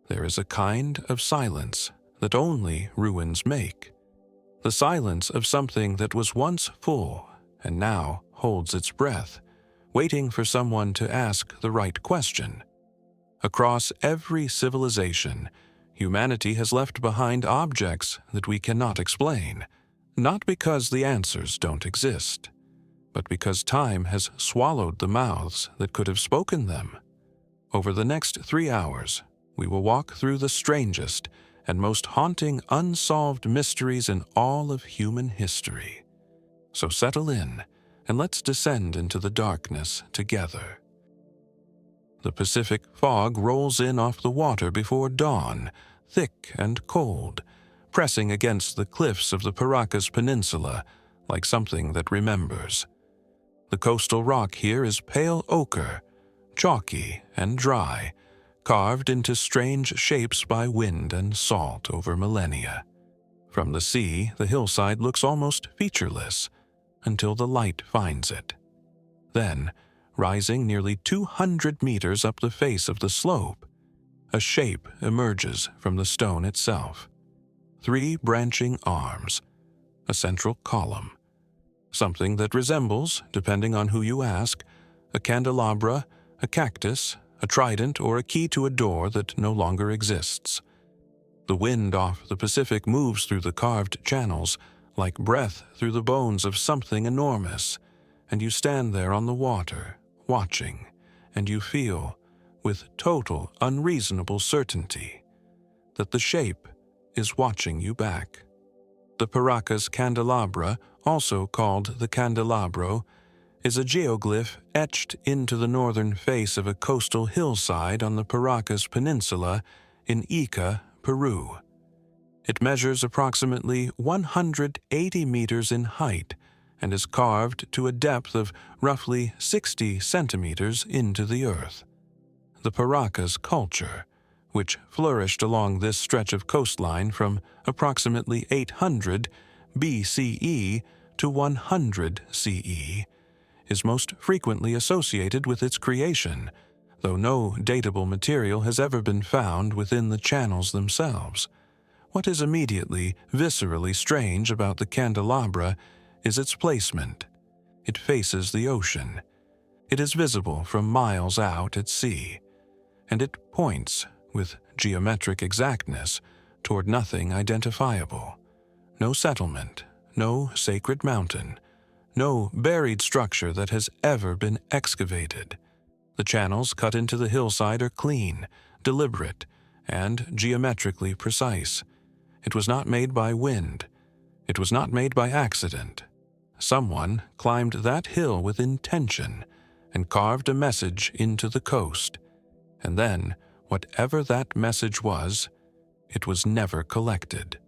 there is a kind of silence that only ruins make. The silence of something that was once full and now holds its breath, waiting for someone to ask the right question. Across every civilization, humanity has left behind objects that we cannot explain, not because the answers don't exist, but because time has swallowed the mouths that could have spoken them. Over the next 3 hours, we will walk through the strangest and most haunting unsolved mysteries in all of human history. So settle in and let's descend into the darkness together. The Pacific fog rolls in off the water before dawn, thick and cold, pressing against the cliffs of the Paracas Peninsula like something that remembers. The coastal rock here is pale ochre, chalky and dry, carved into strange shapes by wind and salt over millennia. From the sea, the hillside looks almost featureless until the light finds it. Then, rising nearly 200 meters up the face of the slope, a shape emerges from the stone itself. 3 branching arms, a central column, something that resembles, depending on who you ask, a candelabra, a cactus, a trident, or a key to a door that no longer exists. The wind off the Pacific moves through the carved channels like breath through the bones of something enormous, and you stand there on the water, watching, and you feel, with total unreasonable certainty, that the shape is watching you back. The Paracas Candelabra, also called the Candelabro, is a geoglyph etched into the northern face of a coastal hillside on the Paracas Peninsula in Ica, Peru. It measures approximately 180 meters in height and is carved to a depth of roughly 60 centimeters into the earth. The Paracas culture, which flourished along this stretch of coastline from approximately 800 BCE to 100 CE, is most frequently associated with its creation, though no datable material has ever been found within the channels themselves. What is immediately, viscerally strange about the candelabra is its placement. It faces the ocean. It is visible from miles out at sea, and it points, with geometric exactness, toward nothing identifiable. No settlement, no sacred mountain, no buried structure that has ever been excavated. The channels cut into the hillside are clean, deliberate, and geometrically precise. It was not made by wind. It was not made by accident. Someone climbed that hill with intention and carved a message into the coast. And then, whatever that message was, it was never collected.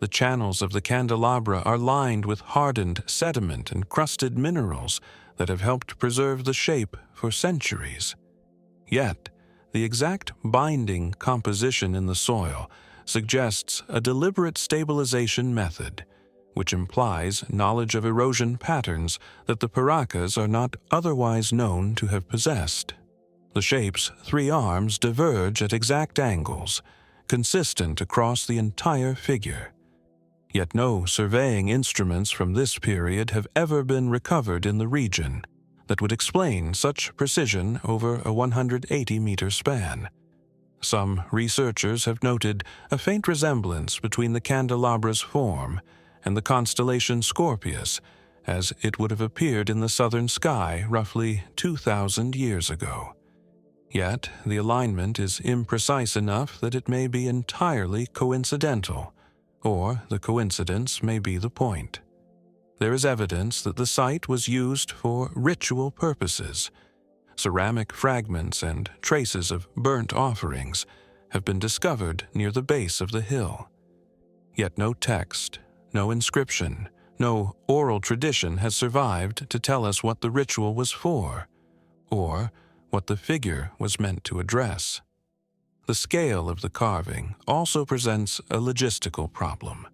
The channels of the candelabra are lined with hardened sediment and crusted minerals that have helped preserve the shape for centuries. Yet, the exact binding composition in the soil suggests a deliberate stabilization method, which implies knowledge of erosion patterns that the Paracas are not otherwise known to have possessed. The shape's 3 arms diverge at exact angles, consistent across the entire figure. Yet no surveying instruments from this period have ever been recovered in the region that would explain such precision over a 180-meter span. Some researchers have noted a faint resemblance between the candelabra's form and the constellation Scorpius, as it would have appeared in the southern sky roughly 2,000 years ago. Yet the alignment is imprecise enough that it may be entirely coincidental, or the coincidence may be the point. There is evidence that the site was used for ritual purposes. Ceramic fragments and traces of burnt offerings have been discovered near the base of the hill. Yet no text, no inscription, no oral tradition has survived to tell us what the ritual was for, or what the figure was meant to address. The scale of the carving also presents a logistical problem.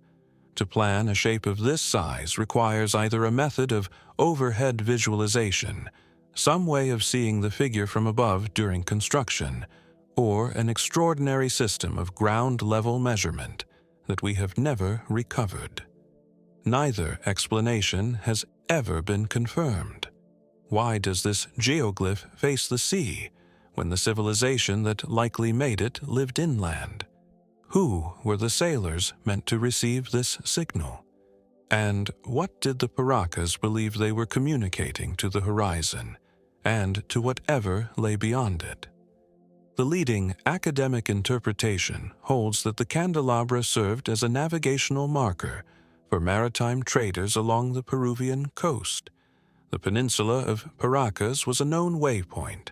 To plan a shape of this size requires either a method of overhead visualization, some way of seeing the figure from above during construction, or an extraordinary system of ground-level measurement that we have never recovered. Neither explanation has ever been confirmed. Why does this geoglyph face the sea when the civilization that likely made it lived inland? Who were the sailors meant to receive this signal? And what did the Paracas believe they were communicating to the horizon, and to whatever lay beyond it? The leading academic interpretation holds that the candelabra served as a navigational marker for maritime traders along the Peruvian coast. The peninsula of Paracas was a known waypoint,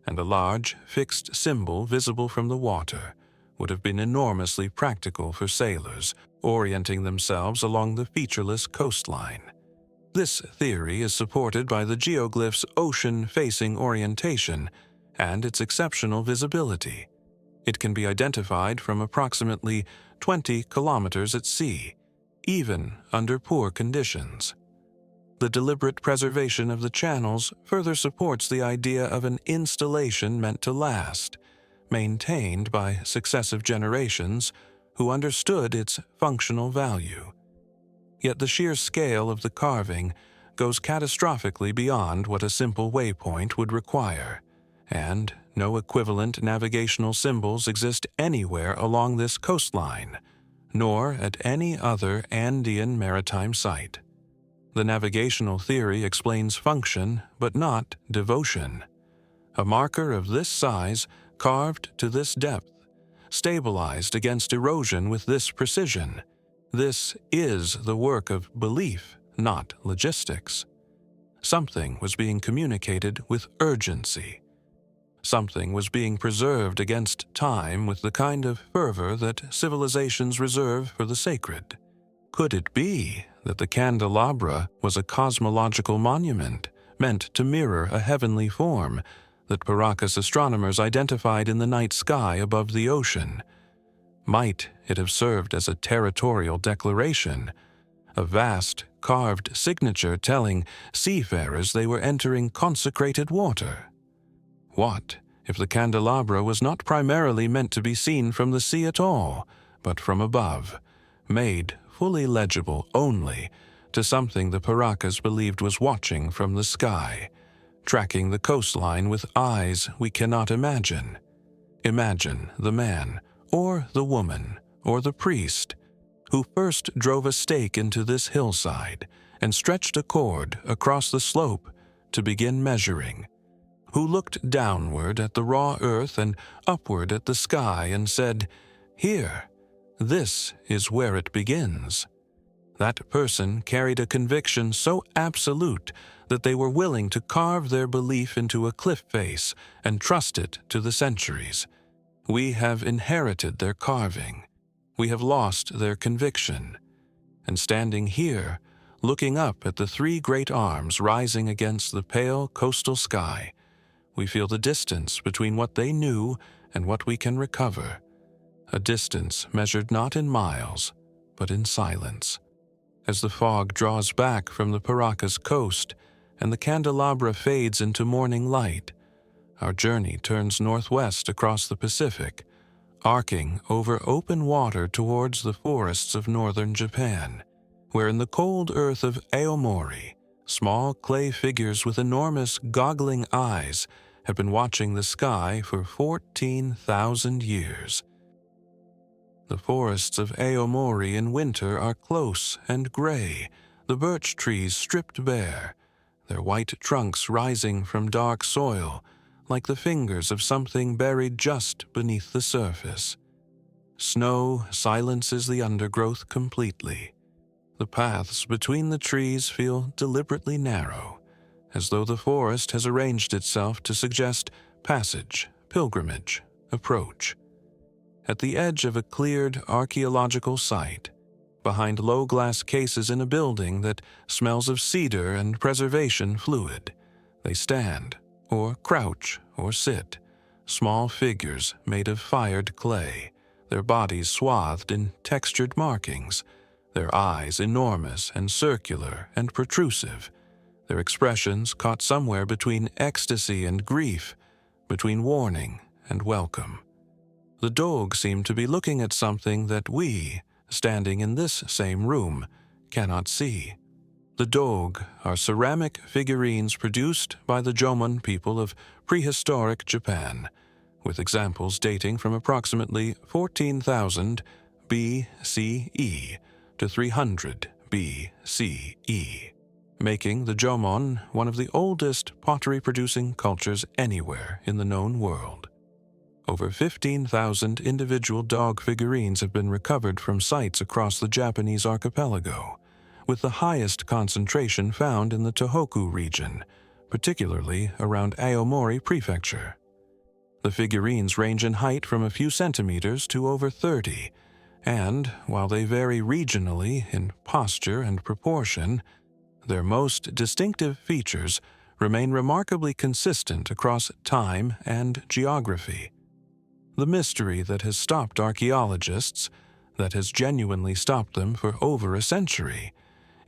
and a large, fixed symbol visible from the water would have been enormously practical for sailors orienting themselves along the featureless coastline. This theory is supported by the geoglyph's ocean-facing orientation and its exceptional visibility. It can be identified from approximately 20 kilometers at sea, even under poor conditions. The deliberate preservation of the channels further supports the idea of an installation meant to last, maintained by successive generations who understood its functional value. Yet the sheer scale of the carving goes catastrophically beyond what a simple waypoint would require, and no equivalent navigational symbols exist anywhere along this coastline, nor at any other Andean maritime site. The navigational theory explains function, but not devotion. A marker of this size, carved to this depth, stabilized against erosion with this precision. This is the work of belief, not logistics. Something was being communicated with urgency. Something was being preserved against time with the kind of fervor that civilizations reserve for the sacred. Could it be that the candelabra was a cosmological monument meant to mirror a heavenly form that Paracas astronomers identified in the night sky above the ocean? Might it have served as a territorial declaration, a vast carved signature telling seafarers they were entering consecrated water? What if the candelabra was not primarily meant to be seen from the sea at all, but from above, made fully legible only to something the Paracas believed was watching from the sky, tracking the coastline with eyes we cannot imagine? Imagine the man, or the woman, or the priest, who first drove a stake into this hillside and stretched a cord across the slope to begin measuring, who looked downward at the raw earth and upward at the sky and said, "Here, this is where it begins." That person carried a conviction so absolute that they were willing to carve their belief into a cliff face and trust it to the centuries. We have inherited their carving. We have lost their conviction. And standing here, looking up at the three great arms rising against the pale coastal sky, we feel the distance between what they knew and what we can recover, a distance measured not in miles, but in silence. As the fog draws back from the Paracas coast and the candelabra fades into morning light, our journey turns northwest across the Pacific, arcing over open water towards the forests of northern Japan, where in the cold earth of Aomori, small clay figures with enormous goggling eyes have been watching the sky for 14,000 years. The forests of Aomori in winter are close and gray, the birch trees stripped bare, their white trunks rising from dark soil, like the fingers of something buried just beneath the surface. Snow silences the undergrowth completely. The paths between the trees feel deliberately narrow, as though the forest has arranged itself to suggest passage, pilgrimage, approach. At the edge of a cleared archaeological site, behind low glass cases in a building that smells of cedar and preservation fluid, they stand, or crouch, or sit, small figures made of fired clay, their bodies swathed in textured markings, their eyes enormous and circular and protrusive, their expressions caught somewhere between ecstasy and grief, between warning and welcome. The Dogu seem to be looking at something that we, standing in this same room, cannot see. The Dogu are ceramic figurines produced by the Jomon people of prehistoric Japan, with examples dating from approximately 14,000 BCE to 300 BCE, making the Jomon one of the oldest pottery-producing cultures anywhere in the known world. Over 15,000 individual Dogu figurines have been recovered from sites across the Japanese archipelago, with the highest concentration found in the Tohoku region, particularly around Aomori Prefecture. The figurines range in height from a few centimeters to over 30, and, while they vary regionally in posture and proportion, their most distinctive features remain remarkably consistent across time and geography. The mystery that has stopped archaeologists, that has genuinely stopped them for over a century,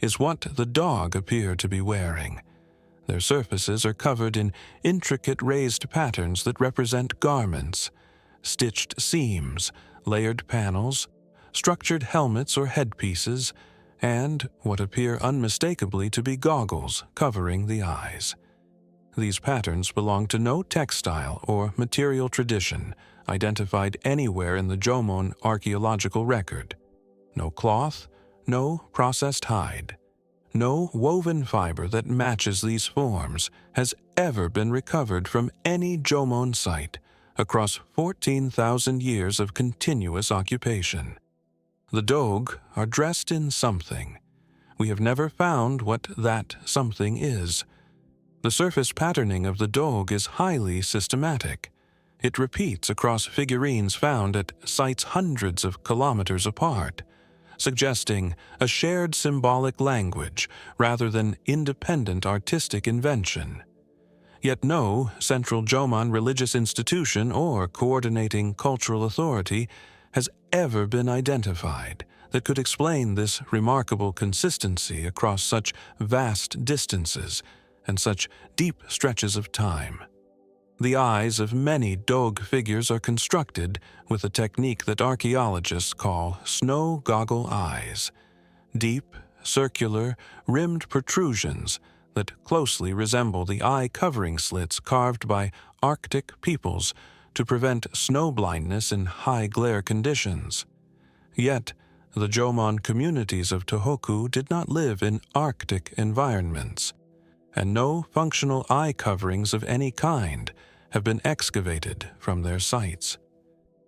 is what the Dogu appear to be wearing. Their surfaces are covered in intricate raised patterns that represent garments, stitched seams, layered panels, structured helmets or headpieces, and what appear unmistakably to be goggles covering the eyes. These patterns belong to no textile or material tradition identified anywhere in the Jomon archaeological record. No cloth, no processed hide, no woven fiber that matches these forms has ever been recovered from any Jomon site across 14,000 years of continuous occupation. The Dogu are dressed in something. We have never found what that something is. The surface patterning of the Dogu is highly systematic. It repeats across figurines found at sites hundreds of kilometers apart, suggesting a shared symbolic language rather than independent artistic invention. Yet no central Jomon religious institution or coordinating cultural authority has ever been identified that could explain this remarkable consistency across such vast distances and such deep stretches of time. The eyes of many Dogu figures are constructed with a technique that archaeologists call snow goggle eyes, deep, circular, rimmed protrusions that closely resemble the eye covering slits carved by Arctic peoples to prevent snow blindness in high glare conditions. Yet, the Jomon communities of Tohoku did not live in Arctic environments, and no functional eye coverings of any kind have been excavated from their sites.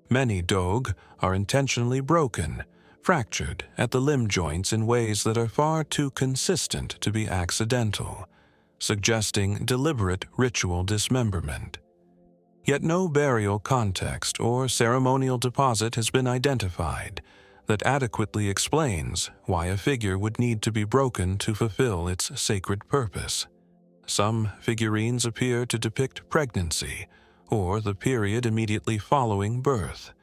Many Dogu are intentionally broken, fractured at the limb joints in ways that are far too consistent to be accidental, suggesting deliberate ritual dismemberment. Yet no burial context or ceremonial deposit has been identified that adequately explains why a figure would need to be broken to fulfill its sacred purpose. Some figurines appear to depict pregnancy or the period immediately following birth,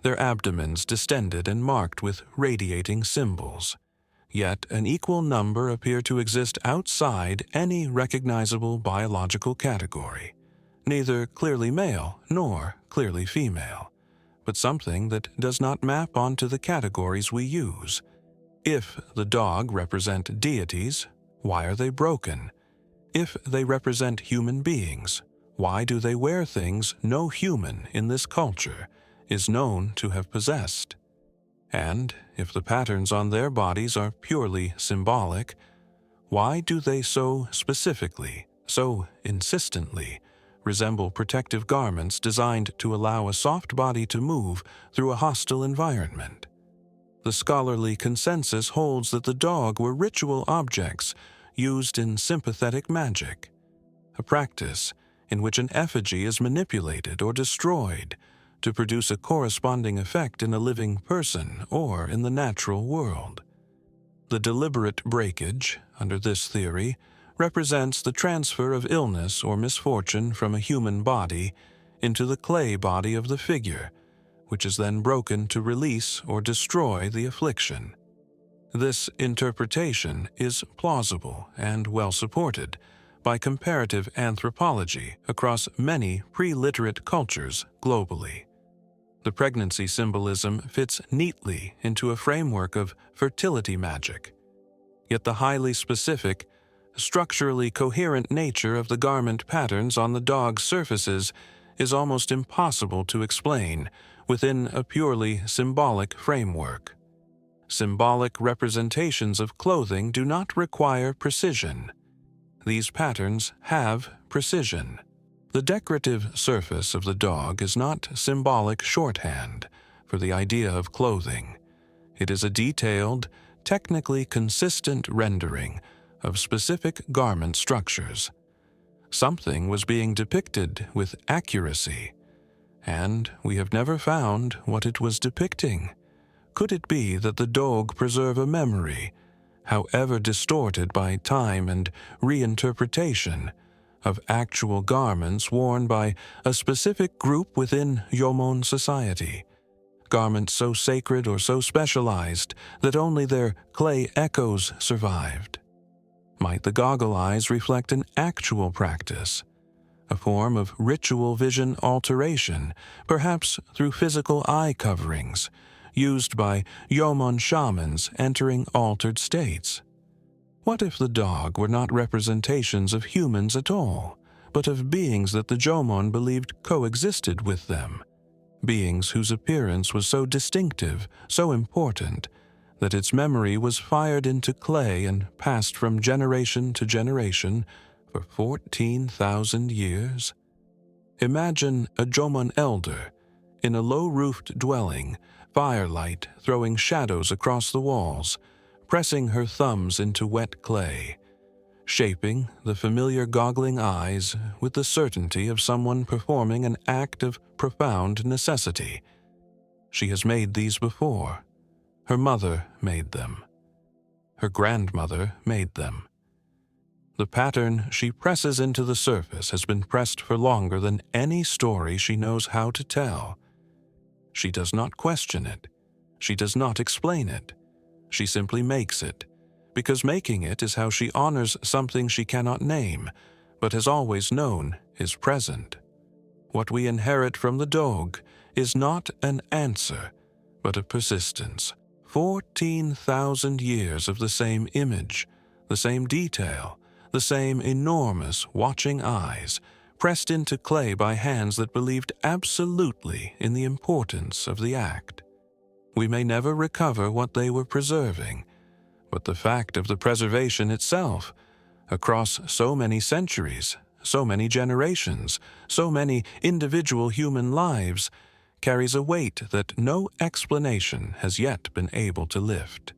their abdomens distended and marked with radiating symbols. Yet an equal number appear to exist outside any recognizable biological category, neither clearly male nor clearly female, but something that does not map onto the categories we use. If the Dogu represent deities, why are they broken? If they represent human beings, why do they wear things no human in this culture is known to have possessed? And if the patterns on their bodies are purely symbolic, why do they so specifically, so insistently, resemble protective garments designed to allow a soft body to move through a hostile environment? The scholarly consensus holds that the Dogu were ritual objects used in sympathetic magic, a practice in which an effigy is manipulated or destroyed to produce a corresponding effect in a living person or in the natural world. The deliberate breakage, under this theory, represents the transfer of illness or misfortune from a human body into the clay body of the figure, which is then broken to release or destroy the affliction. This interpretation is plausible and well supported by comparative anthropology across many pre-literate cultures globally. The pregnancy symbolism fits neatly into a framework of fertility magic. Yet the highly specific, structurally coherent nature of the garment patterns on the dog's surfaces is almost impossible to explain within a purely symbolic framework. Symbolic representations of clothing do not require precision. These patterns have precision. The decorative surface of the dog is not symbolic shorthand for the idea of clothing. It is a detailed, technically consistent rendering of specific garment structures. Something was being depicted with accuracy, and we have never found what it was depicting. Could it be that the dog preserve a memory, however distorted by time and reinterpretation, of actual garments worn by a specific group within Yomon society? Garments so sacred or so specialized that only their clay echoes survived. Might the goggle eyes reflect an actual practice, a form of ritual vision alteration, perhaps through physical eye coverings, used by Yomon shamans entering altered states? What if the dog were not representations of humans at all, but of beings that the Jomon believed coexisted with them? Beings whose appearance was so distinctive, so important, that its memory was fired into clay and passed from generation to generation for 14,000 years? Imagine a Jomon elder in a low-roofed dwelling, firelight throwing shadows across the walls, pressing her thumbs into wet clay, shaping the familiar goggling eyes with the certainty of someone performing an act of profound necessity. She has made these before. Her mother made them. Her grandmother made them. The pattern she presses into the surface has been pressed for longer than any story she knows how to tell. She does not question it. She does not explain it. She simply makes it, because making it is how she honors something she cannot name, but has always known is present. What we inherit from the dog is not an answer, but a persistence. 14,000 years of the same image, the same detail, the same enormous watching eyes, pressed into clay by hands that believed absolutely in the importance of the act. We may never recover what they were preserving, but the fact of the preservation itself, across so many centuries, so many generations, so many individual human lives, carries a weight that no explanation has yet been able to lift.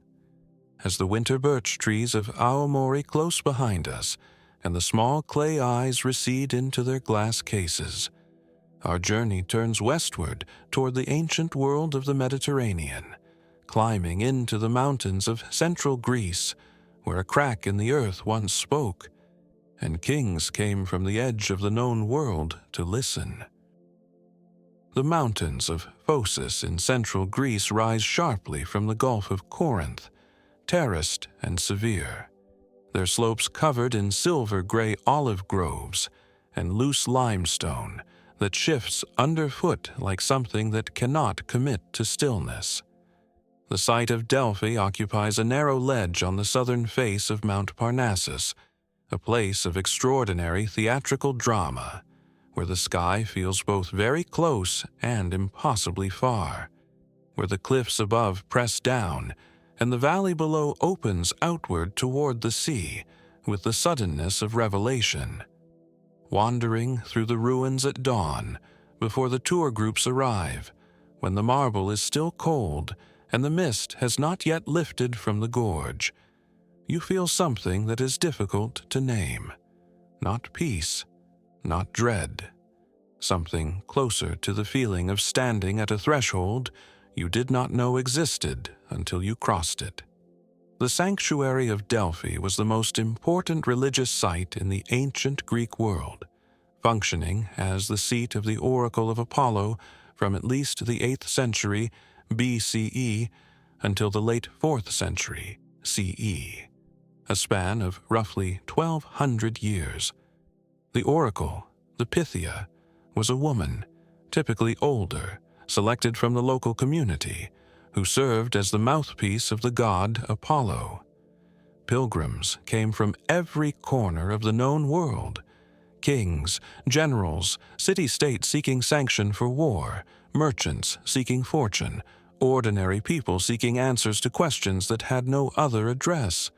As the winter birch trees of Aomori close behind us, and the small clay eyes recede into their glass cases, our journey turns westward toward the ancient world of the Mediterranean, climbing into the mountains of central Greece, where a crack in the earth once spoke, and kings came from the edge of the known world to listen. The mountains of Phocis in central Greece rise sharply from the Gulf of Corinth, terraced and severe, their slopes covered in silver-gray olive groves and loose limestone that shifts underfoot like something that cannot commit to stillness. The site of Delphi occupies a narrow ledge on the southern face of Mount Parnassus, a place of extraordinary theatrical drama, where the sky feels both very close and impossibly far, where the cliffs above press down and the valley below opens outward toward the sea with the suddenness of revelation. Wandering through the ruins at dawn, before the tour groups arrive, when the marble is still cold and the mist has not yet lifted from the gorge, you feel something that is difficult to name. Not peace, not dread. Something closer to the feeling of standing at a threshold you did not know existed until you crossed it. The sanctuary of Delphi was the most important religious site in the ancient Greek world, functioning as the seat of the Oracle of Apollo from at least the 8th century BCE until the late 4th century CE, a span of roughly 1,200 years. The oracle, the Pythia, was a woman, typically older, selected from the local community, who served as the mouthpiece of the god Apollo. Pilgrims came from every corner of the known world: kings, generals, city-states seeking sanction for war, merchants seeking fortune, ordinary people seeking answers to questions that had no other address.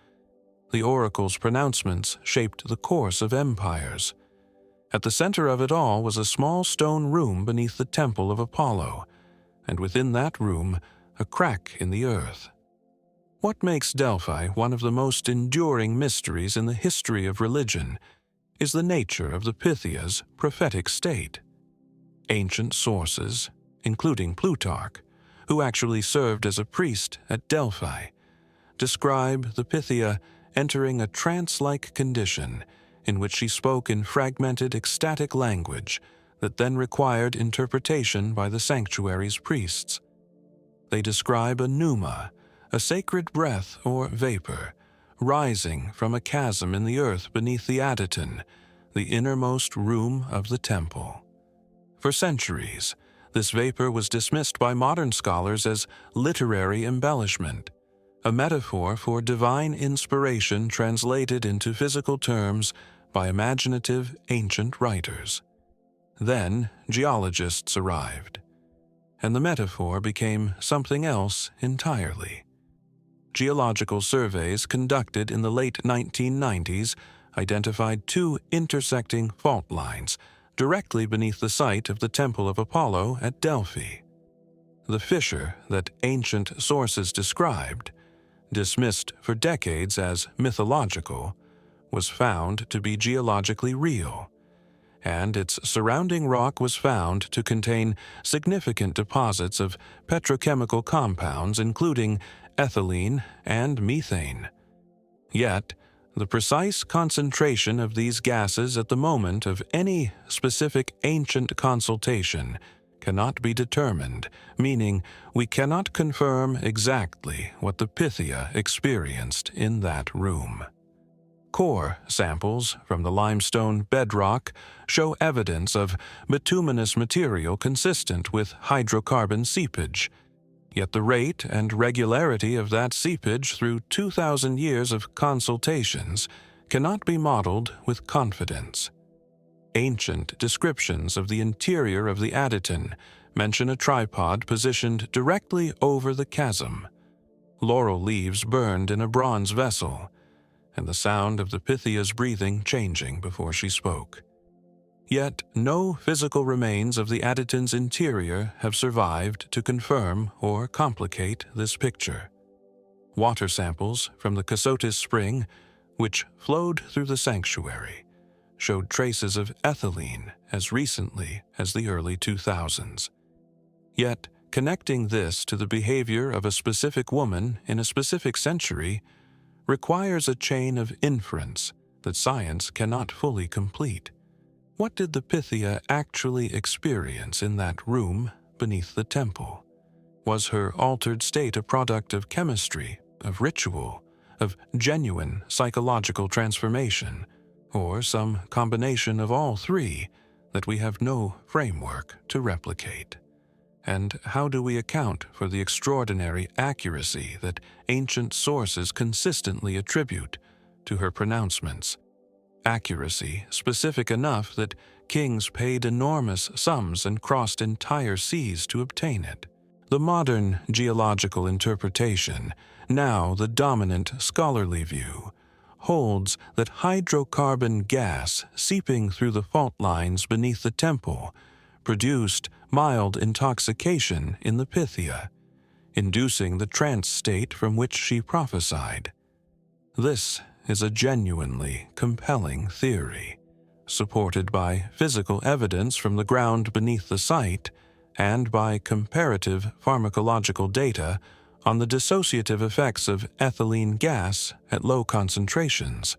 The oracle's pronouncements shaped the course of empires. At the center of it all was a small stone room beneath the temple of Apollo, and within that room, a crack in the earth. What makes Delphi one of the most enduring mysteries in the history of religion is the nature of the Pythia's prophetic state. Ancient sources, including Plutarch, who actually served as a priest at Delphi, describe the Pythia entering a trance-like condition in which she spoke in fragmented ecstatic language that then required interpretation by the sanctuary's priests. They describe a pneuma, a sacred breath or vapor, rising from a chasm in the earth beneath the adyton, the innermost room of the temple. For centuries, this vapor was dismissed by modern scholars as literary embellishment, a metaphor for divine inspiration translated into physical terms by imaginative ancient writers. Then geologists arrived, and the metaphor became something else entirely. Geological surveys conducted in the late 1990s identified two intersecting fault lines directly beneath the site of the Temple of Apollo at Delphi. The fissure that ancient sources described, dismissed for decades as mythological, was found to be geologically real, and its surrounding rock was found to contain significant deposits of petrochemical compounds including ethylene and methane. Yet, the precise concentration of these gases at the moment of any specific ancient consultation cannot be determined, meaning we cannot confirm exactly what the Pythia experienced in that room. Core samples from the limestone bedrock show evidence of bituminous material consistent with hydrocarbon seepage, yet the rate and regularity of that seepage through 2,000 years of consultations cannot be modeled with confidence. Ancient descriptions of the interior of the adyton mention a tripod positioned directly over the chasm, laurel leaves burned in a bronze vessel, and the sound of the Pythia's breathing changing before she spoke. Yet no physical remains of the adyton's interior have survived to confirm or complicate this picture. Water samples from the Knossos spring, which flowed through the sanctuary, showed traces of ethylene as recently as the early 2000s. Yet, connecting this to the behavior of a specific woman in a specific century requires a chain of inference that science cannot fully complete. What did the Pythia actually experience in that room beneath the temple? Was her altered state a product of chemistry, of ritual, of genuine psychological transformation, or some combination of all three that we have no framework to replicate? And how do we account for the extraordinary accuracy that ancient sources consistently attribute to her pronouncements? Accuracy specific enough that kings paid enormous sums and crossed entire seas to obtain it. The modern geological interpretation, now the dominant scholarly view, holds that hydrocarbon gas seeping through the fault lines beneath the temple produced mild intoxication in the Pythia, inducing the trance state from which she prophesied. This is a genuinely compelling theory, supported by physical evidence from the ground beneath the site and by comparative pharmacological data on the dissociative effects of ethylene gas at low concentrations.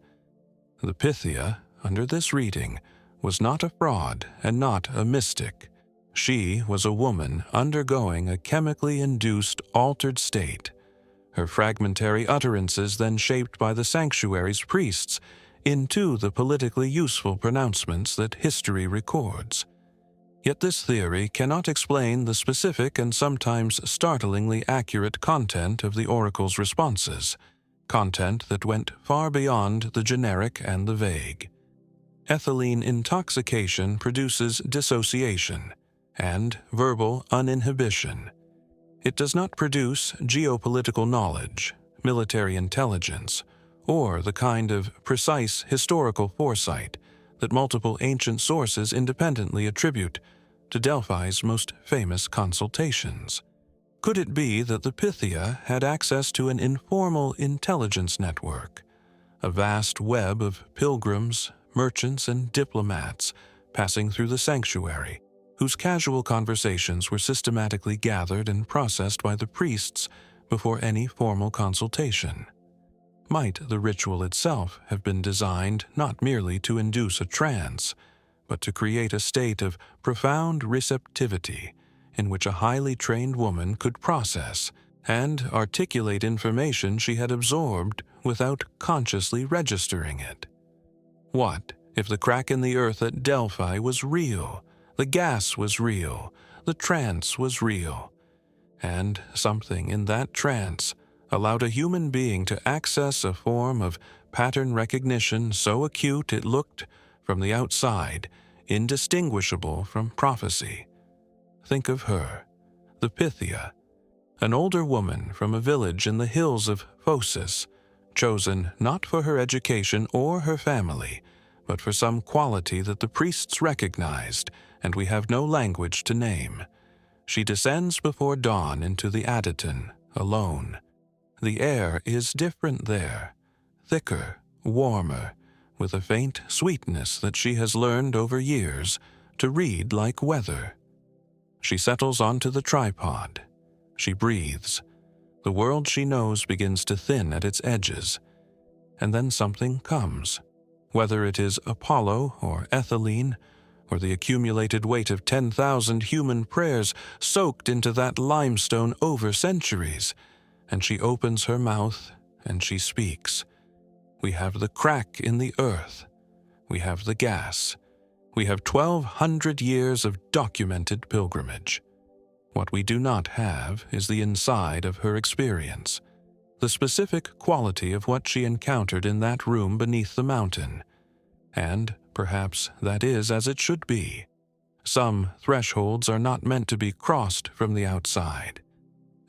The Pythia, under this reading, was not a fraud and not a mystic. She was a woman undergoing a chemically induced altered state, her fragmentary utterances then shaped by the sanctuary's priests into the politically useful pronouncements that history records. Yet this theory cannot explain the specific and sometimes startlingly accurate content of the oracle's responses, content that went far beyond the generic and the vague. Ethylene intoxication produces dissociation and verbal uninhibition. It does not produce geopolitical knowledge, military intelligence, or the kind of precise historical foresight that multiple ancient sources independently attribute to Delphi's most famous consultations. Could it be that the Pythia had access to an informal intelligence network, a vast web of pilgrims, merchants, and diplomats passing through the sanctuary, whose casual conversations were systematically gathered and processed by the priests before any formal consultation? Might the ritual itself have been designed not merely to induce a trance, but to create a state of profound receptivity in which a highly trained woman could process and articulate information she had absorbed without consciously registering it? What if the crack in the earth at Delphi was real, the gas was real, the trance was real, and something in that trance allowed a human being to access a form of pattern recognition so acute it looked, from the outside, indistinguishable from prophecy? Think of her, the Pythia, an older woman from a village in the hills of Phocis, chosen not for her education or her family, but for some quality that the priests recognized and we have no language to name. She descends before dawn into the Adyton, alone. The air is different there, thicker, warmer, with a faint sweetness that she has learned over years to read like weather. She settles onto the tripod. She breathes. The world she knows begins to thin at its edges. And then something comes. Whether it is Apollo or ethylene, or the accumulated weight of 10,000 human prayers soaked into that limestone over centuries, and she opens her mouth and she speaks. We have the crack in the earth. We have the gas. We have 1,200 years of documented pilgrimage. What we do not have is the inside of her experience, the specific quality of what she encountered in that room beneath the mountain. And perhaps that is as it should be. Some thresholds are not meant to be crossed from the outside.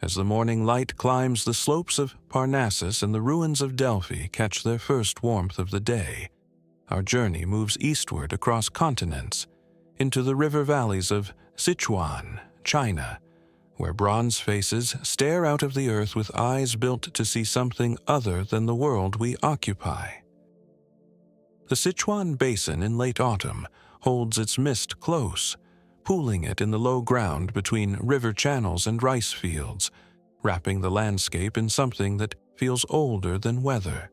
As the morning light climbs the slopes of Parnassus and the ruins of Delphi catch their first warmth of the day, our journey moves eastward across continents, into the river valleys of Sichuan, China, where bronze faces stare out of the earth with eyes built to see something other than the world we occupy. The Sichuan Basin in late autumn holds its mist close, pooling it in the low ground between river channels and rice fields, wrapping the landscape in something that feels older than weather.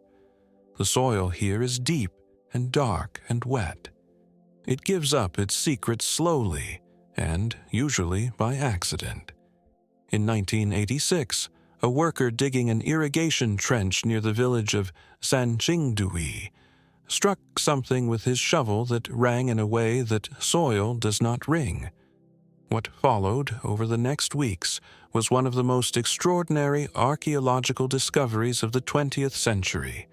The soil here is deep and dark and wet. It gives up its secrets slowly, and usually by accident. In 1986, a worker digging an irrigation trench near the village of Sanxingdui struck something with his shovel that rang in a way that soil does not ring. What followed over the next weeks was one of the most extraordinary archaeological discoveries of the 20th century,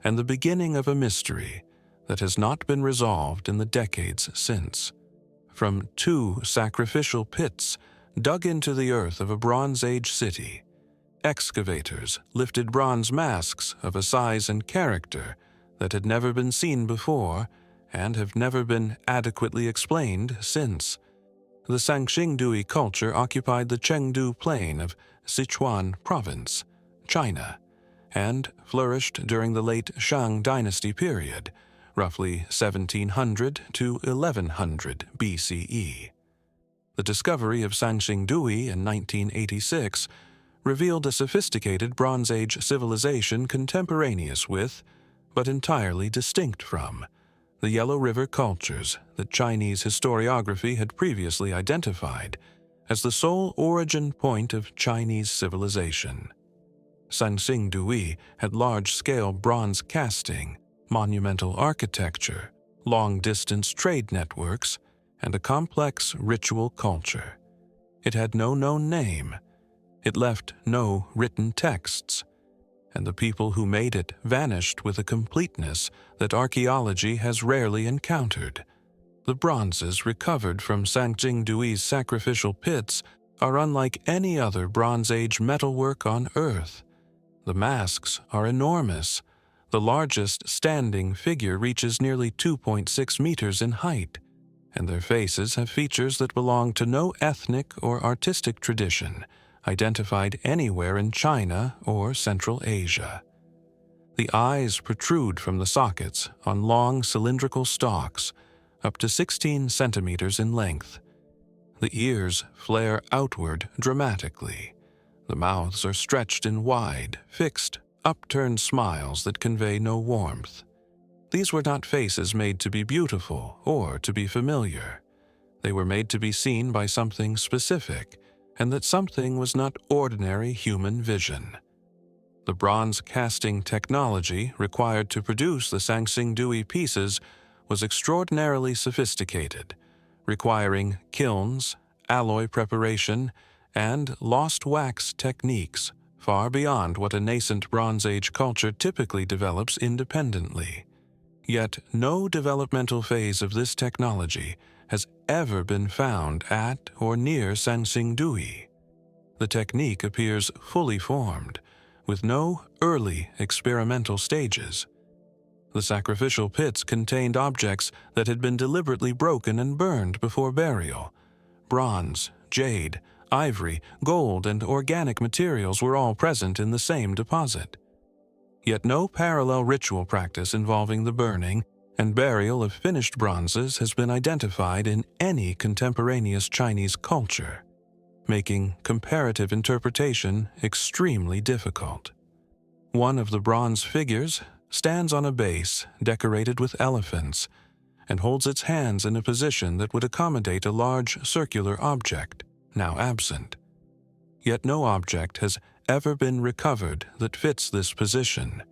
and the beginning of a mystery that has not been resolved in the decades since. From 2 sacrificial pits dug into the earth of a Bronze Age city, excavators lifted bronze masks of a size and character that had never been seen before and have never been adequately explained since. The Sanxingdui culture occupied the Chengdu plain of Sichuan province, China, and flourished during the late Shang dynasty period, roughly 1700 to 1100 BCE. The discovery of Sanxingdui in 1986 revealed a sophisticated Bronze Age civilization contemporaneous with, but entirely distinct from, the Yellow River cultures that Chinese historiography had previously identified as the sole origin point of Chinese civilization. Sanxingdui had large-scale bronze casting, monumental architecture, long-distance trade networks, and a complex ritual culture. It had no known name. It left no written texts, and the people who made it vanished with a completeness that archaeology has rarely encountered. The bronzes recovered from Sanxingdui's sacrificial pits are unlike any other Bronze Age metalwork on Earth. The masks are enormous. The largest standing figure reaches nearly 2.6 meters in height, and their faces have features that belong to no ethnic or artistic tradition identified anywhere in China or Central Asia. The eyes protrude from the sockets on long cylindrical stalks, up to 16 centimeters in length. The ears flare outward dramatically. The mouths are stretched in wide, fixed, upturned smiles that convey no warmth. These were not faces made to be beautiful or to be familiar. They were made to be seen by something specific, and that something was not ordinary human vision. The bronze casting technology required to produce the Sanxingdui pieces was extraordinarily sophisticated, requiring kilns, alloy preparation, and lost wax techniques far beyond what a nascent Bronze Age culture typically develops independently. Yet no developmental phase of this technology has ever been found at or near Sanxingdui. The technique appears fully formed, with no early experimental stages. The sacrificial pits contained objects that had been deliberately broken and burned before burial. Bronze, jade, ivory, gold, and organic materials were all present in the same deposit. Yet no parallel ritual practice involving the burning and burial of finished bronzes has been identified in any contemporaneous Chinese culture, making comparative interpretation extremely difficult. One of the bronze figures stands on a base decorated with elephants and holds its hands in a position that would accommodate a large circular object, now absent. Yet no object has ever been recovered that fits this position,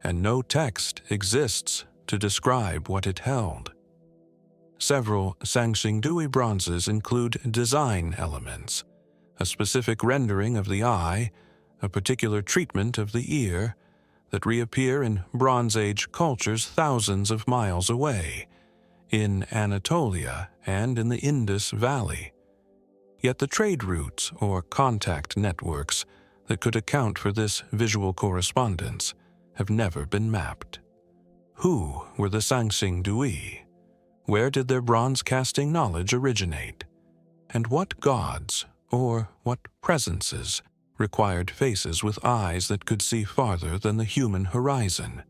and no text exists to describe what it held. Several Sanxingdui bronzes include design elements, a specific rendering of the eye, a particular treatment of the ear, that reappear in Bronze Age cultures thousands of miles away, in Anatolia and in the Indus Valley. Yet the trade routes or contact networks that could account for this visual correspondence have never been mapped. Who were the Sanxingdui? Where did their bronze casting knowledge originate? And what gods, or what presences, required faces with eyes that could see farther than the human horizon?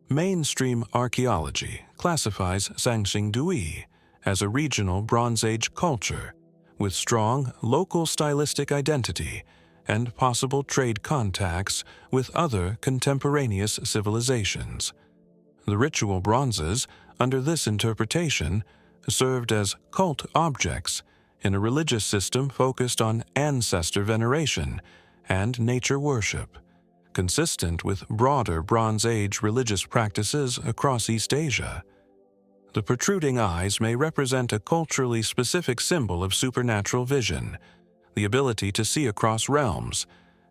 Mainstream archaeology classifies Sanxingdui as a regional Bronze Age culture with strong local stylistic identity and possible trade contacts with other contemporaneous civilizations. The ritual bronzes, under this interpretation, served as cult objects in a religious system focused on ancestor veneration and nature worship, consistent with broader Bronze Age religious practices across East Asia. The protruding eyes may represent a culturally specific symbol of supernatural vision, the ability to see across realms,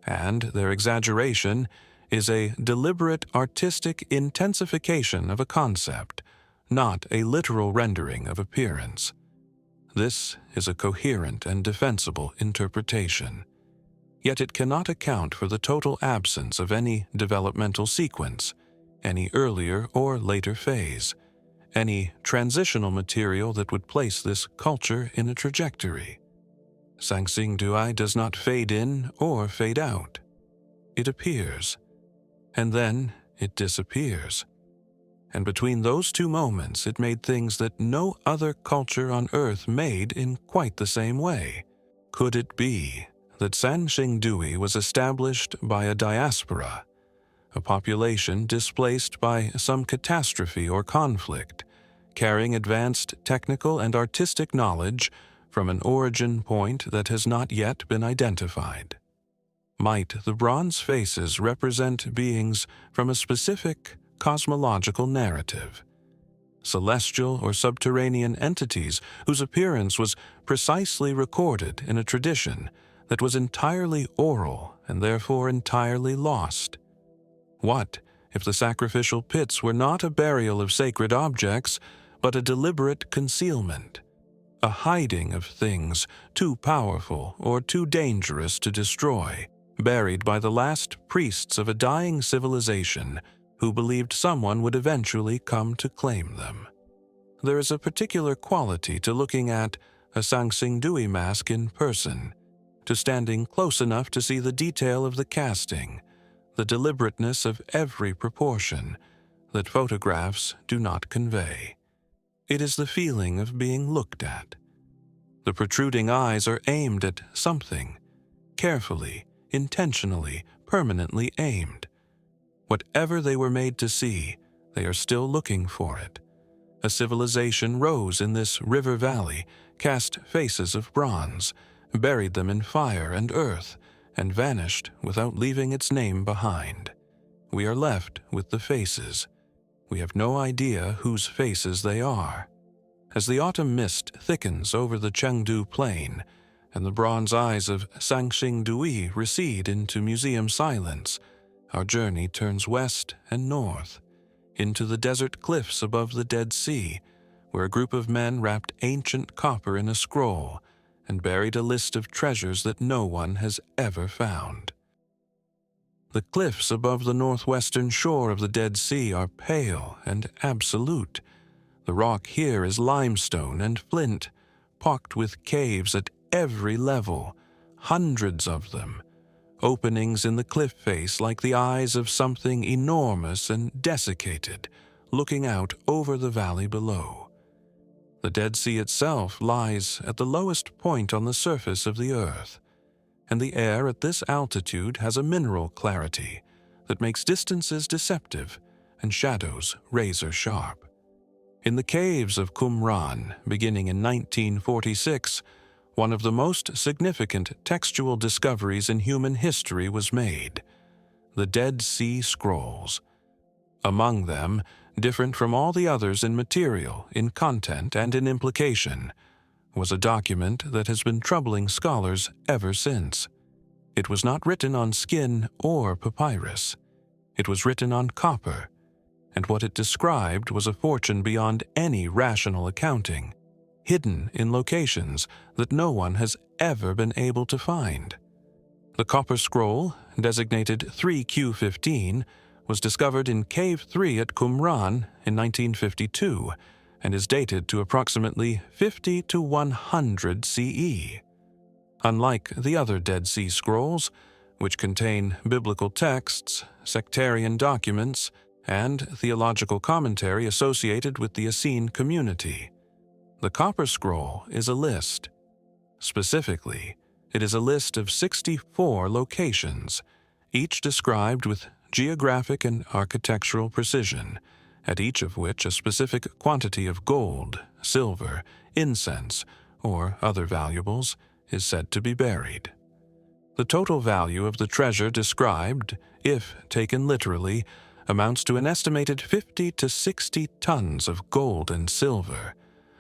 and their exaggeration is a deliberate artistic intensification of a concept, not a literal rendering of appearance. This is a coherent and defensible interpretation. Yet it cannot account for the total absence of any developmental sequence, any earlier or later phase, any transitional material that would place this culture in a trajectory. Sanxingdui does not fade in or fade out. It appears, and then it disappears. And between those two moments, it made things that no other culture on Earth made in quite the same way. Could it be that Sanxingdui was established by a diaspora, a population displaced by some catastrophe or conflict, carrying advanced technical and artistic knowledge from an origin point that has not yet been identified? Might the bronze faces represent beings from a specific cosmological narrative? celestial or subterranean entities whose appearance was precisely recorded in a tradition that was entirely oral and therefore entirely lost? What if the sacrificial pits were not a burial of sacred objects, but a deliberate concealment, a hiding of things too powerful or too dangerous to destroy, buried by the last priests of a dying civilization who believed someone would eventually come to claim them? There is a particular quality to looking at a Sanxingdui mask in person, to standing close enough to see the detail of the casting, the deliberateness of every proportion, that photographs do not convey. It is the feeling of being looked at. The protruding eyes are aimed at something, carefully, intentionally, permanently aimed. Whatever they were made to see, they are still looking for it. A civilization rose in this river valley, cast faces of bronze, buried them in fire and earth, and vanished without leaving its name behind. We are left with the faces. We have no idea whose faces they are. As the autumn mist thickens over the Chengdu plain, and the bronze eyes of Sanxingdui recede into museum silence, our journey turns west and north, into the desert cliffs above the Dead Sea, where a group of men wrapped ancient copper in a scroll and buried a list of treasures that no one has ever found. The cliffs above the northwestern shore of the Dead Sea are pale and absolute. The rock here is limestone and flint, pocked with caves at every level, hundreds of them, openings in the cliff face like the eyes of something enormous and desiccated, looking out over the valley below. The Dead Sea itself lies at the lowest point on the surface of the earth, and the air at this altitude has a mineral clarity that makes distances deceptive and shadows razor-sharp. In the caves of Qumran, beginning in 1946, one of the most significant textual discoveries in human history was made: the Dead Sea Scrolls. Among them, different from all the others in material, in content, and in implication, was a document that has been troubling scholars ever since. It was not written on skin or papyrus. It was written on copper, and what it described was a fortune beyond any rational accounting, hidden in locations that no one has ever been able to find. The copper scroll, designated 3Q15, was discovered in Cave 3 at Qumran in 1952 and is dated to approximately 50 to 100 CE. Unlike the other Dead Sea Scrolls, which contain biblical texts, sectarian documents, and theological commentary associated with the Essene community, the Copper Scroll is a list. Specifically, it is a list of 64 locations, each described with geographic and architectural precision, at each of which a specific quantity of gold, silver, incense, or other valuables is said to be buried. The total value of the treasure described, if taken literally, amounts to an estimated 50 to 60 tons of gold and silver,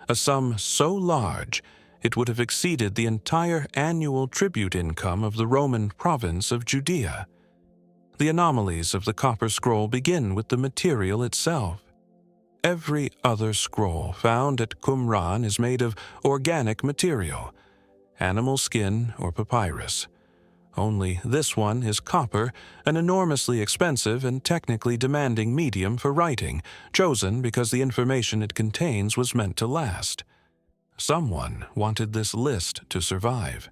a sum so large it would have exceeded the entire annual tribute income of the Roman province of Judea. The anomalies of the Copper Scroll begin with the material itself. Every other scroll found at Qumran is made of organic material, animal skin or papyrus. Only this one is copper, an enormously expensive and technically demanding medium for writing, chosen because the information it contains was meant to last. Someone wanted this list to survive.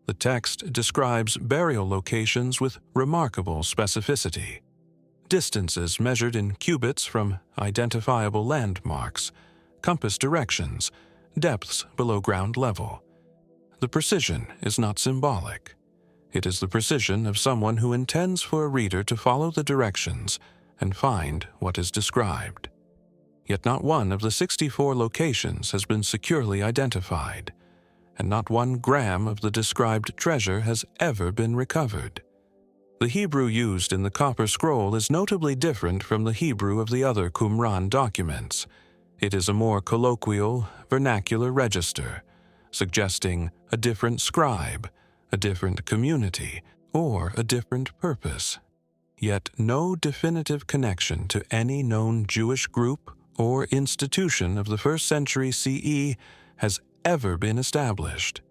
The text describes burial locations with remarkable specificity. Distances measured in cubits from identifiable landmarks, compass directions, depths below ground level. The precision is not symbolic. It is the precision of someone who intends for a reader to follow the directions and find what is described. Yet not one of the 64 locations has been securely identified, and not 1 gram of the described treasure has ever been recovered. The Hebrew used in the Copper Scroll is notably different from the Hebrew of the other Qumran documents. It is a more colloquial, vernacular register, suggesting a different scribe, a different community, or a different purpose, yet no definitive connection to any known Jewish group or institution of the 1st century CE has ever been established.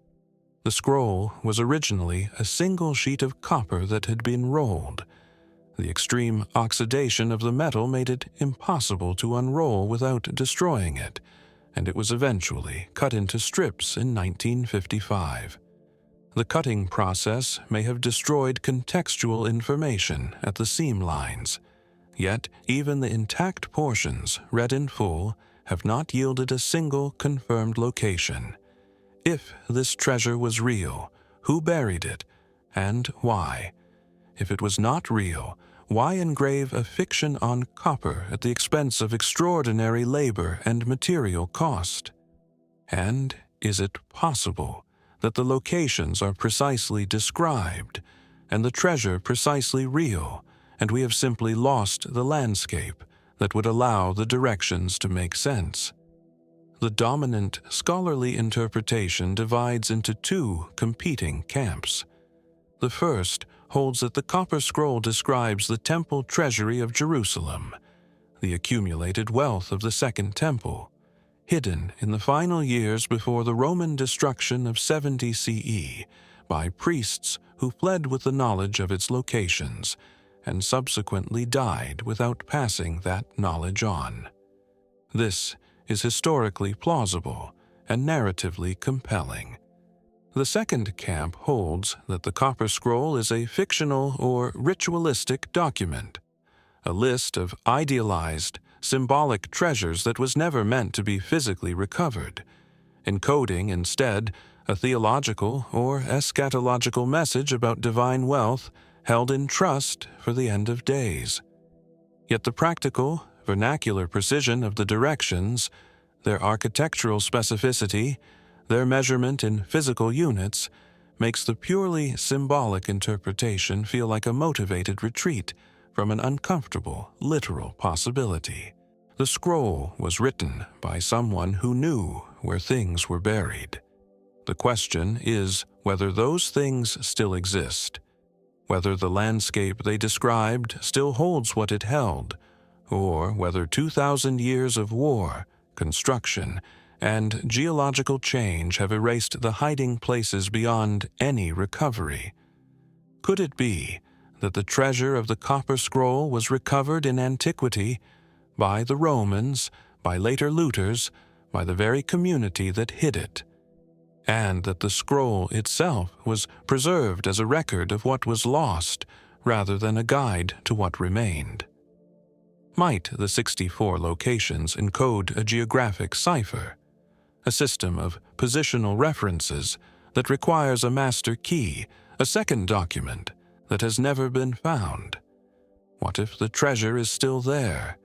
The scroll was originally a single sheet of copper that had been rolled. The extreme oxidation of the metal made it impossible to unroll without destroying it, and it was eventually cut into strips in 1955. The cutting process may have destroyed contextual information at the seam lines, yet even the intact portions, read in full, have not yielded a single confirmed location. If this treasure was real, who buried it, and why? If it was not real, why engrave a fiction on copper at the expense of extraordinary labor and material cost? And is it possible that the locations are precisely described, and the treasure precisely real, and we have simply lost the landscape that would allow the directions to make sense? The dominant scholarly interpretation divides into two competing camps. The first holds that the copper scroll describes the temple treasury of Jerusalem, the accumulated wealth of the Second Temple, hidden in the final years before the Roman destruction of 70 CE by priests who fled with the knowledge of its locations and subsequently died without passing that knowledge on. This is historically plausible and narratively compelling. The second camp holds that the copper scroll is a fictional or ritualistic document, a list of idealized, symbolic treasures that was never meant to be physically recovered, encoding instead a theological or eschatological message about divine wealth held in trust for the end of days. Yet the practical, vernacular precision of the directions, their architectural specificity, their measurement in physical units, makes the purely symbolic interpretation feel like a motivated retreat from an uncomfortable, literal possibility. The scroll was written by someone who knew where things were buried. The question is whether those things still exist, whether the landscape they described still holds what it held, or whether 2,000 years of war, construction, and geological change have erased the hiding places beyond any recovery. Could it be that the treasure of the copper scroll was recovered in antiquity by the Romans, by later looters, by the very community that hid it, and that the scroll itself was preserved as a record of what was lost rather than a guide to what remained? Might the 64 locations encode a geographic cipher, a system of positional references that requires a master key, a second document that has never been found? What if the treasure is still there,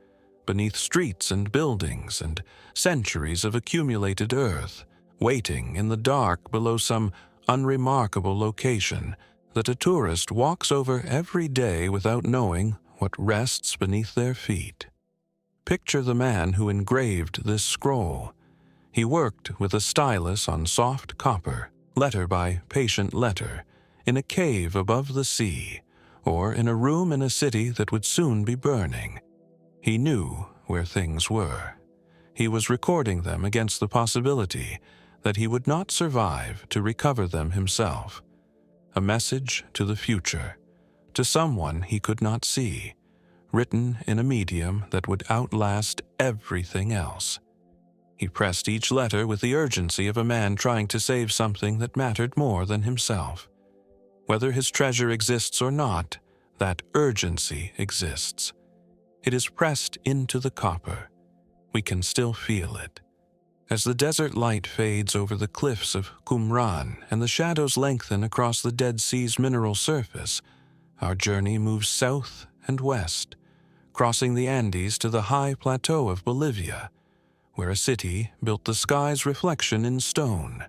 beneath streets and buildings and centuries of accumulated earth, waiting in the dark below some unremarkable location that a tourist walks over every day without knowing what rests beneath their feet? Picture the man who engraved this scroll. He worked with a stylus on soft copper, letter by patient letter, in a cave above the sea, or in a room in a city that would soon be burning. He knew where things were. He was recording them against the possibility that he would not survive to recover them himself. A message to the future, to someone he could not see, written in a medium that would outlast everything else. He pressed each letter with the urgency of a man trying to save something that mattered more than himself. Whether his treasure exists or not, that urgency exists. It is pressed into the copper. We can still feel it. As the desert light fades over the cliffs of Qumran and the shadows lengthen across the Dead Sea's mineral surface, our journey moves south and west, crossing the Andes to the high plateau of Bolivia, where a city built the sky's reflection in stone,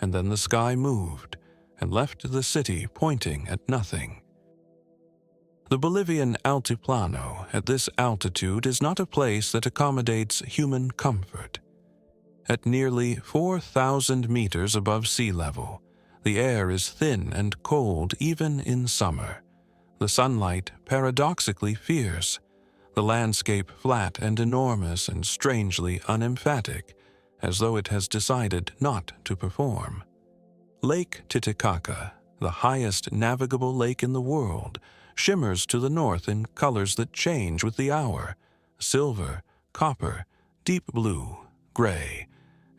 and then the sky moved and left the city pointing at nothing. The Bolivian Altiplano at this altitude is not a place that accommodates human comfort. At nearly 4,000 meters above sea level, the air is thin and cold even in summer. The sunlight paradoxically fierce, the landscape flat and enormous and strangely unemphatic, as though it has decided not to perform. Lake Titicaca, the highest navigable lake in the world, shimmers to the north in colors that change with the hour: silver, copper, deep blue, gray,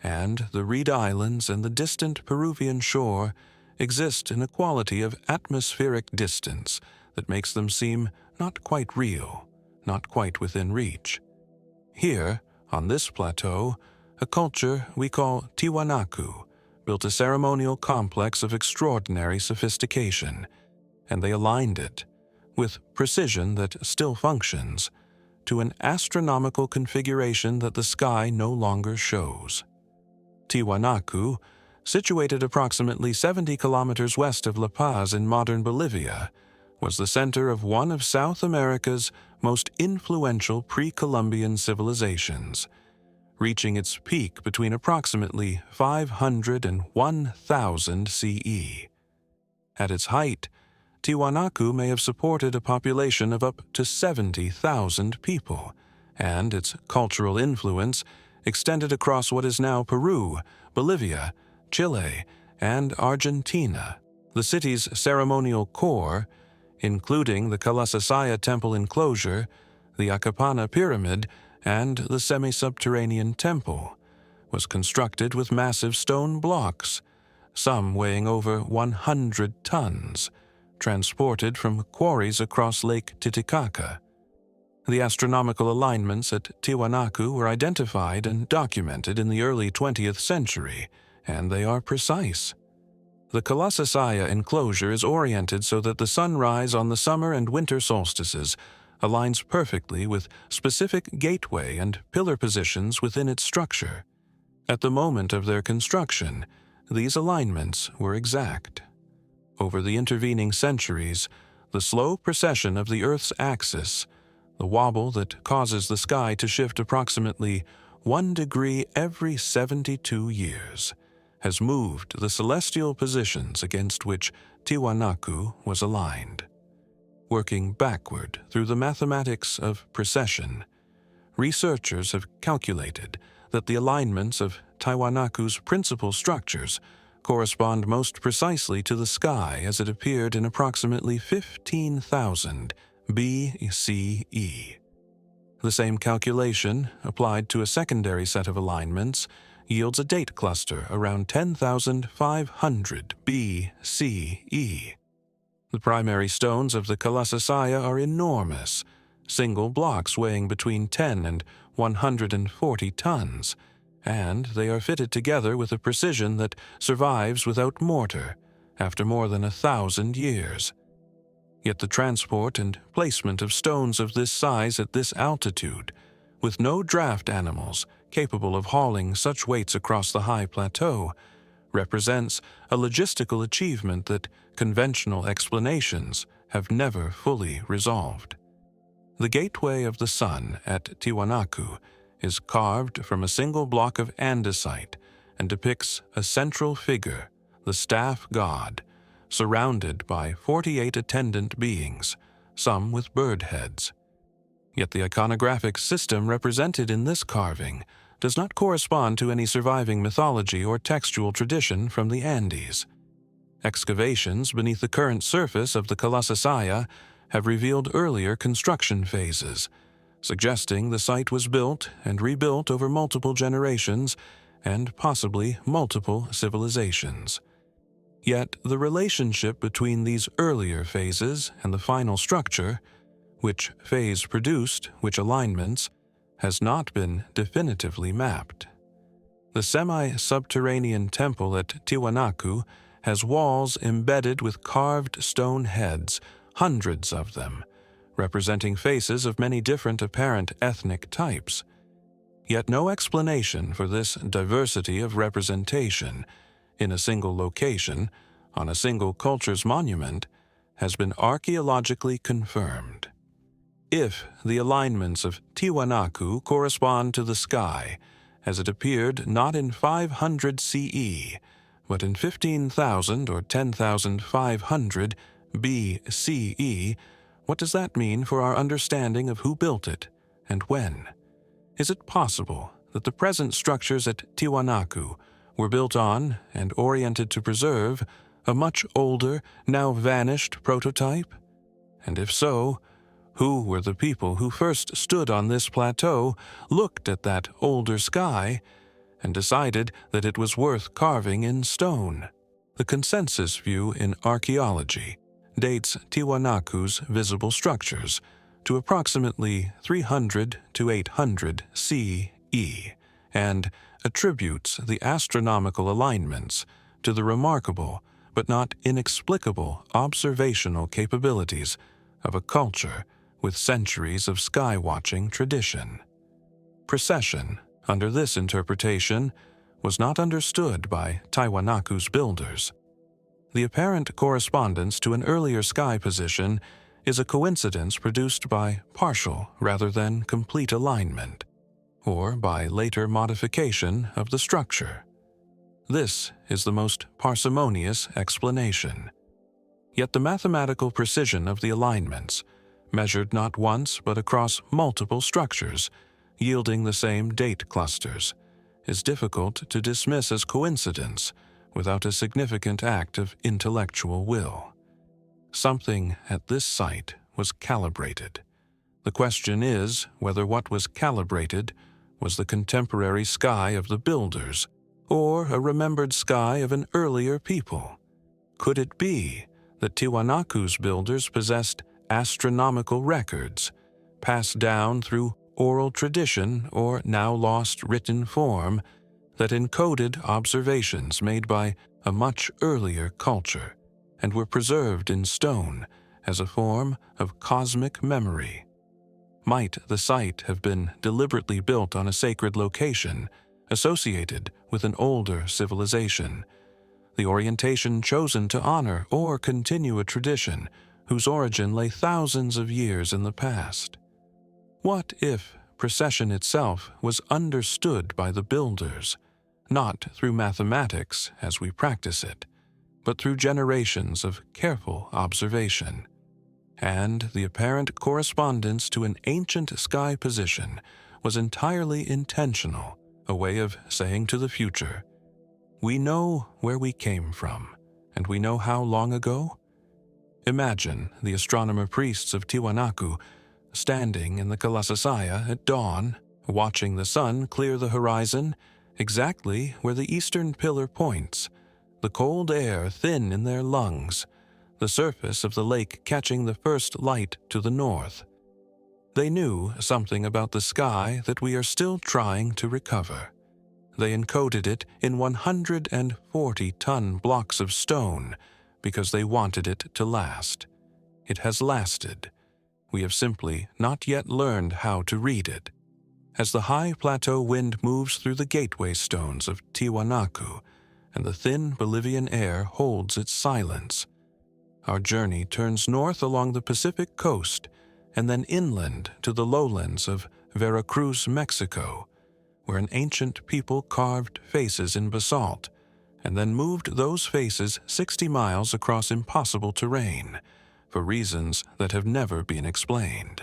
and the Reed Islands and the distant Peruvian shore exist in a quality of atmospheric distance that makes them seem not quite real, not quite within reach. Here, on this plateau, a culture we call Tiwanaku built a ceremonial complex of extraordinary sophistication, and they aligned it, with precision that still functions, to an astronomical configuration that the sky no longer shows. Tiwanaku, situated approximately 70 kilometers west of La Paz in modern Bolivia, was the center of one of South America's most influential pre-Columbian civilizations, reaching its peak between approximately 500 and 1000 CE. At its height, Tiwanaku may have supported a population of up to 70,000 people, and its cultural influence extended across what is now Peru, Bolivia, Chile, and Argentina. The city's ceremonial core, including the Colossal temple enclosure, the Acapana pyramid, and the semi-subterranean temple, was constructed with massive stone blocks, some weighing over 100 tons, transported from quarries across Lake Titicaca. The astronomical alignments at Tiwanaku were identified and documented in the early 20th century, and they are precise. The Colossal enclosure is oriented so that the sunrise on the summer and winter solstices aligns perfectly with specific gateway and pillar positions within its structure. At the moment of their construction, these alignments were exact. Over the intervening centuries, the slow precession of the Earth's axis, the wobble that causes the sky to shift approximately 1 degree every 72 years, has moved the celestial positions against which Tiwanaku was aligned. Working backward through the mathematics of precession, researchers have calculated that the alignments of Tiwanaku's principal structures correspond most precisely to the sky as it appeared in approximately 15,000 BCE. The same calculation, applied to a secondary set of alignments, yields a date cluster around 10,500 BCE. The primary stones of the Colossal are enormous, single blocks weighing between 10 and 140 tons, and they are fitted together with a precision that survives without mortar after more than 1,000 years. Yet the transport and placement of stones of this size at this altitude, with no draft animals capable of hauling such weights across the high plateau, represents a logistical achievement that conventional explanations have never fully resolved. The gateway of the sun at Tiwanaku is carved from a single block of andesite and depicts a central figure, the staff god, surrounded by 48 attendant beings, some with bird heads. Yet the iconographic system represented in this carving does not correspond to any surviving mythology or textual tradition from the Andes. Excavations beneath the current surface of the Colossal have revealed earlier construction phases, suggesting the site was built and rebuilt over multiple generations and possibly multiple civilizations. Yet the relationship between these earlier phases and the final structure, which phase produced which alignments, has not been definitively mapped. The semi-subterranean temple at Tiwanaku has walls embedded with carved stone heads, hundreds of them, representing faces of many different apparent ethnic types. Yet no explanation for this diversity of representation in a single location, on a single culture's monument, has been archaeologically confirmed. If the alignments of Tiwanaku correspond to the sky, as it appeared not in 500 CE, but in 15,000 or 10,500 BCE, what does that mean for our understanding of who built it and when? Is it possible that the present structures at Tiwanaku were built on and oriented to preserve a much older, now vanished prototype? And if so, who were the people who first stood on this plateau, looked at that older sky, and decided that it was worth carving in stone? The consensus view in archaeology dates Tiwanaku's visible structures to approximately 300 to 800 CE and attributes the astronomical alignments to the remarkable but not inexplicable observational capabilities of a culture with centuries of sky-watching tradition. Precession, under this interpretation, was not understood by Tiwanaku's builders. The apparent correspondence to an earlier sky position is a coincidence produced by partial rather than complete alignment, or by later modification of the structure. This is the most parsimonious explanation. Yet the mathematical precision of the alignments, measured not once but across multiple structures, yielding the same date clusters, is difficult to dismiss as coincidence without a significant act of intellectual will. Something at this site was calibrated. The question is whether what was calibrated was the contemporary sky of the builders or a remembered sky of an earlier people. Could it be that Tiwanaku's builders possessed astronomical records, passed down through oral tradition or now lost written form, that encoded observations made by a much earlier culture and were preserved in stone as a form of cosmic memory? Might the site have been deliberately built on a sacred location associated with an older civilization, the orientation chosen to honor or continue a tradition whose origin lay thousands of years in the past? What if precession itself was understood by the builders, not through mathematics as we practice it, but through generations of careful observation, and the apparent correspondence to an ancient sky position was entirely intentional, a way of saying to the future, we know where we came from, and we know how long ago? Imagine the astronomer priests of Tiwanaku standing in the Colossal at dawn, watching the sun clear the horizon exactly where the eastern pillar points, the cold air thin in their lungs, the surface of the lake catching the first light to the north. They knew something about the sky that we are still trying to recover. They encoded it in 140-ton blocks of stone because they wanted it to last. It has lasted. We have simply not yet learned how to read it. As the high plateau wind moves through the gateway stones of Tiwanaku and the thin Bolivian air holds its silence, our journey turns north along the Pacific coast and then inland to the lowlands of Veracruz, Mexico, where an ancient people carved faces in basalt and then moved those faces 60 miles across impossible terrain for reasons that have never been explained.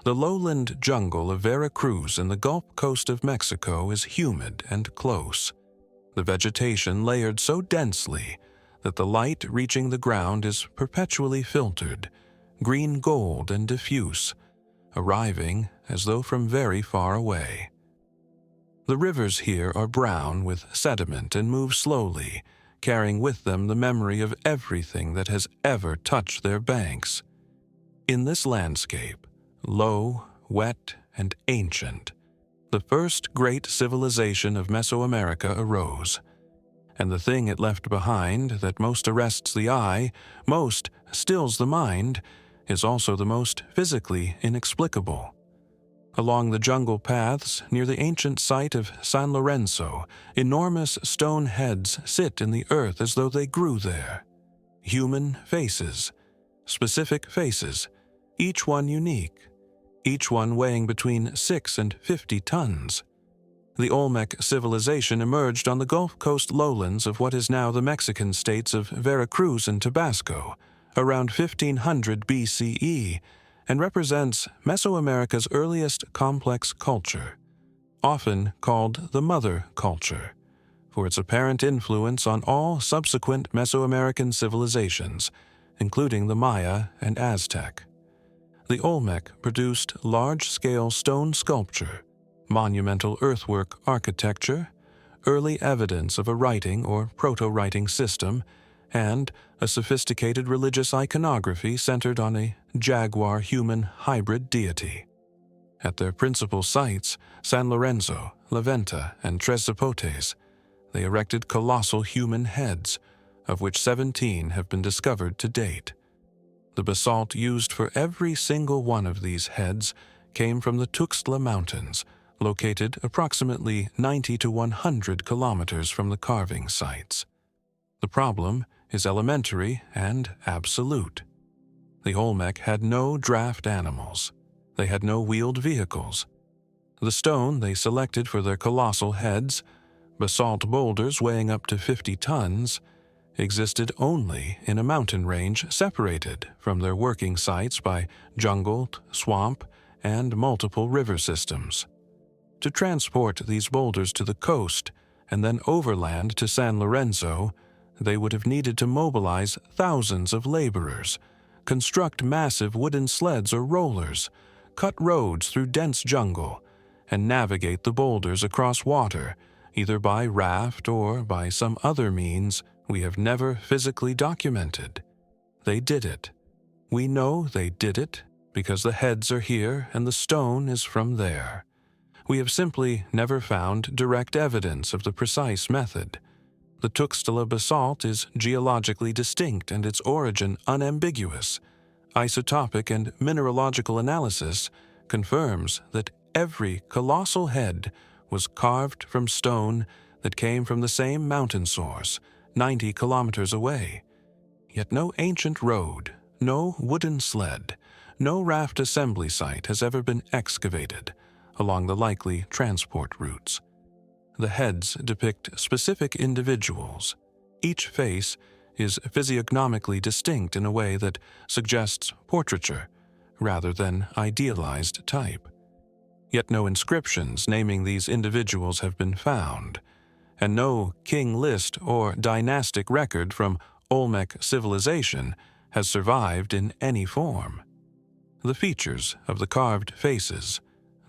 The lowland jungle of Veracruz in the Gulf Coast of Mexico is humid and close, the vegetation layered so densely that the light reaching the ground is perpetually filtered, green gold and diffuse, arriving as though from very far away. The rivers here are brown with sediment and move slowly, carrying with them the memory of everything that has ever touched their banks. In this landscape, low, wet, and ancient, the first great civilization of Mesoamerica arose, and the thing it left behind that most arrests the eye, most stills the mind, is also the most physically inexplicable. Along the jungle paths near the ancient site of San Lorenzo, enormous stone heads sit in the earth as though they grew there. human faces, specific faces, each one unique, each one weighing between 6 and 50 tons. The Olmec civilization emerged on the Gulf Coast lowlands of what is now the Mexican states of Veracruz and Tabasco, around 1500 BCE, and represents Mesoamerica's earliest complex culture, often called the Mother Culture, for its apparent influence on all subsequent Mesoamerican civilizations, including the Maya and Aztec. The Olmec produced large-scale stone sculpture, monumental earthwork architecture, early evidence of a writing or proto-writing system, and a sophisticated religious iconography centered on a jaguar-human hybrid deity. At their principal sites, San Lorenzo, La Venta, and Tres Zapotes, they erected colossal human heads, of which 17 have been discovered to date. The basalt used for every single one of these heads came from the Tuxtla Mountains, located approximately 90 to 100 kilometers from the carving sites. The problem is elementary and absolute. The Olmec had no draft animals. They had no wheeled vehicles. The stone they selected for their colossal heads, basalt boulders weighing up to 50 tons, existed only in a mountain range separated from their working sites by jungle, swamp, and multiple river systems. To transport these boulders to the coast and then overland to San Lorenzo, they would have needed to mobilize thousands of laborers, construct massive wooden sleds or rollers, cut roads through dense jungle, and navigate the boulders across water, either by raft or by some other means we have never physically documented. They did it. We know they did it because the heads are here and the stone is from there. We have simply never found direct evidence of the precise method. The Tuxtla basalt is geologically distinct and its origin unambiguous. Isotopic and mineralogical analysis confirms that every colossal head was carved from stone that came from the same mountain source, 90 kilometers away. Yet no ancient road, no wooden sled, no raft assembly site has ever been excavated along the likely transport routes. The heads depict specific individuals. Each face is physiognomically distinct in a way that suggests portraiture rather than idealized type. Yet no inscriptions naming these individuals have been found, and no king list or dynastic record from Olmec civilization has survived in any form. The features of the carved faces,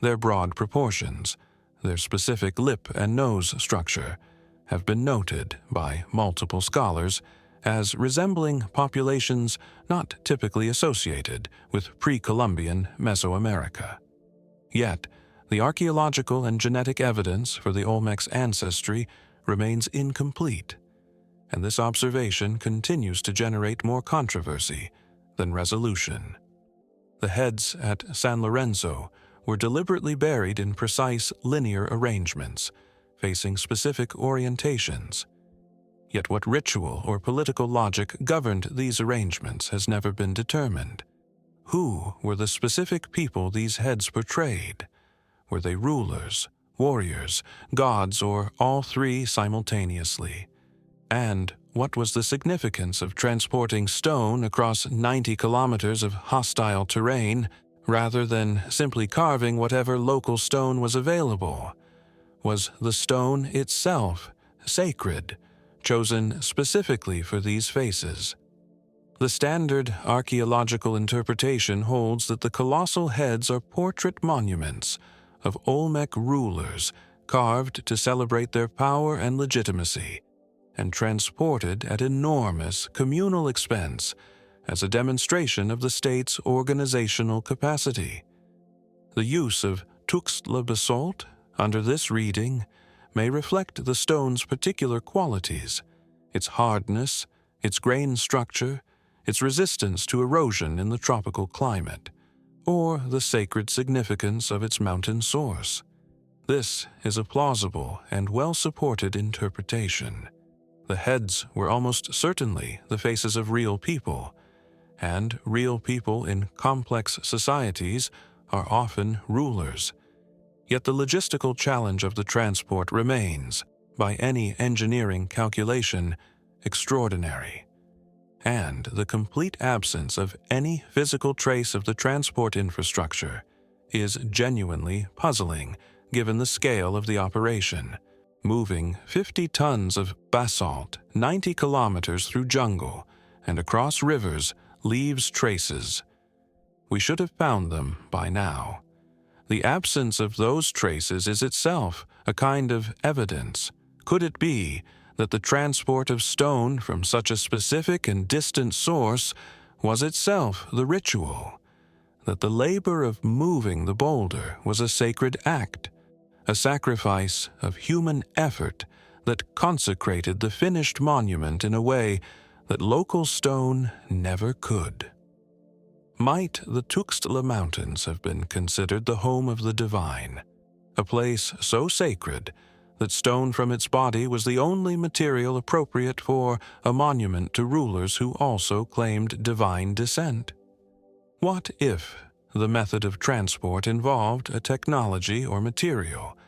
their broad proportions, their specific lip and nose structure, have been noted by multiple scholars as resembling populations not typically associated with pre-Columbian Mesoamerica. Yet, the archaeological and genetic evidence for the Olmec's ancestry remains incomplete, and this observation continues to generate more controversy than resolution. The heads at San Lorenzo were deliberately buried in precise linear arrangements, facing specific orientations. Yet what ritual or political logic governed these arrangements has never been determined. Who were the specific people these heads portrayed? Were they rulers, warriors, gods, or all three simultaneously? And what was the significance of transporting stone across 90 kilometers of hostile terrain rather than simply carving whatever local stone was available? Was the stone itself sacred, chosen specifically for these faces? The standard archaeological interpretation holds that the colossal heads are portrait monuments of Olmec rulers carved to celebrate their power and legitimacy, and transported at enormous communal expense as a demonstration of the state's organizational capacity. The use of Tuxtla basalt under this reading may reflect the stone's particular qualities, its hardness, its grain structure, its resistance to erosion in the tropical climate, or the sacred significance of its mountain source. This is a plausible and well-supported interpretation. The heads were almost certainly the faces of real people, and real people in complex societies are often rulers. Yet the logistical challenge of the transport remains, by any engineering calculation, extraordinary. And the complete absence of any physical trace of the transport infrastructure is genuinely puzzling given the scale of the operation. Moving 50 tons of basalt 90 kilometers through jungle and across rivers leaves traces. We should have found them by now. The absence of those traces is itself a kind of evidence. Could it be that the transport of stone from such a specific and distant source was itself the ritual? That the labor of moving the boulder was a sacred act, a sacrifice of human effort that consecrated the finished monument in a way that local stone never could? Might the Tuxtla Mountains have been considered the home of the divine, a place so sacred that stone from its body was the only material appropriate for a monument to rulers who also claimed divine descent? What if the method of transport involved a technology or material,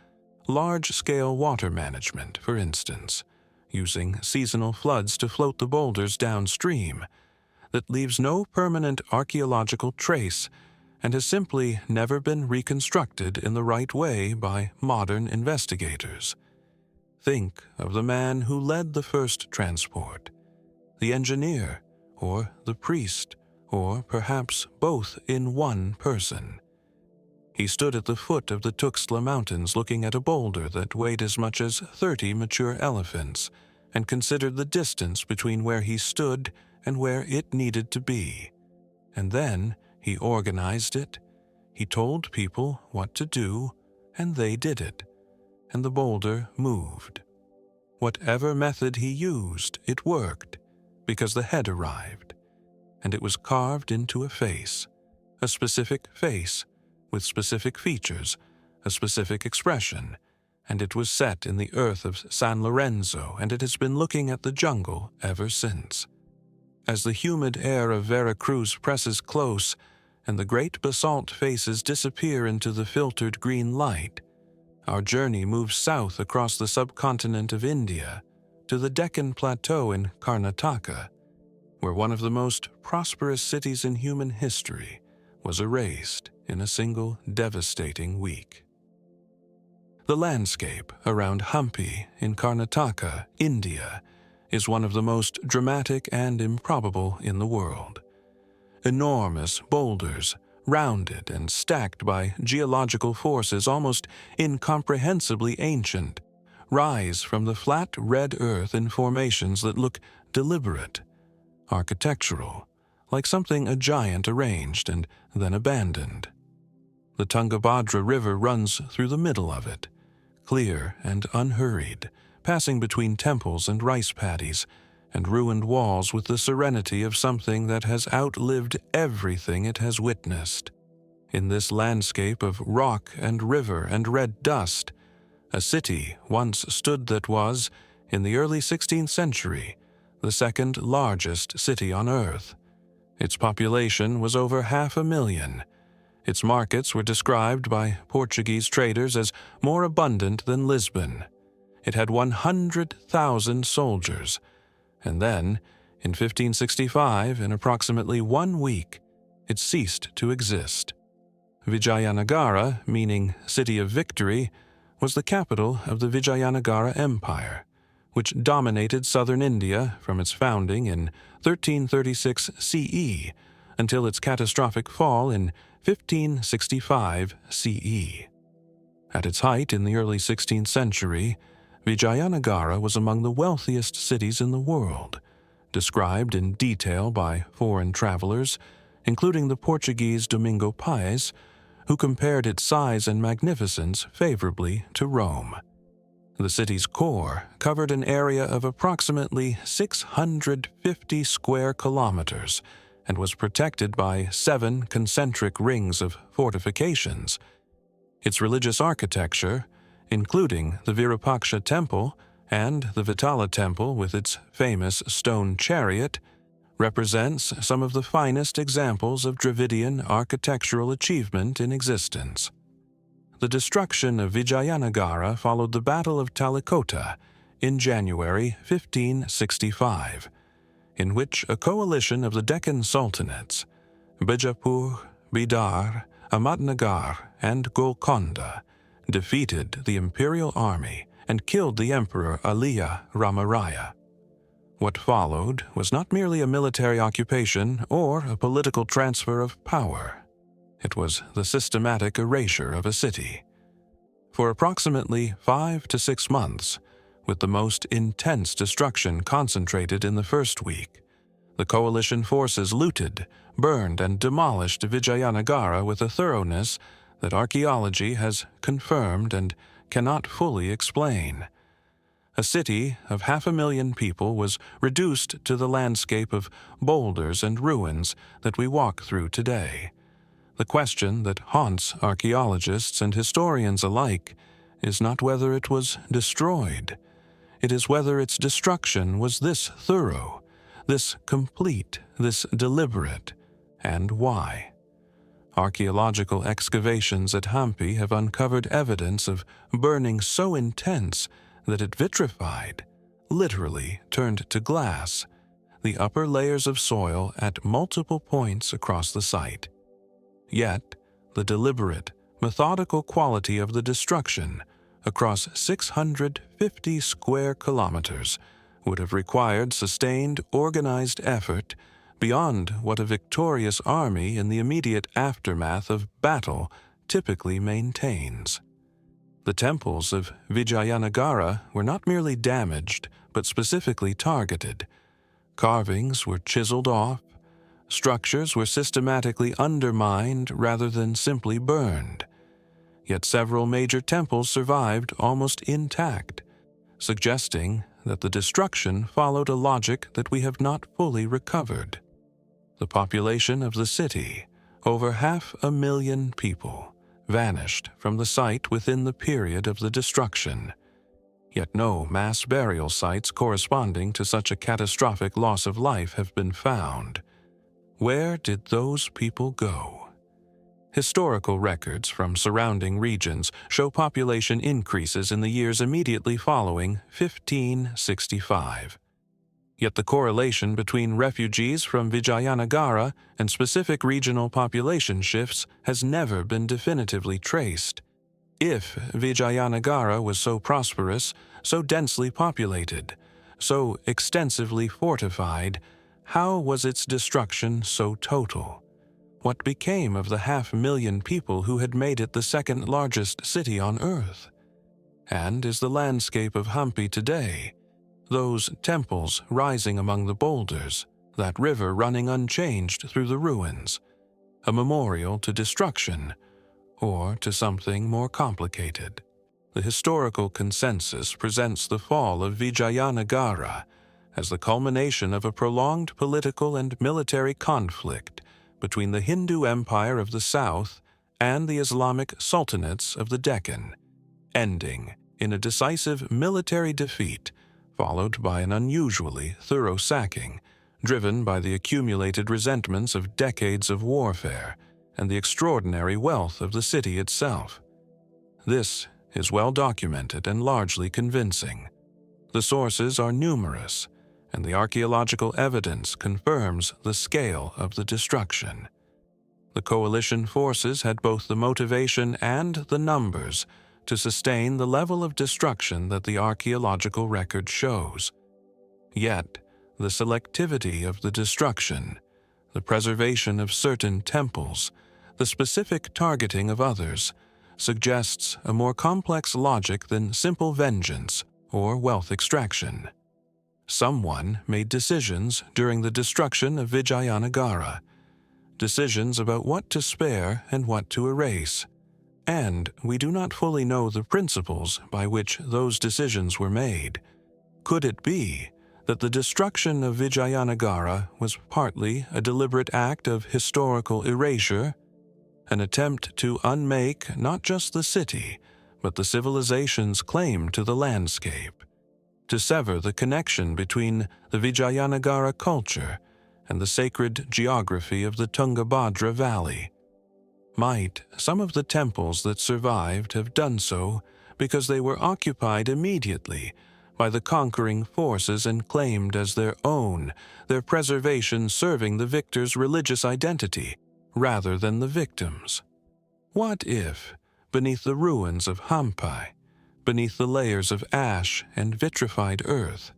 large-scale water management, for instance, using seasonal floods to float the boulders downstream, that leaves no permanent archaeological trace and has simply never been reconstructed in the right way by modern investigators? Think of the man who led the first transport, the engineer, or the priest, or perhaps both in one person. He stood at the foot of the Tuxtla Mountains looking at a boulder that weighed as much as 30 mature elephants and considered the distance between where he stood and where it needed to be. And then he organized it. He told people what to do, and they did it, and the boulder moved. Whatever method he used, it worked, because the head arrived, and it was carved into a face, a specific face, with specific features, a specific expression, and it was set in the earth of San Lorenzo, and it has been looking at the jungle ever since. As the humid air of Veracruz presses close, and the great basalt faces disappear into the filtered green light, our journey moves south across the subcontinent of India to the Deccan Plateau in Karnataka, where one of the most prosperous cities in human history was erased in a single devastating week. The landscape around Hampi in Karnataka, India, is one of the most dramatic and improbable in the world. Enormous boulders, rounded and stacked by geological forces almost incomprehensibly ancient, rise from the flat red earth in formations that look deliberate, architectural, like something a giant arranged and then abandoned. The Tungabhadra River runs through the middle of it, clear and unhurried, passing between temples and rice paddies and ruined walls with the serenity of something that has outlived everything it has witnessed. In this landscape of rock and river and red dust, a city once stood that was, in the early 16th century, the second largest city on Earth. Its population was over 500,000. Its markets were described by Portuguese traders as more abundant than Lisbon. It had 100,000 soldiers, and then, in 1565, in approximately 1 week, it ceased to exist. Vijayanagara, meaning City of Victory, was the capital of the Vijayanagara Empire, which dominated southern India from its founding in 1336 CE until its catastrophic fall in 1565 CE. At its height in the early 16th century, Vijayanagara was among the wealthiest cities in the world, described in detail by foreign travelers, including the Portuguese Domingo Paes, who compared its size and magnificence favorably to Rome. The city's core covered an area of approximately 650 square kilometers and was protected by 7 concentric rings of fortifications. Its religious architecture, including the Virupaksha Temple, and the Vitala Temple with its famous stone chariot represents some of the finest examples of Dravidian architectural achievement in existence. The destruction of Vijayanagara followed the Battle of Talikota in January 1565, in which a coalition of the Deccan Sultanates, Bijapur, Bidar, Ahmadnagar, and Golconda, defeated the imperial army and killed the emperor Aliya Ramaraya. What followed was not merely a military occupation or a political transfer of power. It was the systematic erasure of a city. For approximately 5 to 6 months, with the most intense destruction concentrated in the first week, the coalition forces looted, burned, and demolished Vijayanagara with a thoroughness that archaeology has confirmed and cannot fully explain. A city of 500,000 people was reduced to the landscape of boulders and ruins that we walk through today. The question that haunts archaeologists and historians alike is not whether it was destroyed. It is whether its destruction was this thorough, this complete, this deliberate, and why. Archaeological excavations at Hampi have uncovered evidence of burning so intense that it vitrified, literally turned to glass, the upper layers of soil at multiple points across the site. Yet, the deliberate, methodical quality of the destruction across 650 square kilometers would have required sustained, organized effort beyond what a victorious army in the immediate aftermath of battle typically maintains. The temples of Vijayanagara were not merely damaged, but specifically targeted. Carvings were chiseled off, structures were systematically undermined rather than simply burned. Yet several major temples survived almost intact, suggesting that the destruction followed a logic that we have not fully recovered. The population of the city, over 500,000 people, vanished from the site within the period of the destruction. Yet no mass burial sites corresponding to such a catastrophic loss of life have been found. Where did those people go? Historical records from surrounding regions show population increases in the years immediately following 1565. Yet the correlation between refugees from Vijayanagara and specific regional population shifts has never been definitively traced. If Vijayanagara was so prosperous, so densely populated, so extensively fortified, how was its destruction so total? What became of the 500,000 people who had made it the second largest city on Earth? And is the landscape of Hampi today, those temples rising among the boulders, that river running unchanged through the ruins, a memorial to destruction, or to something more complicated? The historical consensus presents the fall of Vijayanagara as the culmination of a prolonged political and military conflict between the Hindu Empire of the South and the Islamic Sultanates of the Deccan, ending in a decisive military defeat followed by an unusually thorough sacking, driven by the accumulated resentments of decades of warfare and the extraordinary wealth of the city itself. This is well documented and largely convincing. The sources are numerous, and the archaeological evidence confirms the scale of the destruction. The coalition forces had both the motivation and the numbers to sustain the level of destruction that the archaeological record shows. Yet, the selectivity of the destruction, the preservation of certain temples, the specific targeting of others, suggests a more complex logic than simple vengeance or wealth extraction. Someone made decisions during the destruction of Vijayanagara, decisions about what to spare and what to erase, and we do not fully know the principles by which those decisions were made. Could it be that the destruction of Vijayanagara was partly a deliberate act of historical erasure, an attempt to unmake not just the city, but the civilization's claim to the landscape? to sever the connection between the Vijayanagara culture and the sacred geography of the Tungabhadra Valley. Might some of the temples that survived have done so because they were occupied immediately by the conquering forces and claimed as their own, their preservation serving the victor's religious identity rather than the victim's? What if, beneath the ruins of Hampi, beneath the layers of ash and vitrified earth,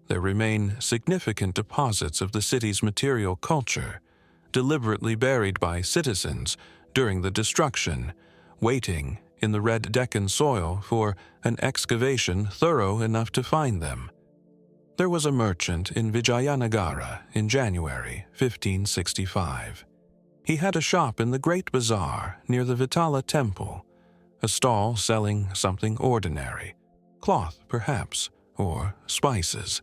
there remain significant deposits of the city's material culture, deliberately buried by citizens during the destruction, waiting in the red Deccan soil for an excavation thorough enough to find them? There was a merchant in Vijayanagara in January 1565. He had a shop in the Great Bazaar near the Vitala Temple, a stall selling something ordinary, cloth perhaps, or spices.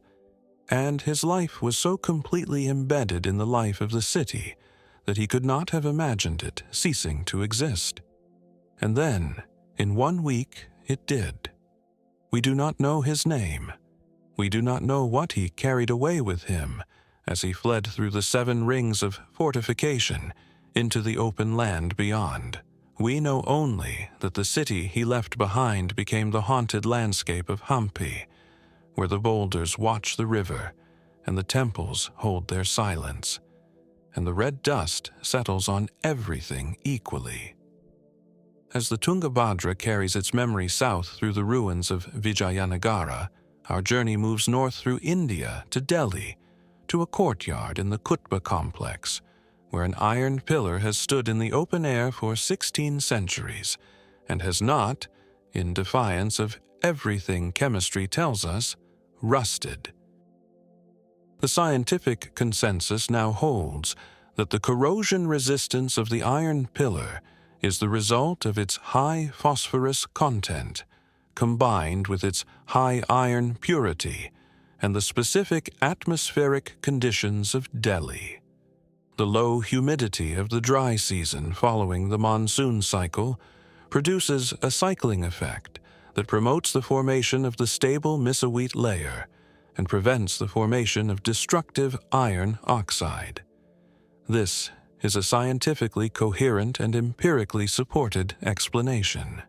And his life was so completely embedded in the life of the city that he could not have imagined it ceasing to exist. And then, in 1 week, it did. We do not know his name. We do not know what he carried away with him as he fled through the 7 rings of fortification into the open land beyond. We know only that the city he left behind became the haunted landscape of Hampi, where the boulders watch the river and the temples hold their silence, and the red dust settles on everything equally. As the Tungabhadra carries its memory south through the ruins of Vijayanagara, our journey moves north through India to Delhi, to a courtyard in the Kutba complex, where an iron pillar has stood in the open air for 16 centuries and has not, in defiance of everything chemistry tells us, rusted. The scientific consensus now holds that the corrosion resistance of the iron pillar is the result of its high phosphorus content, combined with its high iron purity and the specific atmospheric conditions of Delhi. The low humidity of the dry season following the monsoon cycle produces a cycling effect that promotes the formation of the stable misoite layer and prevents the formation of destructive iron oxide. This is a scientifically coherent and empirically supported explanation.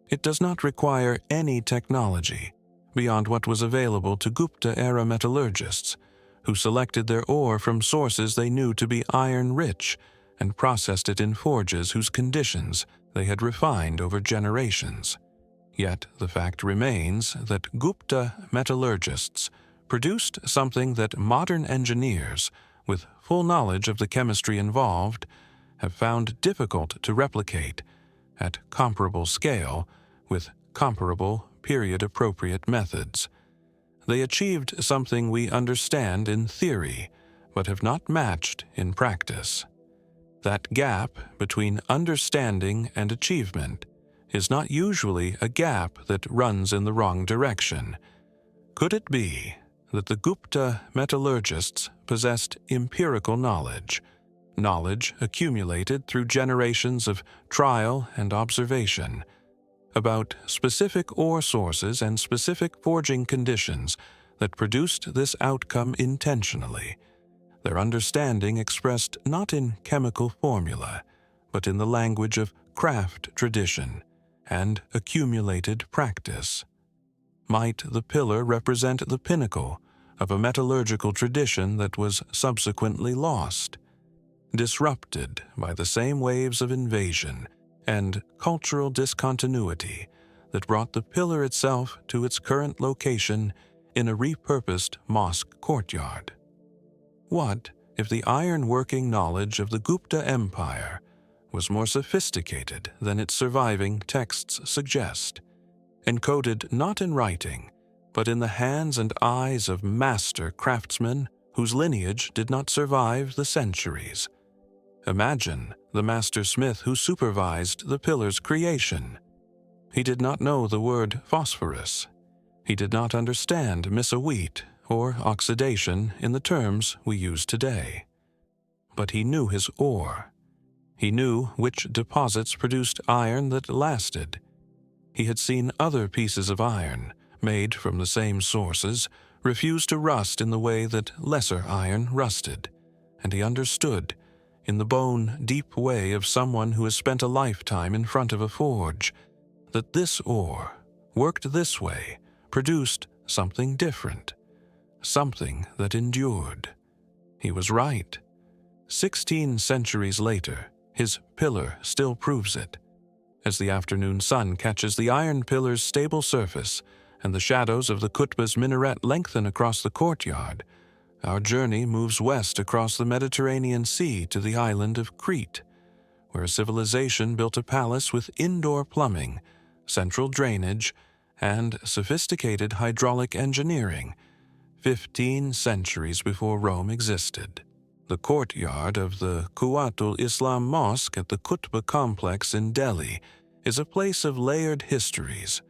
It does not require any technology beyond what was available to Gupta-era metallurgists, who selected their ore from sources they knew to be iron-rich and processed it in forges whose conditions they had refined over generations. Yet the fact remains that Gupta metallurgists produced something that modern engineers, with full knowledge of the chemistry involved, have found difficult to replicate at comparable scale with comparable period-appropriate methods. They achieved something we understand in theory, but have not matched in practice. That gap between understanding and achievement is not usually a gap that runs in the wrong direction. Could it be that the Gupta metallurgists possessed empirical knowledge accumulated through generations of trial and observation, about specific ore sources and specific forging conditions that produced this outcome intentionally, their understanding expressed not in chemical formula, but in the language of craft tradition and accumulated practice? Might the pillar represent the pinnacle of a metallurgical tradition that was subsequently lost, disrupted by the same waves of invasion and cultural discontinuity that brought the pillar itself to its current location in a repurposed mosque courtyard? What if the iron-working knowledge of the Gupta Empire was more sophisticated than its surviving texts suggest, encoded not in writing, but in the hands and eyes of master craftsmen whose lineage did not survive the centuries? Imagine the master smith who supervised the pillar's creation. He did not know the word phosphorus. He did not understand misoite or oxidation in the terms we use today. But he knew his ore. He knew which deposits produced iron that lasted. He had seen other pieces of iron, made from the same sources, refused to rust in the way that lesser iron rusted, and he understood, in the bone-deep way of someone who has spent a lifetime in front of a forge, that this ore, worked this way, produced something different, something that endured. He was right. 16 centuries later, his pillar still proves it. As the afternoon sun catches the iron pillar's stable surface and the shadows of the Qutb's minaret lengthen across the courtyard, our journey moves west across the Mediterranean Sea to the island of Crete, where a civilization built a palace with indoor plumbing, central drainage, and sophisticated hydraulic engineering, 15 centuries before Rome existed. The courtyard of the Quwwatul Islam Mosque at the Qutb complex in Delhi is a place of layered histories,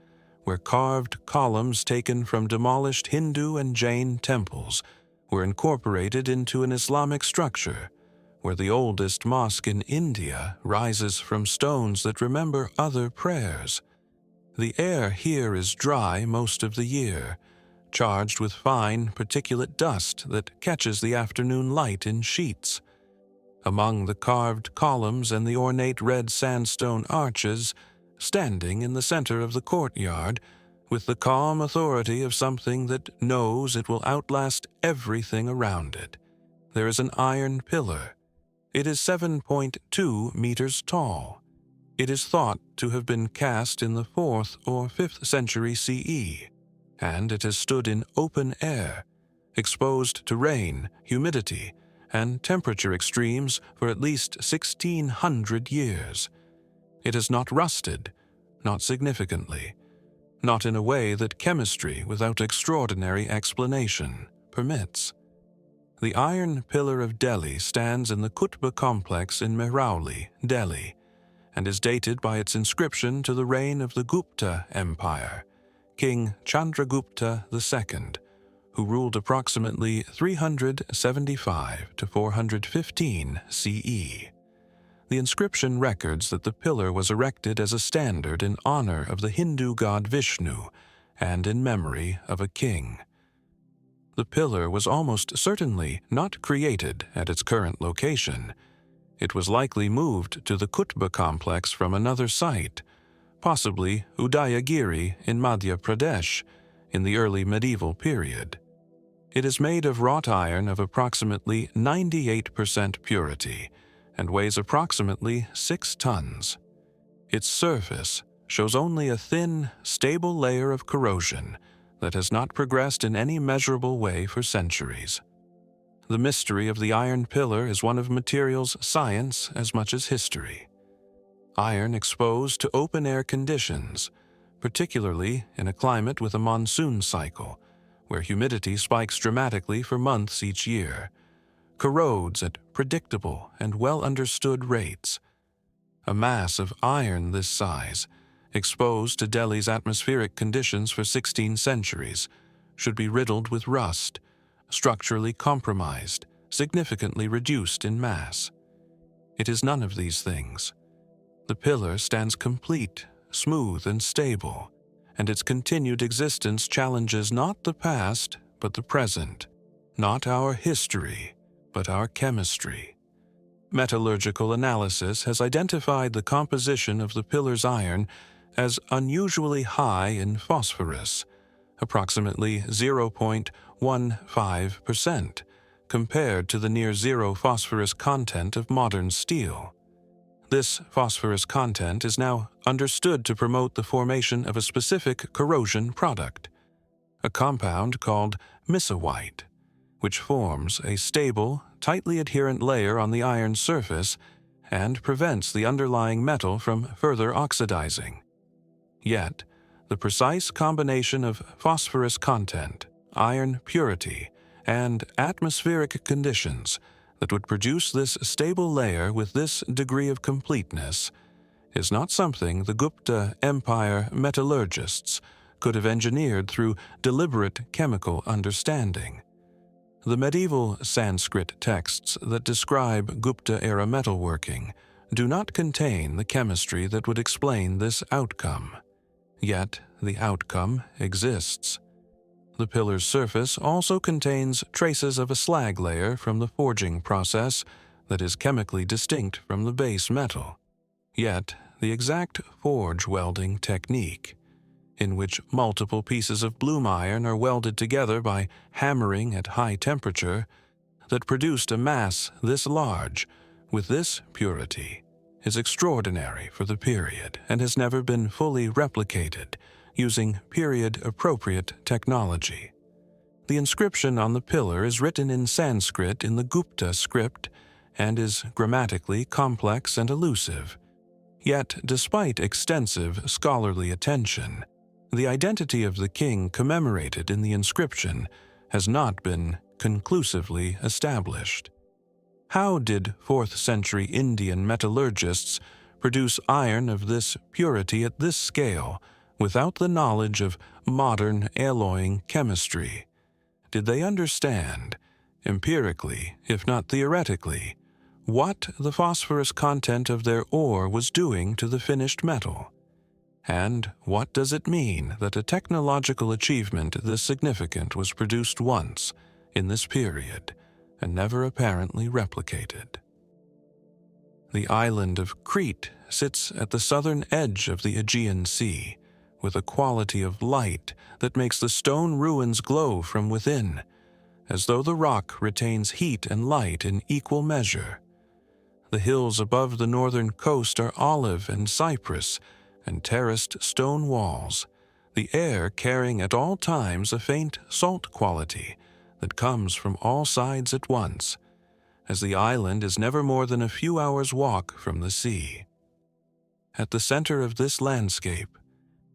where carved columns taken from demolished Hindu and Jain temples were incorporated into an Islamic structure, where the oldest mosque in India rises from stones that remember other prayers. The air here is dry most of the year, charged with fine particulate dust that catches the afternoon light in sheets. Among the carved columns and the ornate red sandstone arches, standing in the center of the courtyard, with the calm authority of something that knows it will outlast everything around it, there is an iron pillar. It is 7.2 meters tall. It is thought to have been cast in the 4th or 5th century CE, and it has stood in open air, exposed to rain, humidity, and temperature extremes for at least 1,600 years. It has not rusted, not significantly, not in a way that chemistry without extraordinary explanation permits. The Iron Pillar of Delhi stands in the Qutb complex in Mehrauli, Delhi, and is dated by its inscription to the reign of the Gupta Empire, King Chandragupta II, who ruled approximately 375 to 415 CE. The inscription records that the pillar was erected as a standard in honor of the Hindu god Vishnu and in memory of a king. The pillar was almost certainly not created at its current location. It was likely moved to the Qutb complex from another site, possibly Udayagiri in Madhya Pradesh, in the early medieval period. It is made of wrought iron of approximately 98% purity and weighs approximately 6 tons. Its surface shows only a thin, stable layer of corrosion that has not progressed in any measurable way for centuries. The mystery of the iron pillar is one of materials science as much as history. Iron exposed to open-air conditions, particularly in a climate with a monsoon cycle, where humidity spikes dramatically for months each year, corrodes at predictable and well-understood rates. A mass of iron this size, exposed to Delhi's atmospheric conditions for 16 centuries, should be riddled with rust, structurally compromised, significantly reduced in mass. It is none of these things. The pillar stands complete, smooth, and stable, and its continued existence challenges not the past, but the present, not our history, but our chemistry. Metallurgical analysis has identified the composition of the pillar's iron as unusually high in phosphorus, approximately 0.15%, compared to the near-zero phosphorus content of modern steel. This phosphorus content is now understood to promote the formation of a specific corrosion product, a compound called misawite, which forms a stable, tightly adherent layer on the iron's surface and prevents the underlying metal from further oxidizing. Yet, the precise combination of phosphorus content, iron purity, and atmospheric conditions that would produce this stable layer with this degree of completeness is not something the Gupta Empire metallurgists could have engineered through deliberate chemical understanding. The medieval Sanskrit texts that describe Gupta-era metalworking do not contain the chemistry that would explain this outcome. Yet the outcome exists. The pillar's surface also contains traces of a slag layer from the forging process that is chemically distinct from the base metal. Yet the exact forge welding technique, in which multiple pieces of bloom iron are welded together by hammering at high temperature, that produced a mass this large, with this purity, is extraordinary for the period and has never been fully replicated using period-appropriate technology. The inscription on the pillar is written in Sanskrit in the Gupta script and is grammatically complex and elusive. Yet, despite extensive scholarly attention, the identity of the king commemorated in the inscription has not been conclusively established. How did 4th century Indian metallurgists produce iron of this purity at this scale without the knowledge of modern alloying chemistry? Did they understand, empirically, if not theoretically, what the phosphorus content of their ore was doing to the finished metal? And what does it mean that a technological achievement this significant was produced once, in this period, and never apparently replicated? The island of Crete sits at the southern edge of the Aegean Sea, with a quality of light that makes the stone ruins glow from within, as though the rock retains heat and light in equal measure. The hills above the northern coast are olive and cypress and terraced stone walls, the air carrying at all times a faint salt quality that comes from all sides at once, as the island is never more than a few hours' walk from the sea. At the center of this landscape,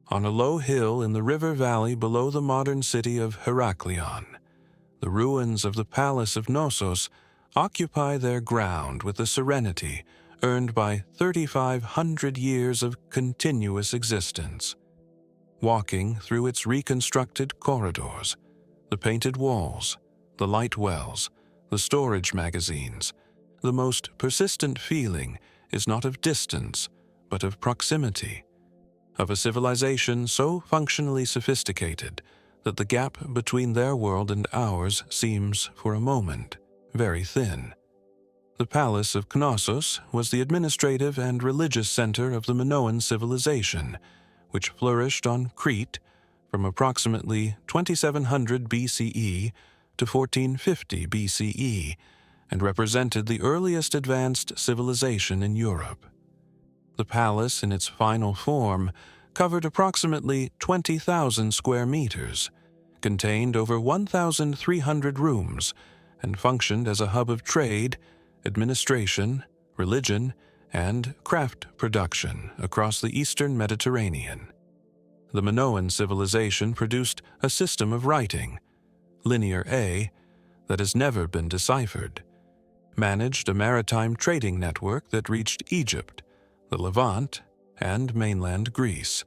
on a low hill in the river valley below the modern city of Heraklion, the ruins of the palace of Knossos occupy their ground with a serenity earned by 3,500 years of continuous existence. Walking through its reconstructed corridors, the painted walls, the light wells, the storage magazines, the most persistent feeling is not of distance, but of proximity, of a civilization so functionally sophisticated that the gap between their world and ours seems, for a moment, very thin. The palace of Knossos was the administrative and religious center of the Minoan civilization, which flourished on Crete from approximately 2700 BCE to 1450 BCE and represented the earliest advanced civilization in Europe. The palace, in its final form, covered approximately 20,000 square meters, contained over 1,300 rooms, and functioned as a hub of trade, administration, religion, and craft production across the eastern Mediterranean. The Minoan civilization produced a system of writing, Linear A, that has never been deciphered, managed a maritime trading network that reached Egypt, the Levant, and mainland Greece,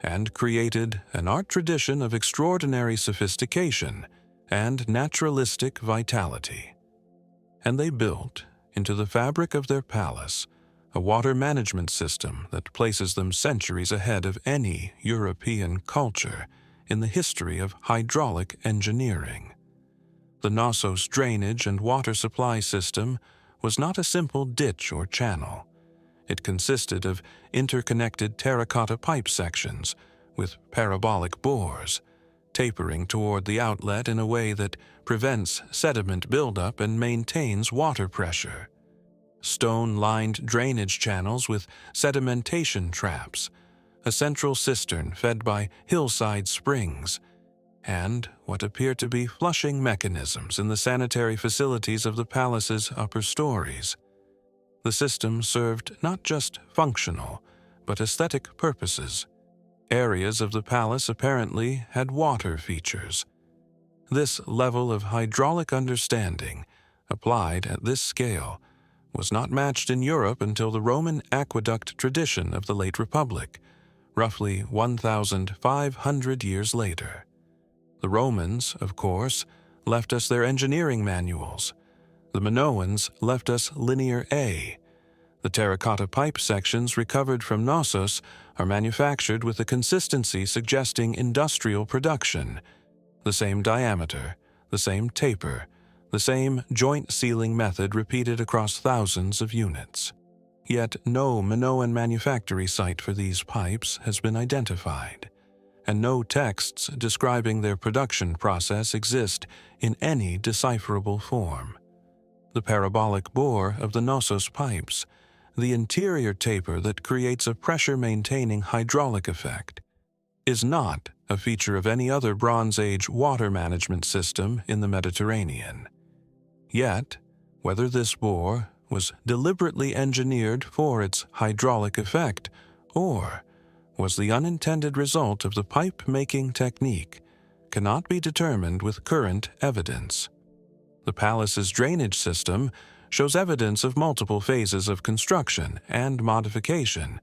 and created an art tradition of extraordinary sophistication and naturalistic vitality. And they built, into the fabric of their palace, a water management system that places them centuries ahead of any European culture in the history of hydraulic engineering. The Knossos drainage and water supply system was not a simple ditch or channel. It consisted of interconnected terracotta pipe sections with parabolic bores, tapering toward the outlet in a way that prevents sediment buildup and maintains water pressure. Stone-lined drainage channels with sedimentation traps, a central cistern fed by hillside springs, and what appear to be flushing mechanisms in the sanitary facilities of the palace's upper stories. The system served not just functional, but aesthetic purposes. Areas of the palace apparently had water features. This level of hydraulic understanding, applied at this scale, was not matched in Europe until the Roman aqueduct tradition of the late Republic, roughly 1,500 years later. The Romans, of course, left us their engineering manuals. The Minoans left us Linear A. The terracotta pipe sections recovered from Knossos are manufactured with a consistency suggesting industrial production. The same diameter, the same taper, the same joint sealing method repeated across thousands of units. Yet no Minoan manufactory site for these pipes has been identified, and no texts describing their production process exist in any decipherable form. The parabolic bore of the Knossos pipes, the interior taper that creates a pressure-maintaining hydraulic effect, is not a feature of any other Bronze Age water management system in the Mediterranean. Yet, whether this bore was deliberately engineered for its hydraulic effect, or was the unintended result of the pipe-making technique, cannot be determined with current evidence. The palace's drainage system shows evidence of multiple phases of construction and modification,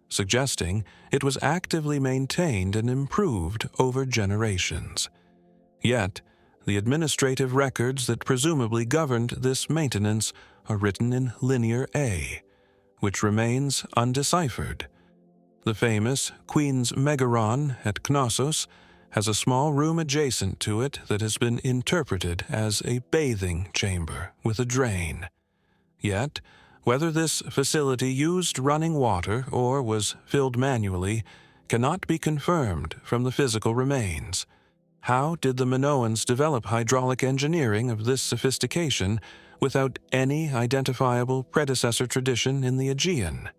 suggesting it was actively maintained and improved over generations. Yet, the administrative records that presumably governed this maintenance are written in Linear A, which remains undeciphered. The famous Queen's Megaron at Knossos has a small room adjacent to it that has been interpreted as a bathing chamber with a drain. Yet, whether this facility used running water or was filled manually cannot be confirmed from the physical remains. How did the Minoans develop hydraulic engineering of this sophistication without any identifiable predecessor tradition in the Aegean?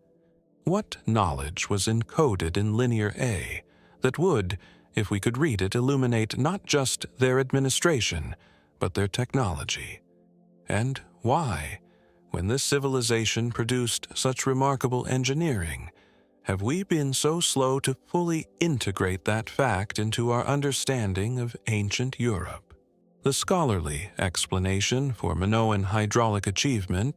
What knowledge was encoded in Linear A that would, if we could read it, illuminate not just their administration, but their technology? And why, when this civilization produced such remarkable engineering, have we been so slow to fully integrate that fact into our understanding of ancient Europe? The scholarly explanation for Minoan hydraulic achievement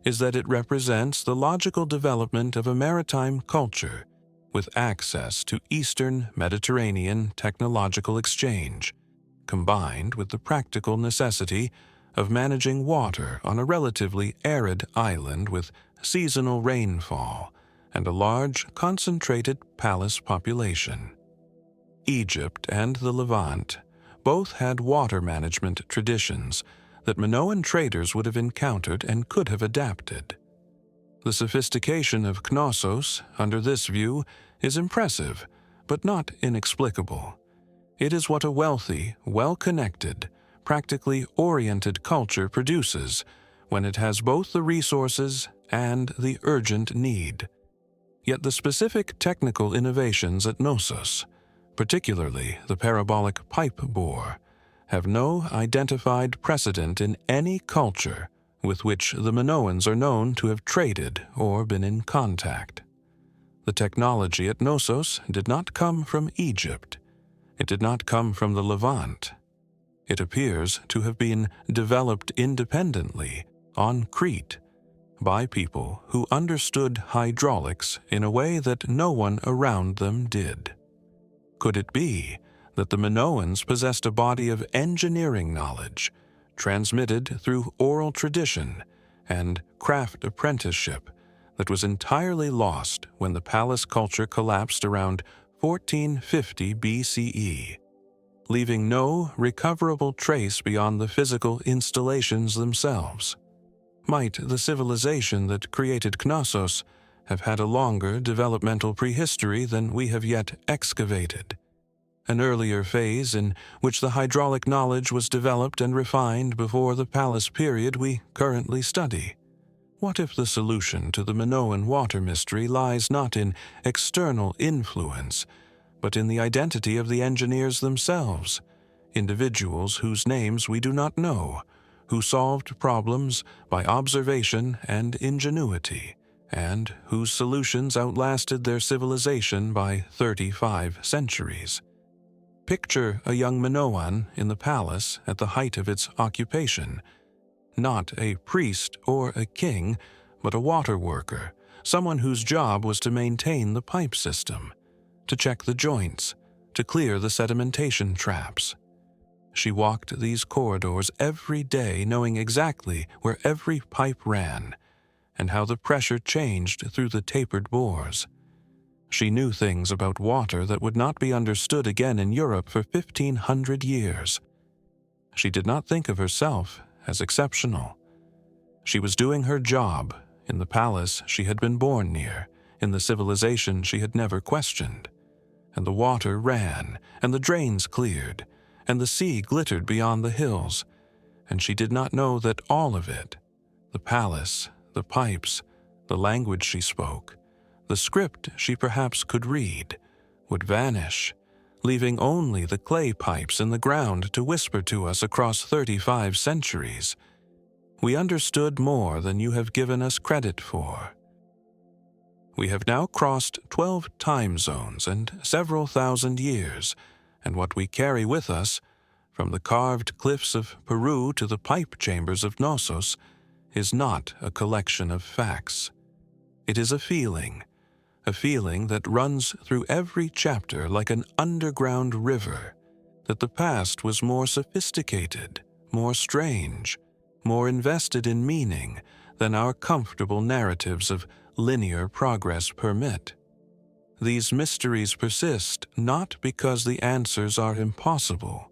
is that it represents the logical development of a maritime culture with access to Eastern Mediterranean technological exchange, combined with the practical necessity of managing water on a relatively arid island with seasonal rainfall and a large, concentrated palace population. Egypt and the Levant both had water management traditions that Minoan traders would have encountered and could have adapted. The sophistication of Knossos, under this view, is impressive, but not inexplicable. It is what a wealthy, well-connected, practically oriented culture produces when it has both the resources and the urgent need. Yet the specific technical innovations at Knossos, particularly the parabolic pipe bore, have no identified precedent in any culture with which the Minoans are known to have traded or been in contact. The technology at Knossos did not come from Egypt. It did not come from the Levant. It appears to have been developed independently on Crete by people who understood hydraulics in a way that no one around them did. Could it be that the Minoans possessed a body of engineering knowledge transmitted through oral tradition and craft apprenticeship that was entirely lost when the palace culture collapsed around 1450 BCE, leaving no recoverable trace beyond the physical installations themselves? Might the civilization that created Knossos have had a longer developmental prehistory than we have yet excavated? An earlier phase in which the hydraulic knowledge was developed and refined before the palace period we currently study? What if the solution to the Minoan water mystery lies not in external influence, but in the identity of the engineers themselves, individuals whose names we do not know, who solved problems by observation and ingenuity, and whose solutions outlasted their civilization by 35 centuries? Picture a young Minoan in the palace at the height of its occupation, not a priest or a king, but a water worker, someone whose job was to maintain the pipe system, to check the joints, to clear the sedimentation traps. She walked these corridors every day knowing exactly where every pipe ran, and how the pressure changed through the tapered bores. She knew things about water that would not be understood again in Europe for 1,500 years. She did not think of herself as exceptional. She was doing her job in the palace she had been born near, in the civilization she had never questioned. And the water ran, and the drains cleared, and the sea glittered beyond the hills, and she did not know that all of it, the palace, the pipes, the language she spoke, the script she perhaps could read, would vanish, leaving only the clay pipes in the ground to whisper to us across 35 centuries. We understood more than you have given us credit for. We have now crossed 12 time zones and several thousand years, and what we carry with us, from the carved cliffs of Peru to the pipe chambers of Knossos, is not a collection of facts. It is a feeling that runs through every chapter like an underground river, that the past was more sophisticated, more strange, more invested in meaning than our comfortable narratives of linear progress permit. These mysteries persist not because the answers are impossible,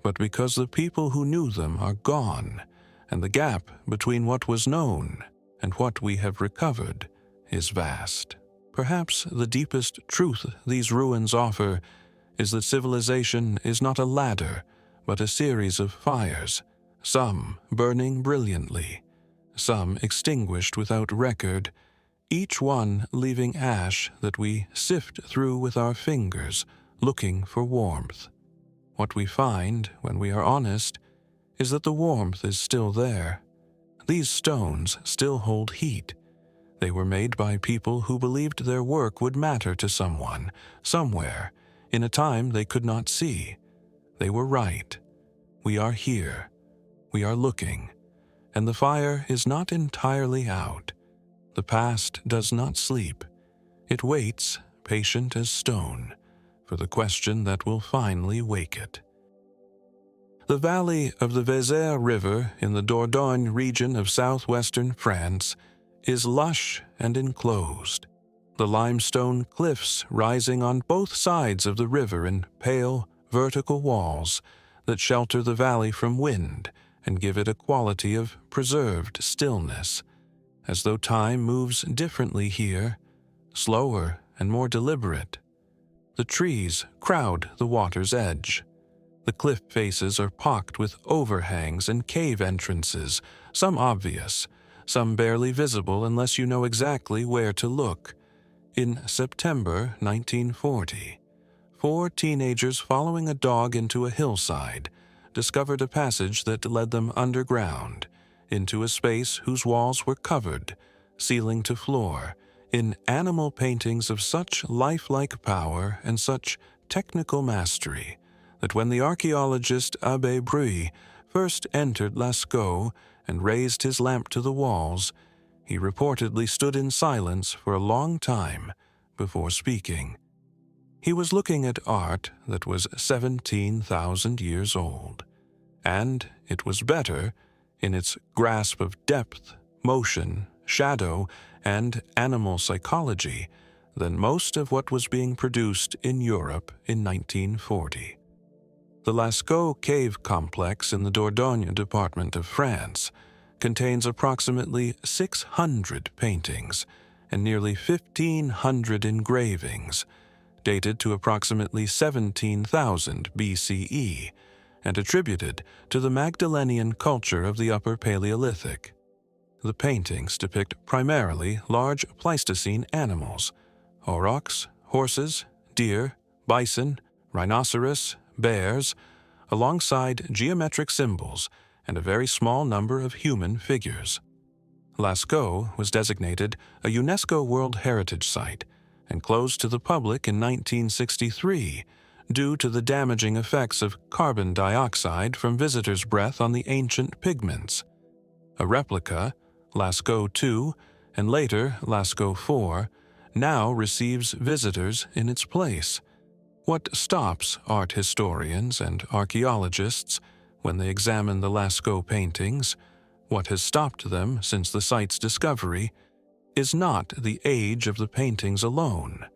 but because the people who knew them are gone, and the gap between what was known and what we have recovered is vast. Perhaps the deepest truth these ruins offer is that civilization is not a ladder, but a series of fires, some burning brilliantly, some extinguished without record, each one leaving ash that we sift through with our fingers, looking for warmth. What we find, when we are honest, is that the warmth is still there. These stones still hold heat. They were made by people who believed their work would matter to someone, somewhere, in a time they could not see. They were right. We are here. We are looking. And the fire is not entirely out. The past does not sleep. It waits, patient as stone, for the question that will finally wake it. The valley of the Vézère River in the Dordogne region of southwestern France is lush and enclosed. The limestone cliffs rising on both sides of the river in pale, vertical walls that shelter the valley from wind and give it a quality of preserved stillness, as though time moves differently here, slower and more deliberate. The trees crowd the water's edge. The cliff faces are pocked with overhangs and cave entrances, some obvious, some barely visible unless you know exactly where to look. In September 1940, 4 teenagers following a dog into a hillside discovered a passage that led them underground, into a space whose walls were covered, ceiling to floor, in animal paintings of such lifelike power and such technical mastery that when the archaeologist Abbé Bruy first entered Lascaux and raised his lamp to the walls, he reportedly stood in silence for a long time before speaking. He was looking at art that was 17,000 years old, and it was better, in its grasp of depth, motion, shadow, and animal psychology, than most of what was being produced in Europe in 1940. The Lascaux cave complex in the Dordogne department of France contains approximately 600 paintings and nearly 1,500 engravings, dated to approximately 17,000 BCE, and attributed to the Magdalenian culture of the Upper Paleolithic. The paintings depict primarily large Pleistocene animals: aurochs, horses, deer, bison, rhinoceros, bears, alongside geometric symbols and a very small number of human figures. Lascaux was designated a UNESCO World Heritage Site and closed to the public in 1963 due to the damaging effects of carbon dioxide from visitors' breath on the ancient pigments. A replica, Lascaux II, and later Lascaux IV, now receives visitors in its place. What stops art historians and archaeologists when they examine the Lascaux paintings, what has stopped them since the site's discovery, is not the age of the paintings alone,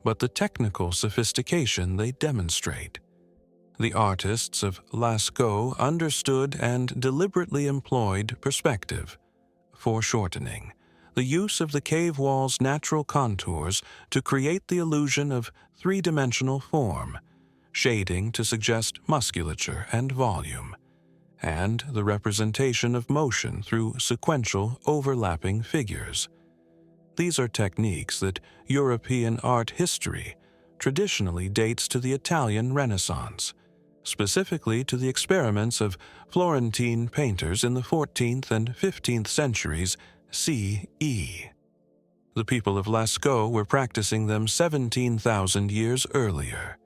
but the technical sophistication they demonstrate. The artists of Lascaux understood and deliberately employed perspective, foreshortening, the use of the cave wall's natural contours to create the illusion of three-dimensional form, shading to suggest musculature and volume, and the representation of motion through sequential overlapping figures. These are techniques that European art history traditionally dates to the Italian Renaissance, specifically to the experiments of Florentine painters in the 14th and 15th centuries CE. The people of Lascaux were practicing them 17,000 years earlier.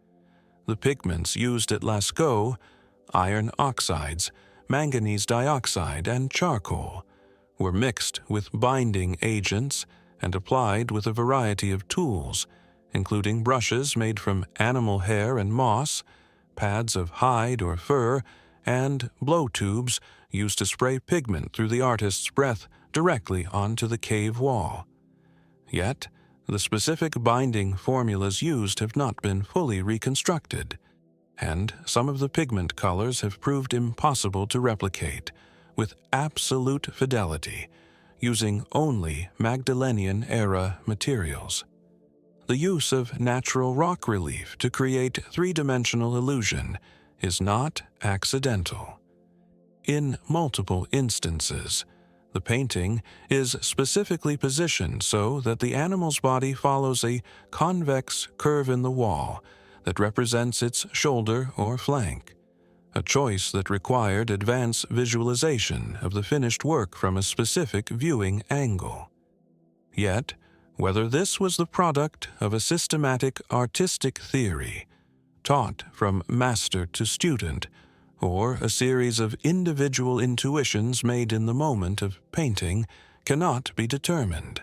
The pigments used at Lascaux, iron oxides, manganese dioxide, and charcoal, were mixed with binding agents and applied with a variety of tools, including brushes made from animal hair and moss, pads of hide or fur, and blow tubes used to spray pigment through the artist's breath directly onto the cave wall. Yet, the specific binding formulas used have not been fully reconstructed, and some of the pigment colors have proved impossible to replicate with absolute fidelity, using only Magdalenian-era materials. The use of natural rock relief to create three-dimensional illusion is not accidental. In multiple instances, the painting is specifically positioned so that the animal's body follows a convex curve in the wall that represents its shoulder or flank, a choice that required advanced visualization of the finished work from a specific viewing angle. Yet, whether this was the product of a systematic artistic theory, taught from master to student, or a series of individual intuitions made in the moment of painting, cannot be determined.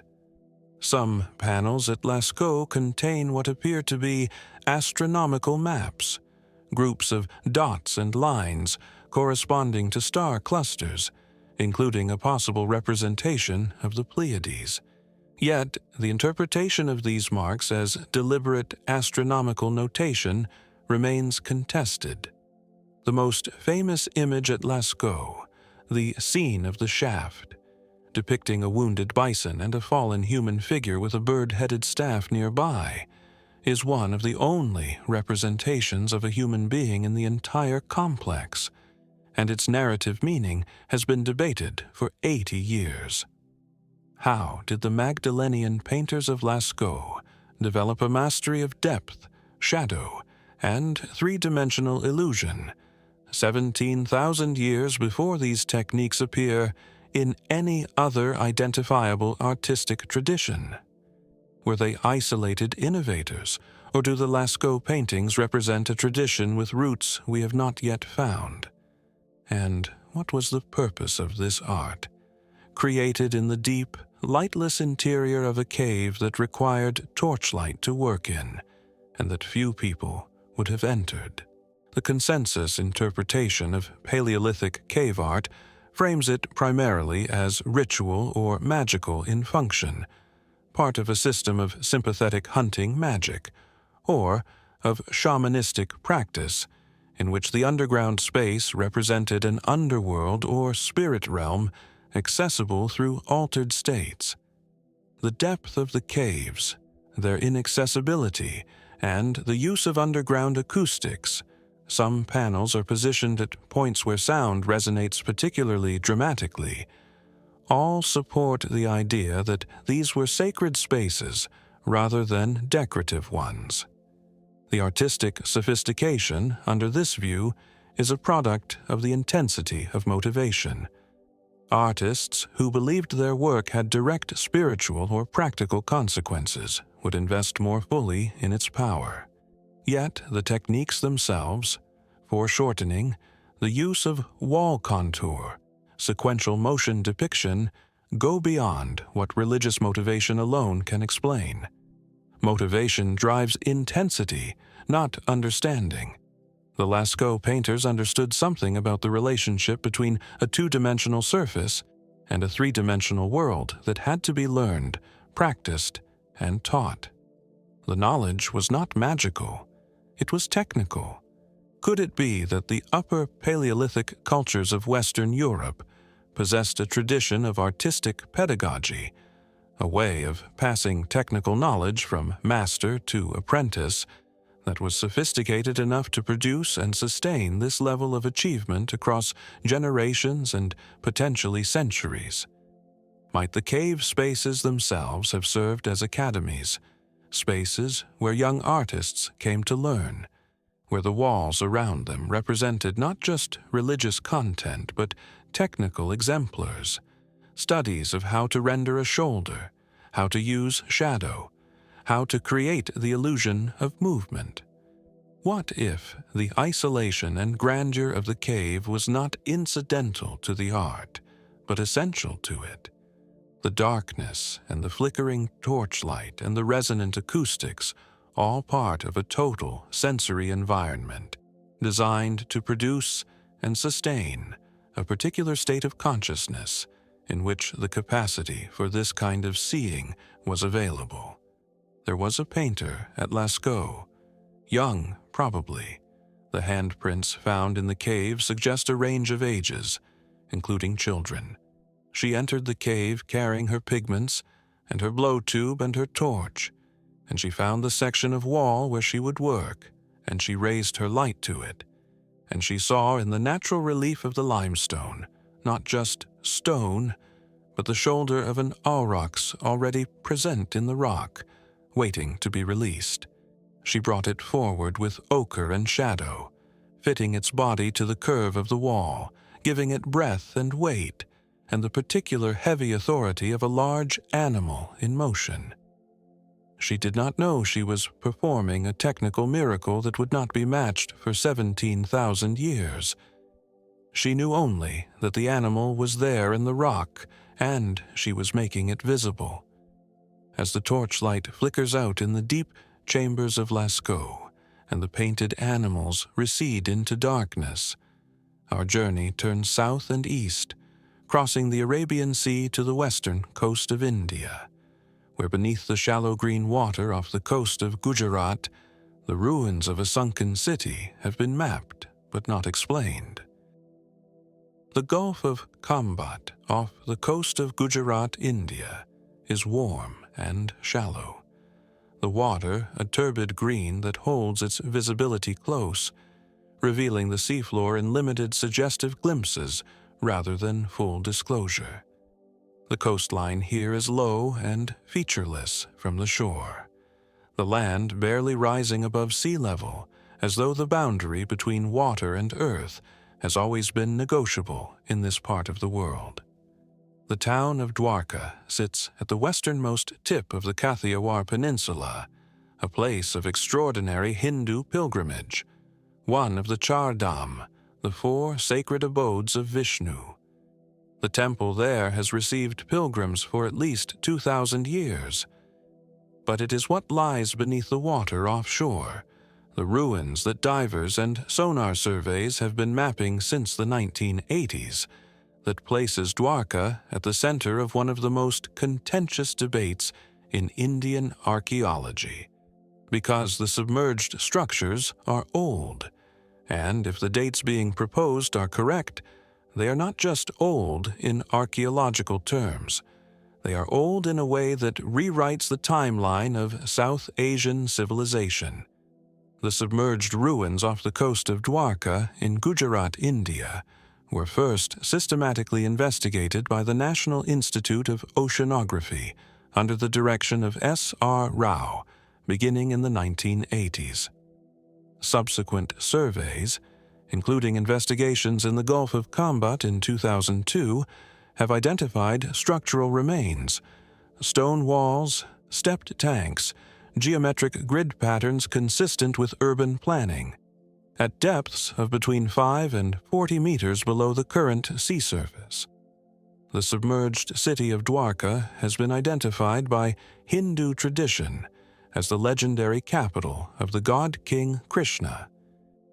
Some panels at Lascaux contain what appear to be astronomical maps, groups of dots and lines corresponding to star clusters, including a possible representation of the Pleiades. Yet, the interpretation of these marks as deliberate astronomical notation remains contested. The most famous image at Lascaux, the scene of the shaft, depicting a wounded bison and a fallen human figure with a bird-headed staff nearby, is one of the only representations of a human being in the entire complex, and its narrative meaning has been debated for 80 years. How did the Magdalenian painters of Lascaux develop a mastery of depth, shadow, and three-dimensional illusion 17,000 years before these techniques appear in any other identifiable artistic tradition? Were they isolated innovators, or do the Lascaux paintings represent a tradition with roots we have not yet found? And what was the purpose of this art, created in the deep, lightless interior of a cave that required torchlight to work in, and that few people would have entered? The consensus interpretation of Paleolithic cave art frames it primarily as ritual or magical in function, part of a system of sympathetic hunting magic, or of shamanistic practice, in which the underground space represented an underworld or spirit realm accessible through altered states. The depth of the caves, their inaccessibility, and the use of underground acoustics — some panels are positioned at points where sound resonates particularly dramatically — all support the idea that these were sacred spaces rather than decorative ones. The artistic sophistication, under this view, is a product of the intensity of motivation. Artists who believed their work had direct spiritual or practical consequences would invest more fully in its power. Yet the techniques themselves, foreshortening, the use of wall contour, sequential motion depiction, go beyond what religious motivation alone can explain. Motivation drives intensity, not understanding. The Lascaux painters understood something about the relationship between a two-dimensional surface and a three-dimensional world that had to be learned, practiced, and taught. The knowledge was not magical, it was technical. Could it be that the upper Paleolithic cultures of Western Europe possessed a tradition of artistic pedagogy, a way of passing technical knowledge from master to apprentice that was sophisticated enough to produce and sustain this level of achievement across generations and potentially centuries? Might the cave spaces themselves have served as academies, spaces where young artists came to learn, where the walls around them represented not just religious content but technical exemplars, studies of how to render a shoulder, how to use shadow, how to create the illusion of movement? What if the isolation and grandeur of the cave was not incidental to the art, but essential to it? The darkness and the flickering torchlight and the resonant acoustics, all part of a total sensory environment, designed to produce and sustain a particular state of consciousness in which the capacity for this kind of seeing was available. There was a painter at Lascaux, young probably. The handprints found in the cave suggest a range of ages, including children. She entered the cave carrying her pigments and her blow tube and her torch, and she found the section of wall where she would work, and she raised her light to it, and she saw in the natural relief of the limestone not just stone, but the shoulder of an aurochs already present in the rock, waiting to be released. She brought it forward with ochre and shadow, fitting its body to the curve of the wall, giving it breadth and weight, and the particular heavy authority of a large animal in motion. She did not know she was performing a technical miracle that would not be matched for 17,000 years. She knew only that the animal was there in the rock, and she was making it visible. As the torchlight flickers out in the deep chambers of Lascaux, and the painted animals recede into darkness, our journey turns south and east, crossing the Arabian Sea to the western coast of India, where beneath the shallow green water off the coast of Gujarat, the ruins of a sunken city have been mapped but not explained. The Gulf of Kambat off the coast of Gujarat, India, is warm and shallow. The water a turbid green that holds its visibility close, revealing the seafloor in limited suggestive glimpses rather than full disclosure. The coastline here is low and featureless from the shore, the land barely rising above sea level, as though the boundary between water and earth has always been negotiable in this part of the world. The town of Dwarka sits at the westernmost tip of the Kathiawar Peninsula, a place of extraordinary Hindu pilgrimage, one of the Char Dham, the 4 sacred abodes of Vishnu. The temple there has received pilgrims for at least 2,000 years. But it is what lies beneath the water offshore, the ruins that divers and sonar surveys have been mapping since the 1980s, that places Dwarka at the center of one of the most contentious debates in Indian archaeology. Because the submerged structures are old, and if the dates being proposed are correct, they are not just old in archaeological terms. They are old in a way that rewrites the timeline of South Asian civilization. The submerged ruins off the coast of Dwarka in Gujarat, India, were first systematically investigated by the National Institute of Oceanography under the direction of S.R. Rao, beginning in the 1980s. Subsequent surveys, including investigations in the Gulf of Kambat in 2002, have identified structural remains, stone walls, stepped tanks, geometric grid patterns consistent with urban planning, at depths of between 5 and 40 meters below the current sea surface. The submerged city of Dwarka has been identified by Hindu tradition as the legendary capital of the god-king Krishna,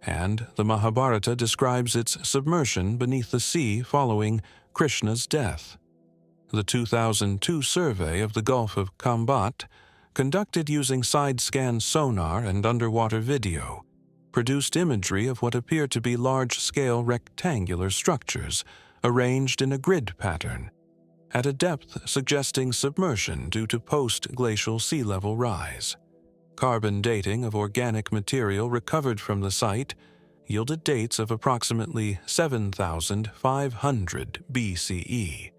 and the Mahabharata describes its submersion beneath the sea following Krishna's death. The 2002 survey of the Gulf of Khambhat, conducted using side-scan sonar and underwater video, produced imagery of what appear to be large-scale rectangular structures arranged in a grid pattern, at a depth suggesting submersion due to post-glacial sea level rise. Carbon dating of organic material recovered from the site yielded dates of approximately 7,500 BCE.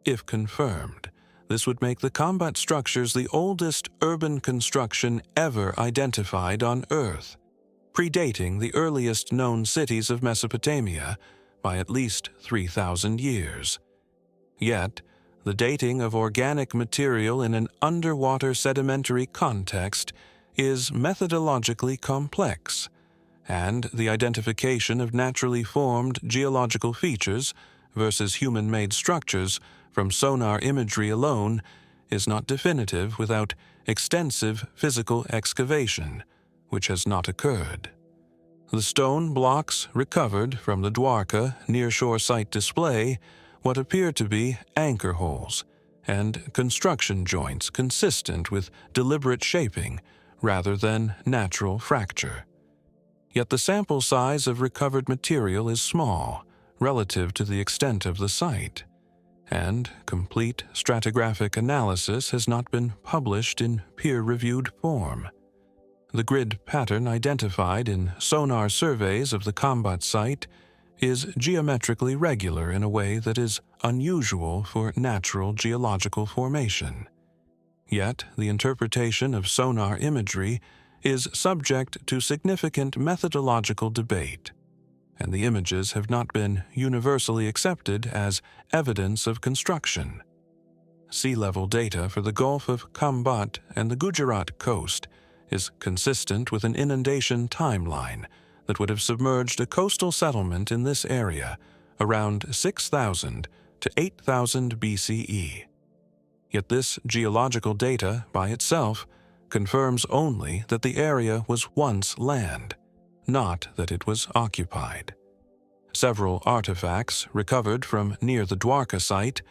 If confirmed, this would make the Khambhat structures the oldest urban construction ever identified on Earth, predating the earliest known cities of Mesopotamia by at least 3,000 years. Yet, the dating of organic material in an underwater sedimentary context is methodologically complex, and the identification of naturally formed geological features versus human-made structures from sonar imagery alone is not definitive without extensive physical excavation, which has not occurred. The stone blocks recovered from the Dwarka nearshore site display what appear to be anchor holes and construction joints consistent with deliberate shaping rather than natural fracture. Yet the sample size of recovered material is small relative to the extent of the site, and complete stratigraphic analysis has not been published in peer-reviewed form. The grid pattern identified in sonar surveys of the Khambhat site is geometrically regular in a way that is unusual for natural geological formation. Yet, the interpretation of sonar imagery is subject to significant methodological debate, and the images have not been universally accepted as evidence of construction. Sea level data for the Gulf of Khambhat and the Gujarat coast is consistent with an inundation timeline that would have submerged a coastal settlement in this area around 6,000 to 8,000 BCE. Yet this geological data by itself confirms only that the area was once land, not that it was occupied. Several artifacts recovered from near the Dwarka site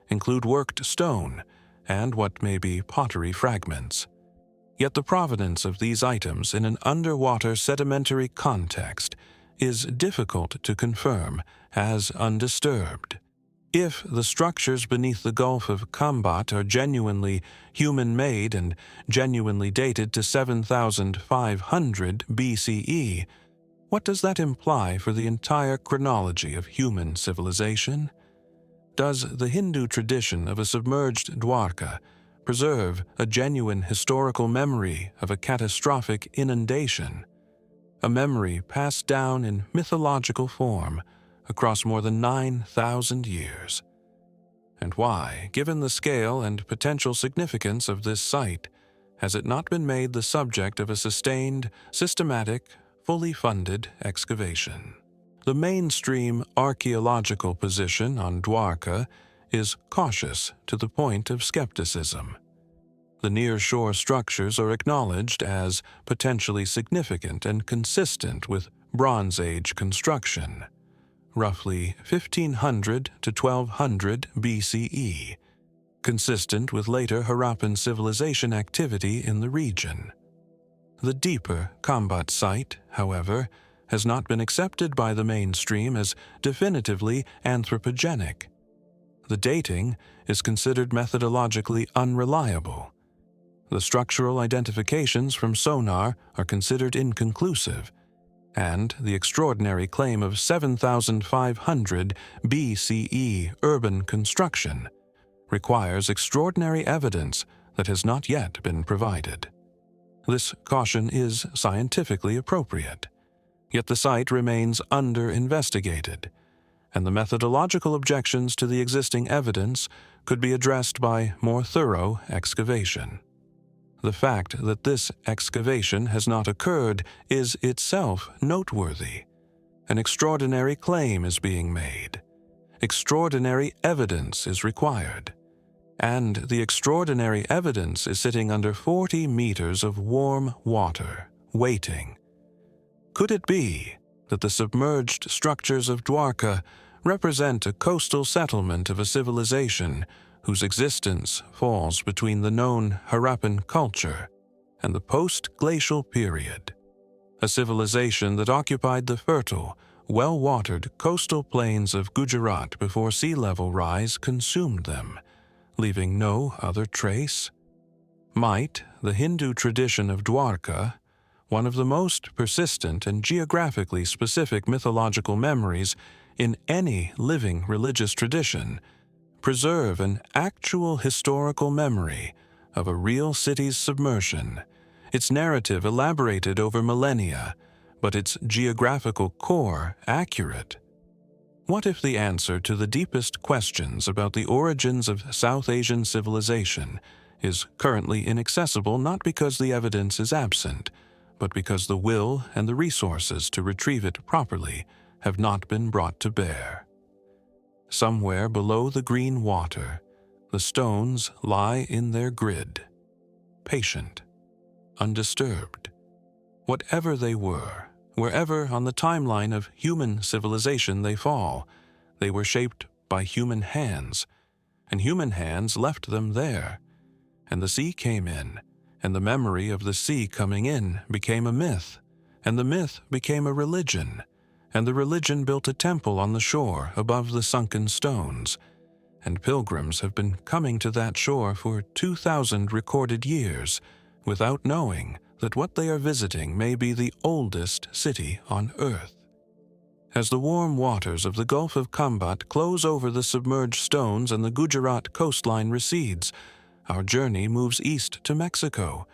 include worked stone and what may be pottery fragments. Yet the provenance of these items in an underwater sedimentary context is difficult to confirm as undisturbed. If the structures beneath the Gulf of Khambhat are genuinely human-made and genuinely dated to 7,500 BCE, what does that imply for the entire chronology of human civilization? Does the Hindu tradition of a submerged Dwarka preserve a genuine historical memory of a catastrophic inundation, a memory passed down in mythological form across more than 9,000 years? And why, given the scale and potential significance of this site, has it not been made the subject of a sustained, systematic, fully funded excavation? The mainstream archaeological position on Dwarka is cautious to the point of skepticism. The near-shore structures are acknowledged as potentially significant and consistent with Bronze Age construction, roughly 1500 to 1200 BCE, consistent with later Harappan civilization activity in the region. The deeper Khambhat site, however, has not been accepted by the mainstream as definitively anthropogenic. The dating is considered methodologically unreliable. The structural identifications from sonar are considered inconclusive, and the extraordinary claim of 7,500 BCE urban construction requires extraordinary evidence that has not yet been provided. This caution is scientifically appropriate, yet the site remains under-investigated, and the methodological objections to the existing evidence could be addressed by more thorough excavation. The fact that this excavation has not occurred is itself noteworthy. An extraordinary claim is being made. Extraordinary evidence is required. And the extraordinary evidence is sitting under 40 meters of warm water, waiting. Could it be that the submerged structures of Dwarka represent a coastal settlement of a civilization whose existence falls between the known Harappan culture and the post-glacial period, a civilization that occupied the fertile, well-watered coastal plains of Gujarat before sea level rise consumed them, leaving no other trace. Might the Hindu tradition of Dwarka, one of the most persistent and geographically specific mythological memories in any living religious tradition, preserve an actual historical memory of a real city's submersion, its narrative elaborated over millennia, but its geographical core accurate? What if the answer to the deepest questions about the origins of South Asian civilization is currently inaccessible not because the evidence is absent, but because the will and the resources to retrieve it properly have not been brought to bear? Somewhere below the green water, the stones lie in their grid, patient, undisturbed. Whatever they were, wherever on the timeline of human civilization they fall, they were shaped by human hands, and human hands left them there. And the sea came in, and the memory of the sea coming in became a myth, and the myth became a religion, and the religion built a temple on the shore above the sunken stones, and pilgrims have been coming to that shore for 2,000 recorded years without knowing that what they are visiting may be the oldest city on Earth. As the warm waters of the Gulf of Kambat close over the submerged stones and the Gujarat coastline recedes, our journey moves east to Mexico,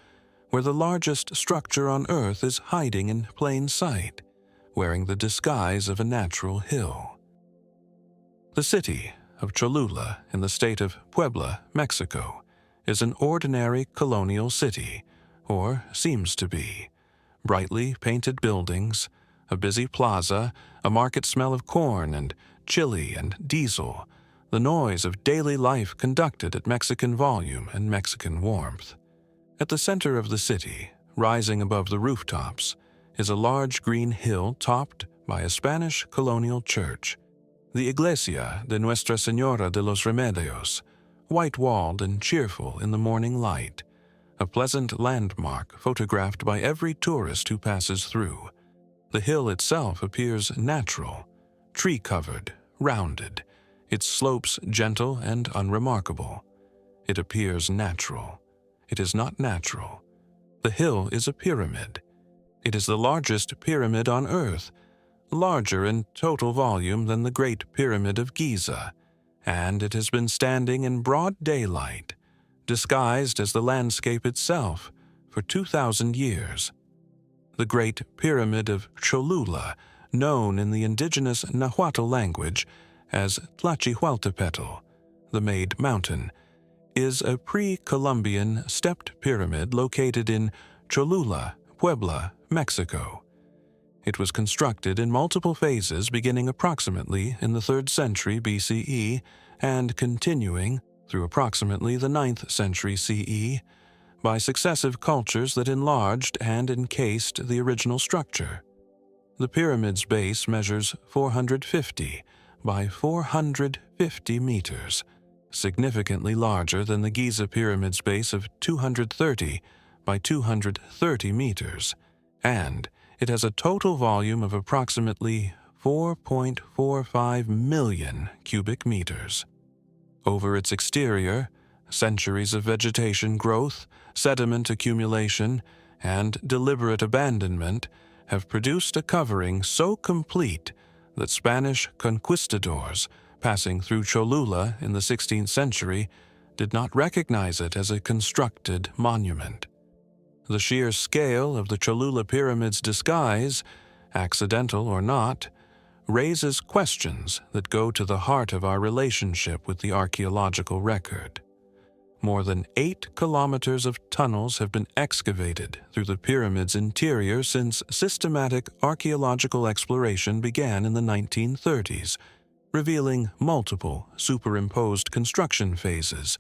where the largest structure on Earth is hiding in plain sight, wearing the disguise of a natural hill. The city of Cholula in the state of Puebla, Mexico, is an ordinary colonial city, or seems to be. Brightly painted buildings, a busy plaza, a market smell of corn and chili and diesel, the noise of daily life conducted at Mexican volume and Mexican warmth. At the center of the city, rising above the rooftops, is a large green hill topped by a Spanish colonial church, the Iglesia de Nuestra Señora de los Remedios, white-walled and cheerful in the morning light, a pleasant landmark photographed by every tourist who passes through. The hill itself appears natural, tree-covered, rounded, its slopes gentle and unremarkable. It appears natural. It is not natural. The hill is a pyramid. It is the largest pyramid on Earth, larger in total volume than the Great Pyramid of Giza, and it has been standing in broad daylight, disguised as the landscape itself, for 2,000 years. The Great Pyramid of Cholula, known in the indigenous Nahuatl language as Tlachihualtepetl, the Made Mountain, is a pre-Columbian stepped pyramid located in Cholula, Puebla, Mexico. It was constructed in multiple phases beginning approximately in the 3rd century BCE and continuing through approximately the 9th century CE by successive cultures that enlarged and encased the original structure. The pyramid's base measures 450 by 450 meters, significantly larger than the Giza Pyramid's base of 230 by 230 meters, and it has a total volume of approximately 4.45 million cubic meters. Over its exterior, centuries of vegetation growth, sediment accumulation, and deliberate abandonment have produced a covering so complete that Spanish conquistadors passing through Cholula in the 16th century did not recognize it as a constructed monument. The sheer scale of the Cholula Pyramid's disguise, accidental or not, raises questions that go to the heart of our relationship with the archaeological record. More than 8 kilometers of tunnels have been excavated through the pyramid's interior since systematic archaeological exploration began in the 1930s, revealing multiple superimposed construction phases,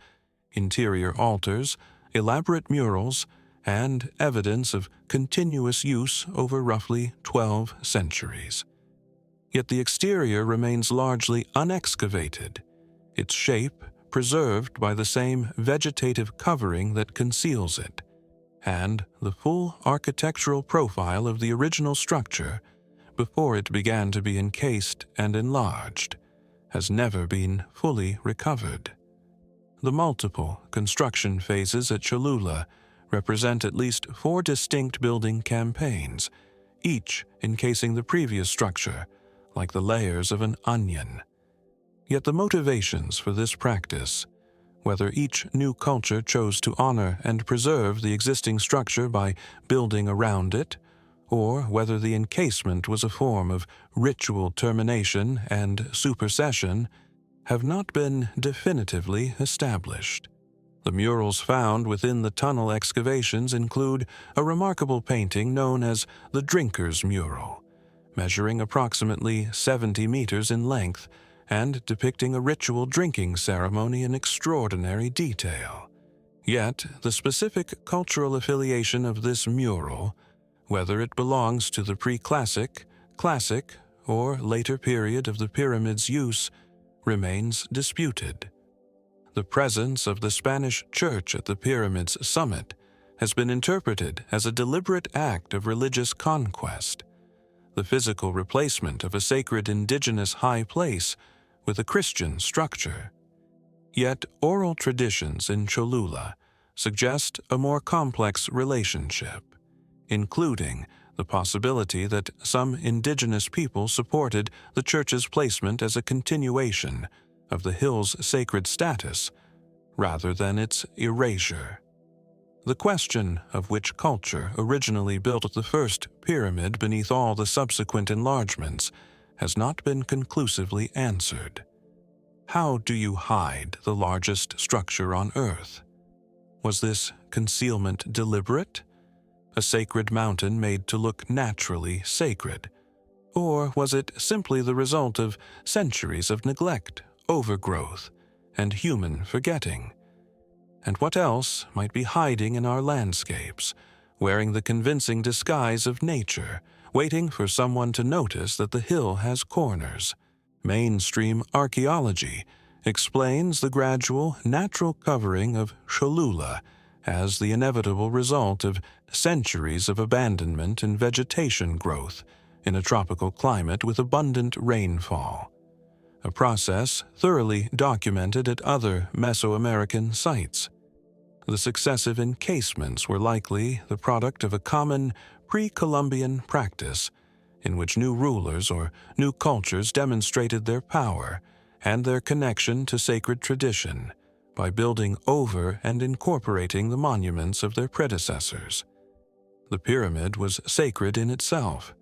interior altars, elaborate murals, and evidence of continuous use over roughly 12 centuries. Yet the exterior remains largely unexcavated, its shape preserved by the same vegetative covering that conceals it, and the full architectural profile of the original structure before it began to be encased and enlarged has never been fully recovered. The multiple construction phases at Cholula represent at least 4 distinct building campaigns, each encasing the previous structure like the layers of an onion. Yet the motivations for this practice, whether each new culture chose to honor and preserve the existing structure by building around it, or whether the encasement was a form of ritual termination and supersession, have not been definitively established. The murals found within the tunnel excavations include a remarkable painting known as the Drinker's Mural, measuring approximately 70 meters in length and depicting a ritual drinking ceremony in extraordinary detail. Yet, the specific cultural affiliation of this mural, whether it belongs to the pre-classic, classic, or later period of the pyramid's use, remains disputed. The presence of the Spanish church at the pyramid's summit has been interpreted as a deliberate act of religious conquest, the physical replacement of a sacred indigenous high place with a Christian structure. Yet oral traditions in Cholula suggest a more complex relationship, including the possibility that some indigenous people supported the church's placement as a continuation of the hill's sacred status rather than its erasure. The question of which culture originally built the first pyramid beneath all the subsequent enlargements has not been conclusively answered. How do you hide the largest structure on Earth? Was this concealment deliberate? A sacred mountain made to look naturally sacred? Or was it simply the result of centuries of neglect, overgrowth, and human forgetting? And what else might be hiding in our landscapes, wearing the convincing disguise of nature, waiting for someone to notice that the hill has corners? Mainstream archaeology explains the gradual, natural covering of Cholula as the inevitable result of centuries of abandonment and vegetation growth in a tropical climate with abundant rainfall, a process thoroughly documented at other Mesoamerican sites. The successive encasements were likely the product of a common pre-Columbian practice in which new rulers or new cultures demonstrated their power and their connection to sacred tradition by building over and incorporating the monuments of their predecessors. The pyramid was sacred in itself,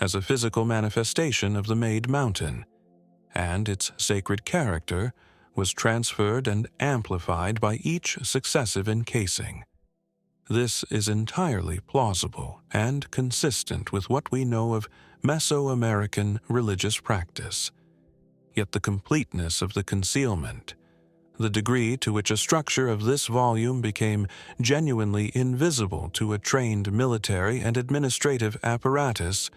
as a physical manifestation of the made mountain, and its sacred character was transferred and amplified by each successive encasing. This is entirely plausible and consistent with what we know of Mesoamerican religious practice. Yet the completeness of the concealment, the degree to which a structure of this volume became genuinely invisible to a trained military and administrative apparatus,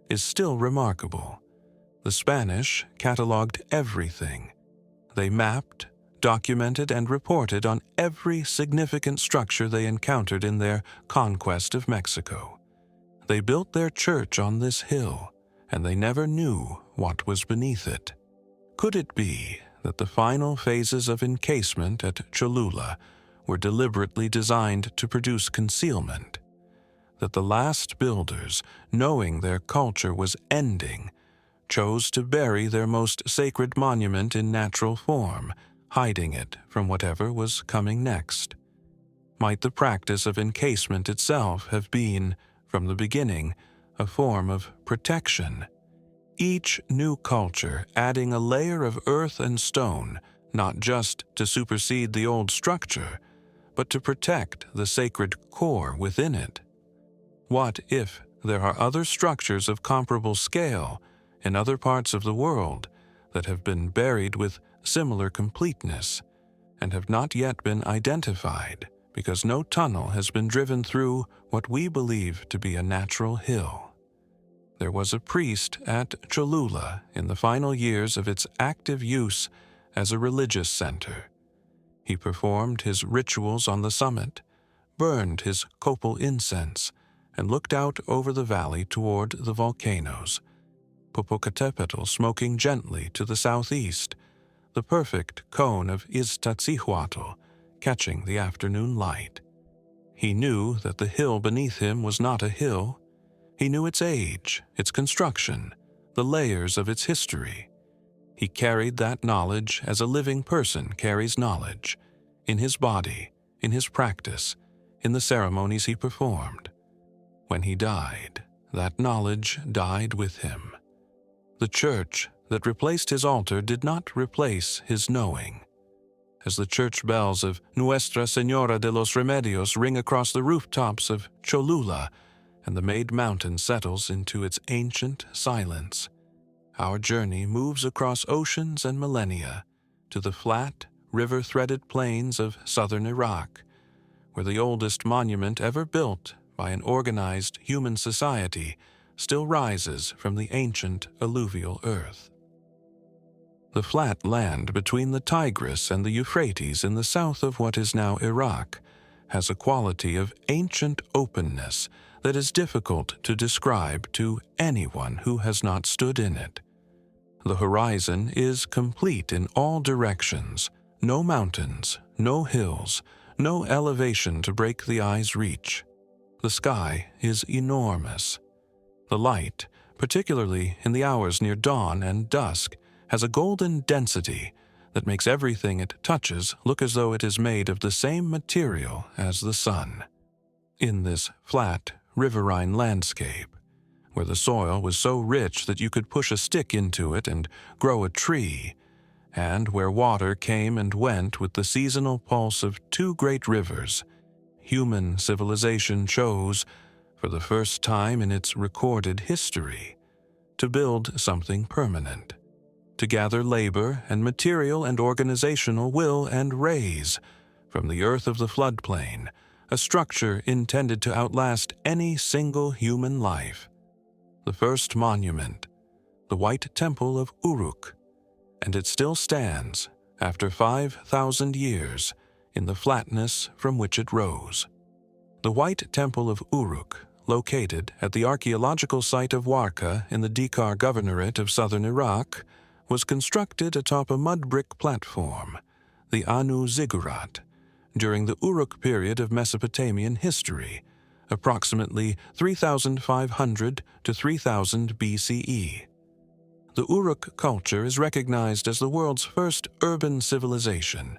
is still remarkable. The Spanish cataloged everything. They mapped, documented, and reported on every significant structure they encountered in their conquest of Mexico. They built their church on this hill, and they never knew what was beneath it. Could it be that the final phases of encasement at Cholula were deliberately designed to produce concealment? That the last builders, knowing their culture was ending, chose to bury their most sacred monument in natural form, hiding it from whatever was coming next? Might the practice of encasement itself have been, from the beginning, a form of protection? Each new culture adding a layer of earth and stone, not just to supersede the old structure, but to protect the sacred core within it. What if there are other structures of comparable scale in other parts of the world that have been buried with similar completeness and have not yet been identified because no tunnel has been driven through what we believe to be a natural hill? There was a priest at Cholula in the final years of its active use as a religious center, He performed his rituals on the summit, burned his copal incense, and looked out over the valley toward the volcanoes, Popocatépetl smoking gently to the southeast, the perfect cone of Iztaccíhuatl catching the afternoon light. He knew that the hill beneath him was not a hill. He knew its age, its construction, the layers of its history. He carried that knowledge as a living person carries knowledge, in his body, in his practice, in the ceremonies he performed. When he died, that knowledge died with him. The church that replaced his altar did not replace his knowing. As the church bells of Nuestra Señora de los Remedios ring across the rooftops of Cholula and the Made Mountain settles into its ancient silence, our journey moves across oceans and millennia to the flat, river-threaded plains of southern Iraq, where the oldest monument ever built by an organized human society still rises from the ancient alluvial earth. The flat land between the Tigris and the Euphrates in the south of what is now Iraq has a quality of ancient openness that is difficult to describe to anyone who has not stood in it. The horizon is complete in all directions, no mountains, no hills, no elevation to break the eye's reach. The sky is enormous. The light, particularly in the hours near dawn and dusk, has a golden density that makes everything it touches look as though it is made of the same material as the sun. In this flat, riverine landscape, where the soil was so rich that you could push a stick into it and grow a tree, and where water came and went with the seasonal pulse of two great rivers, human civilization chose, for the first time in its recorded history, to build something permanent, to gather labor and material and organizational will and raise, from the earth of the floodplain, a structure intended to outlast any single human life. The first monument, the White Temple of Uruk, and it still stands, after 5,000 years, in the flatness from which it rose. The White Temple of Uruk, located at the archaeological site of Dwarka in the Dikar Governorate of southern Iraq, was constructed atop a mud brick platform, the Anu Ziggurat, during the Uruk period of Mesopotamian history, approximately 3,500 to 3000 BCE. The Uruk culture is recognized as the world's first urban civilization,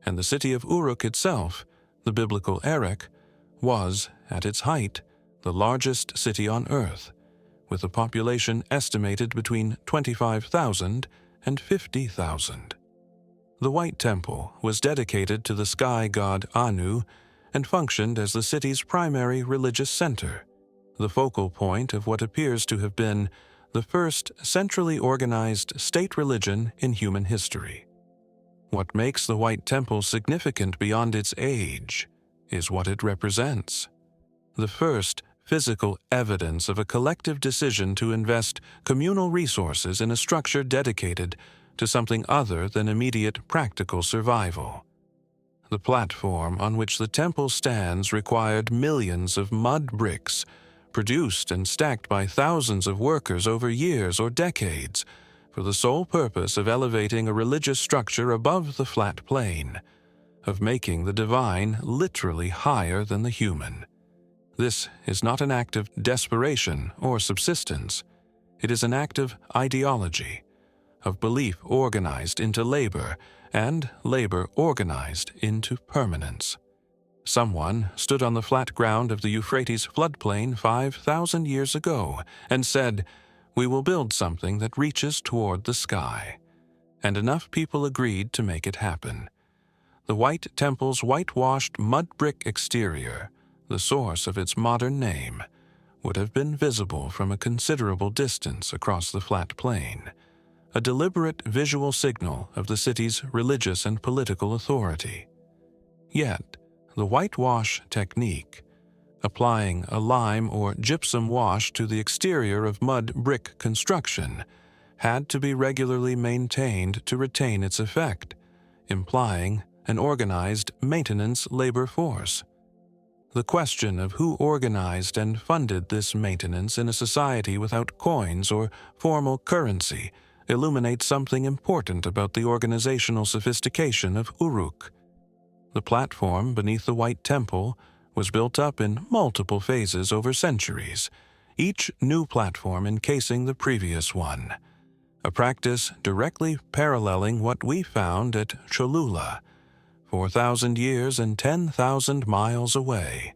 and the city of Uruk itself, the biblical Erech, was, at its height, the largest city on Earth, with a population estimated between 25,000 and 50,000. The White Temple was dedicated to the sky god Anu and functioned as the city's primary religious center, the focal point of what appears to have been the first centrally organized state religion in human history. What makes the White Temple significant beyond its age is what it represents: the first physical evidence of a collective decision to invest communal resources in a structure dedicated to something other than immediate practical survival. The platform on which the temple stands required millions of mud bricks, produced and stacked by thousands of workers over years or decades, for the sole purpose of elevating a religious structure above the flat plain, of making the divine literally higher than the human. This is not an act of desperation or subsistence. It is an act of ideology, of belief organized into labor, and labor organized into permanence. Someone stood on the flat ground of the Euphrates floodplain 5,000 years ago and said, "We will build something that reaches toward the sky." And enough people agreed to make it happen. The White Temple's whitewashed mud brick exterior, the source of its modern name, would have been visible from a considerable distance across the flat plain, a deliberate visual signal of the city's religious and political authority. Yet, the whitewash technique, applying a lime or gypsum wash to the exterior of mud brick construction, had to be regularly maintained to retain its effect, implying an organized maintenance labor force. The question of who organized and funded this maintenance in a society without coins or formal currency illuminates something important about the organizational sophistication of Uruk. The platform beneath the White Temple was built up in multiple phases over centuries, each new platform encasing the previous one, a practice directly paralleling what we found at Cholula, 4,000 years and 10,000 miles away.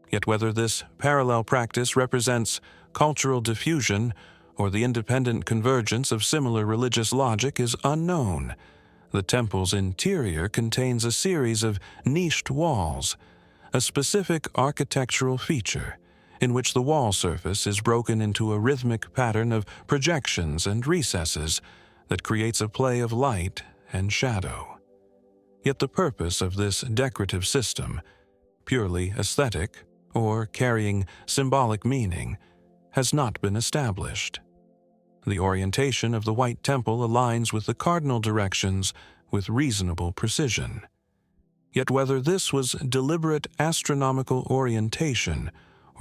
Yet whether this parallel practice represents cultural diffusion or the independent convergence of similar religious logic is unknown. The temple's interior contains a series of niched walls, a specific architectural feature in which the wall surface is broken into a rhythmic pattern of projections and recesses that creates a play of light and shadow. Yet the purpose of this decorative system, purely aesthetic or carrying symbolic meaning, has not been established. The orientation of the White Temple aligns with the cardinal directions with reasonable precision. Yet whether this was deliberate astronomical orientation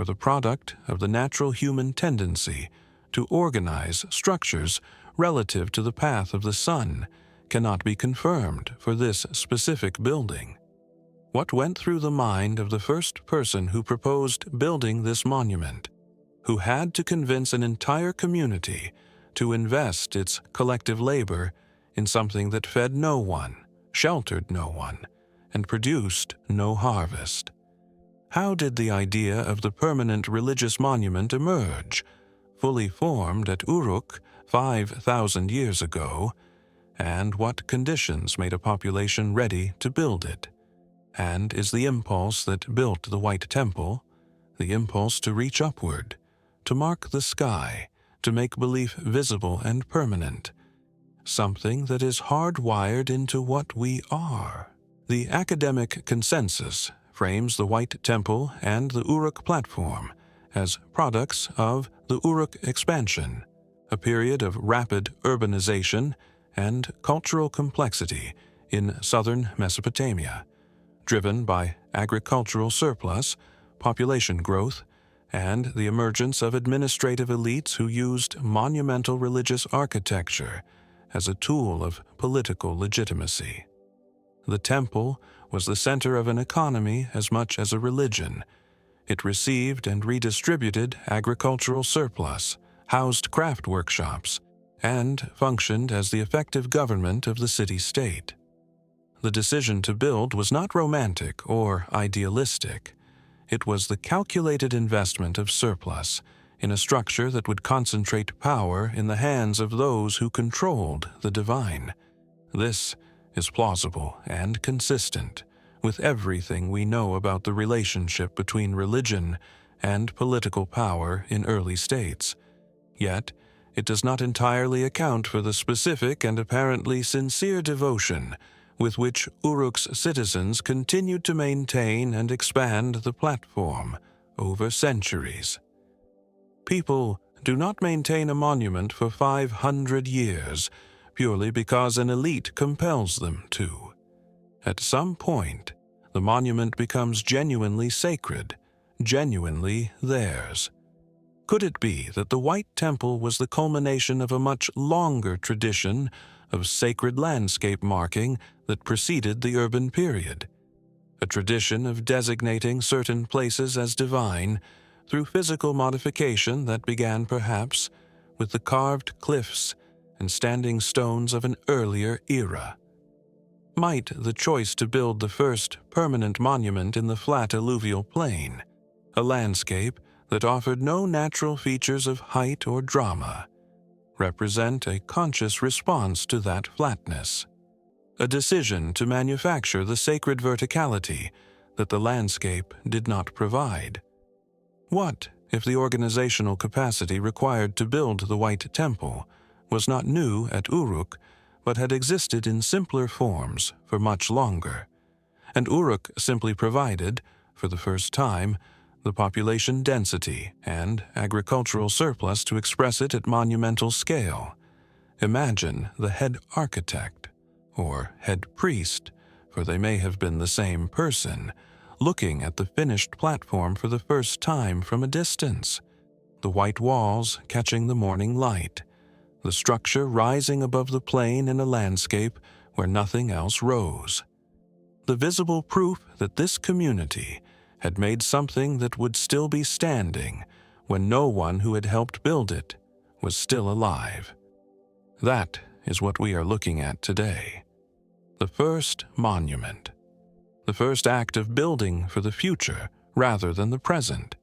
or the product of the natural human tendency to organize structures relative to the path of the sun cannot be confirmed for this specific building. What went through the mind of the first person who proposed building this monument, who had to convince an entire community to invest its collective labor in something that fed no one, sheltered no one, and produced no harvest? How did the idea of the permanent religious monument emerge, fully formed at Uruk 5,000 years ago, and what conditions made a population ready to build it? And is the impulse that built the White Temple the impulse to reach upward, to mark the sky, to make belief visible and permanent, something that is hardwired into what we are? The academic consensus frames the White Temple and the Uruk platform as products of the Uruk expansion, a period of rapid urbanization and cultural complexity in southern Mesopotamia, driven by agricultural surplus, population growth, and the emergence of administrative elites who used monumental religious architecture as a tool of political legitimacy. The temple was the center of an economy as much as a religion. It received and redistributed agricultural surplus, housed craft workshops, and functioned as the effective government of the city-state. The decision to build was not romantic or idealistic. It was the calculated investment of surplus in a structure that would concentrate power in the hands of those who controlled the divine. This is plausible and consistent with everything we know about the relationship between religion and political power in early states. Yet, it does not entirely account for the specific and apparently sincere devotion with which Uruk's citizens continued to maintain and expand the platform over centuries. People do not maintain a monument for 500 years purely because an elite compels them to. At some point, the monument becomes genuinely sacred, genuinely theirs. Could it be that the White Temple was the culmination of a much longer tradition of sacred landscape marking that preceded the urban period? A tradition of designating certain places as divine through physical modification that began perhaps with the carved cliffs and standing stones of an earlier era. Might the choice to build the first permanent monument in the flat alluvial plain, a landscape that offered no natural features of height or drama, represent a conscious response to that flatness, a decision to manufacture the sacred verticality that the landscape did not provide? What if the organizational capacity required to build the White Temple was not new at Uruk, but had existed in simpler forms for much longer, and Uruk simply provided, for the first time, the population density and agricultural surplus to express it at monumental scale? Imagine the head architect, or head priest, for they may have been the same person, looking at the finished platform for the first time from a distance, the white walls catching the morning light, the structure rising above the plain in a landscape where nothing else rose. The visible proof that this community had made something that would still be standing when no one who had helped build it was still alive. That is what we are looking at today. The first monument. The first act of building for the future rather than the present.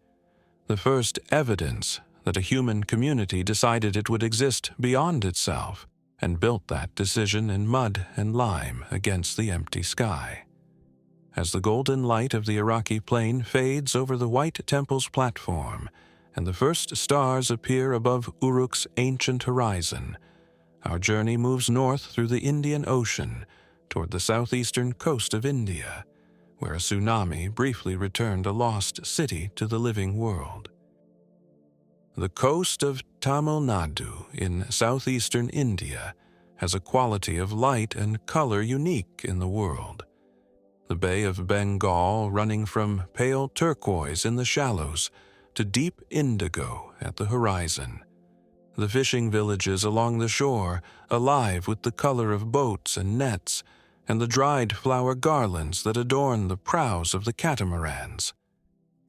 The first evidence that a human community decided it would exist beyond itself and built that decision in mud and lime against the empty sky. As the golden light of the Iraqi plain fades over the white temple's platform and the first stars appear above Uruk's ancient horizon, our journey moves north through the Indian Ocean toward the southeastern coast of India, where a tsunami briefly returned a lost city to the living world. The coast of Tamil Nadu in southeastern India has a quality of light and color unique in the world. The Bay of Bengal running from pale turquoise in the shallows to deep indigo at the horizon. The fishing villages along the shore alive with the color of boats and nets, and the dried flower garlands that adorn the prows of the catamarans.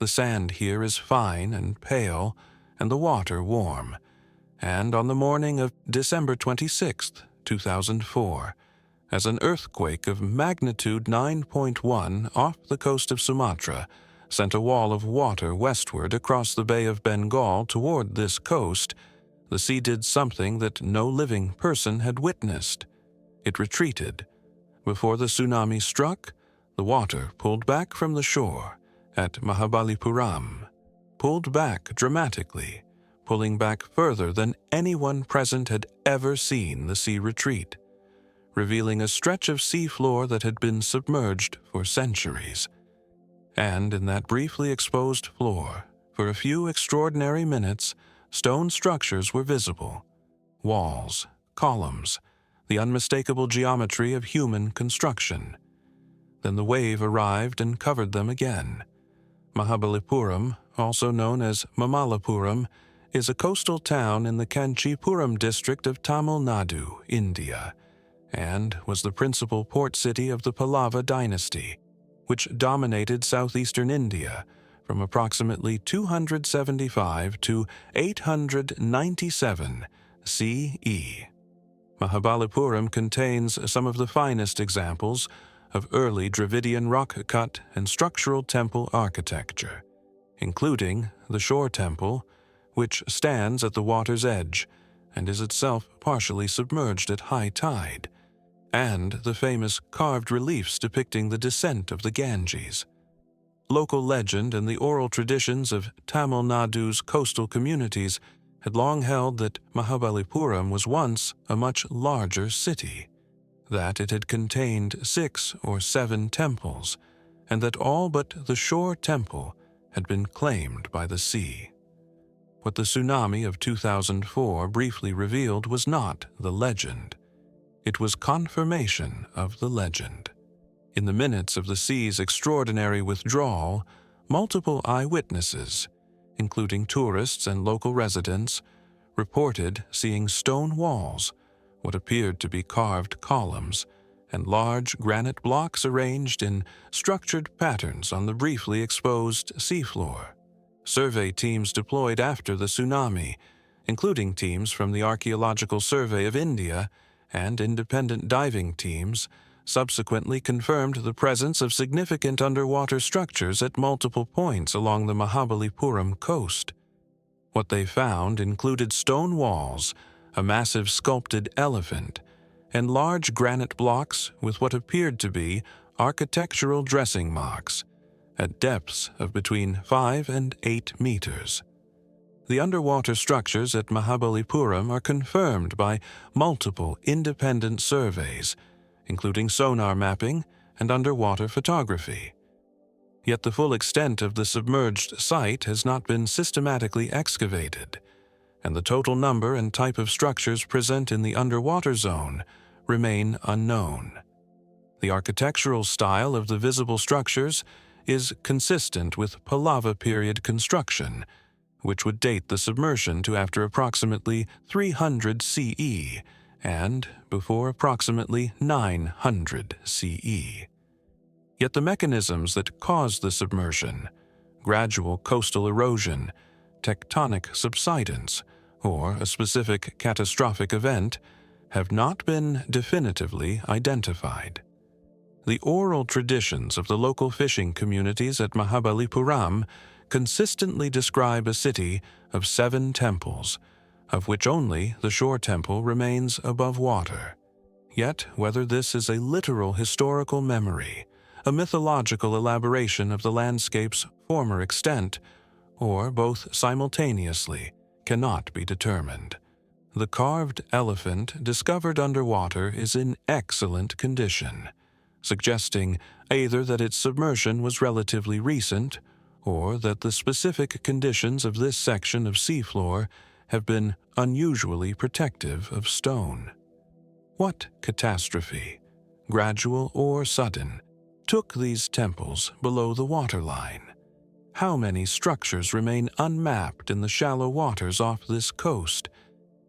The sand here is fine and pale, and the water warm, and on the morning of December 26, 2004, as an earthquake of magnitude 9.1 off the coast of Sumatra sent a wall of water westward across the Bay of Bengal toward this coast, the sea did something that no living person had witnessed. It retreated. Before the tsunami struck, the water pulled back from the shore at Mahabalipuram, pulled back dramatically, pulling back further than anyone present had ever seen the sea retreat, revealing a stretch of seafloor that had been submerged for centuries. And in that briefly exposed floor, for a few extraordinary minutes, stone structures were visible, walls, columns, the unmistakable geometry of human construction. Then the wave arrived and covered them again. Mahabalipuram, also known as Mamallapuram, is a coastal town in the Kanchipuram district of Tamil Nadu, India, and was the principal port city of the Pallava dynasty, which dominated southeastern India from approximately 275 to 897 CE. Mahabalipuram contains some of the finest examples of early Dravidian rock-cut and structural temple architecture, including the shore temple, which stands at the water's edge and is itself partially submerged at high tide, and the famous carved reliefs depicting the descent of the Ganges. Local legend and the oral traditions of Tamil Nadu's coastal communities had long held that Mahabalipuram was once a much larger city, that it had contained 6 or 7 temples, and that all but the shore temple had been claimed by the sea. What the tsunami of 2004 briefly revealed was not the legend. It was confirmation of the legend. In the minutes of the sea's extraordinary withdrawal, multiple eyewitnesses, including tourists and local residents, reported seeing stone walls, what appeared to be carved columns, and large granite blocks arranged in structured patterns on the briefly exposed seafloor. Survey teams deployed after the tsunami, including teams from the Archaeological Survey of India and independent diving teams, subsequently confirmed the presence of significant underwater structures at multiple points along the Mahabalipuram coast. What they found included stone walls, a massive sculpted elephant, and large granite blocks with what appeared to be architectural dressing marks, at depths of between 5 and 8 meters. The underwater structures at Mahabalipuram are confirmed by multiple independent surveys, including sonar mapping and underwater photography. Yet the full extent of the submerged site has not been systematically excavated, and the total number and type of structures present in the underwater zone remain unknown. The architectural style of the visible structures is consistent with Pallava period construction, which would date the submersion to after approximately 300 CE and before approximately 900 CE. Yet the mechanisms that caused the submersion, gradual coastal erosion, tectonic subsidence, or a specific catastrophic event, have not been definitively identified. The oral traditions of the local fishing communities at Mahabalipuram consistently describe a city of 7 temples, of which only the shore temple remains above water. Yet, whether this is a literal historical memory, a mythological elaboration of the landscape's former extent, or both simultaneously, cannot be determined. The carved elephant discovered underwater is in excellent condition, suggesting either that its submersion was relatively recent or that the specific conditions of this section of seafloor have been unusually protective of stone. What catastrophe, gradual or sudden, took these temples below the waterline? How many structures remain unmapped in the shallow waters off this coast?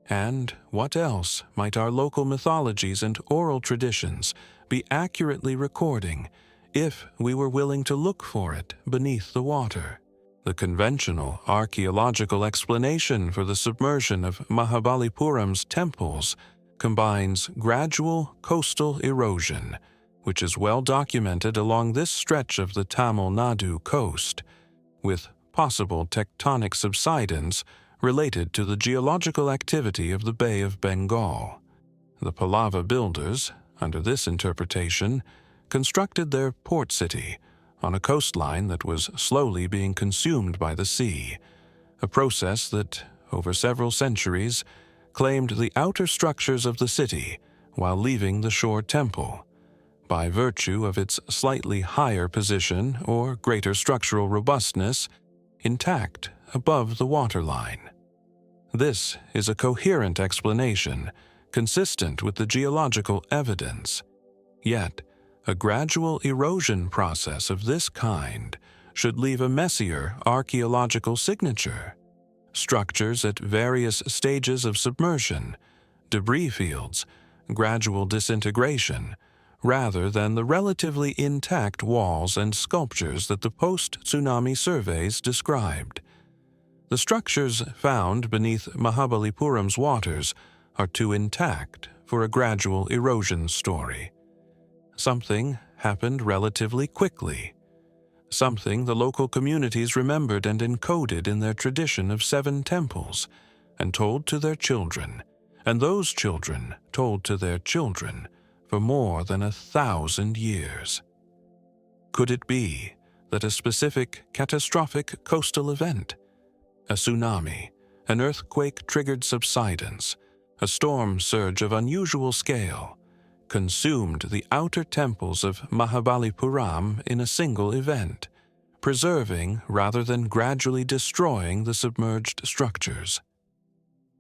And what else might our local mythologies and oral traditions be accurately recording if we were willing to look for it beneath the water? The conventional archaeological explanation for the submersion of Mahabalipuram's temples combines gradual coastal erosion, which is well documented along this stretch of the Tamil Nadu coast, with possible tectonic subsidence related to the geological activity of the Bay of Bengal. The Pallava builders, under this interpretation, constructed their port city on a coastline that was slowly being consumed by the sea, a process that, over several centuries, claimed the outer structures of the city while leaving the shore temple, by virtue of its slightly higher position or greater structural robustness, intact above the waterline. This is a coherent explanation, consistent with the geological evidence. Yet, a gradual erosion process of this kind should leave a messier archaeological signature. Structures at various stages of submersion, debris fields, gradual disintegration, rather than the relatively intact walls and sculptures that the post-tsunami surveys described. The structures found beneath Mahabalipuram's waters are too intact for a gradual erosion story. Something happened relatively quickly. Something the local communities remembered and encoded in their tradition of 7 temples, and told to their children, and those children told to their children for more than 1,000 years. Could it be that a specific catastrophic coastal event, a tsunami, an earthquake-triggered subsidence, a storm surge of unusual scale, consumed the outer temples of Mahabalipuram in a single event, preserving rather than gradually destroying the submerged structures?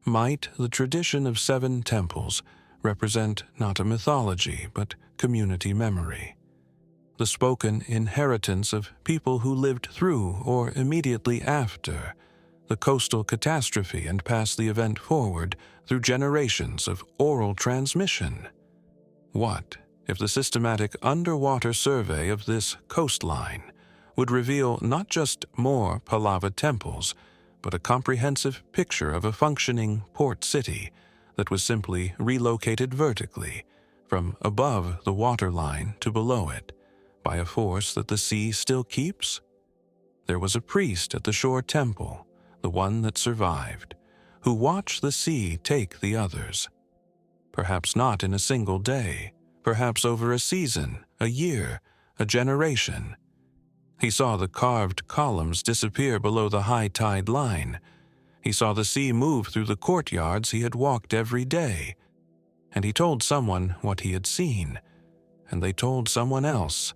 Might the tradition of 7 temples represent not a mythology but community memory, the spoken inheritance of people who lived through or immediately after the coastal catastrophe and passed the event forward through generations of oral transmission? What if the systematic underwater survey of this coastline would reveal not just more Pallava temples, but a comprehensive picture of a functioning port city that was simply relocated vertically, from above the waterline to below it, by a force that the sea still keeps? There was a priest at the shore temple, the one that survived, who watched the sea take the others. Perhaps not in a single day, perhaps over a season, a year, a generation. He saw the carved columns disappear below the high tide line. He saw the sea move through the courtyards he had walked every day. And he told someone what he had seen, and they told someone else,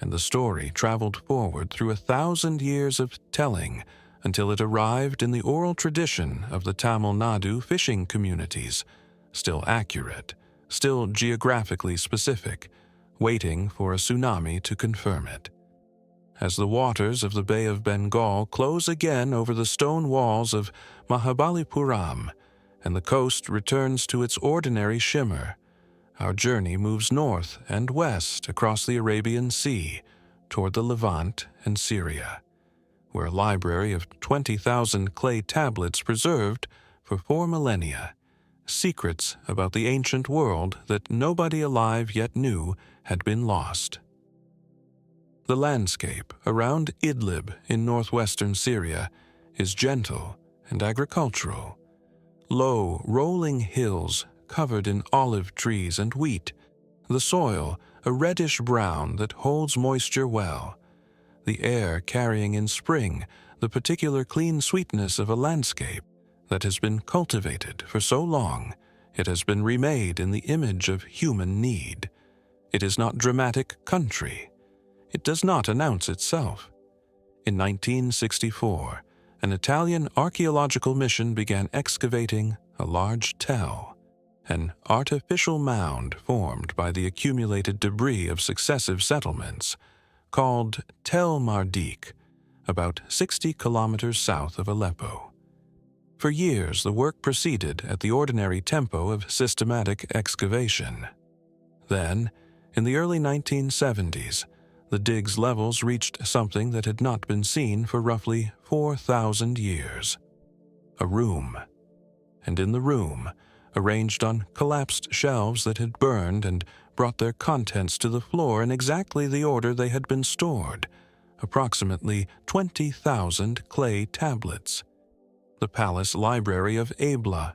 and the story traveled forward through 1,000 years of telling until it arrived in the oral tradition of the Tamil Nadu fishing communities, still accurate, still geographically specific, waiting for a tsunami to confirm it. As the waters of the Bay of Bengal close again over the stone walls of Mahabalipuram and the coast returns to its ordinary shimmer, our journey moves north and west across the Arabian Sea toward the Levant and Syria, where a library of 20,000 clay tablets preserved for 4 millennia, secrets about the ancient world that nobody alive yet knew had been lost. The landscape around Idlib in northwestern Syria is gentle and agricultural. Low, rolling hills covered in olive trees and wheat, the soil a reddish brown that holds moisture well, the air carrying in spring the particular clean sweetness of a landscape that has been cultivated for so long it has been remade in the image of human need. It is not dramatic country. It does not announce itself. In 1964, an Italian archaeological mission began excavating a large tell, an artificial mound formed by the accumulated debris of successive settlements, called Tel Mardik, about 60 kilometers south of Aleppo. For years, the work proceeded at the ordinary tempo of systematic excavation. Then, in the early 1970s, the dig's levels reached something that had not been seen for roughly 4,000 years. A room. And in the room, arranged on collapsed shelves that had burned and brought their contents to the floor in exactly the order they had been stored, approximately 20,000 clay tablets. The palace library of Ebla.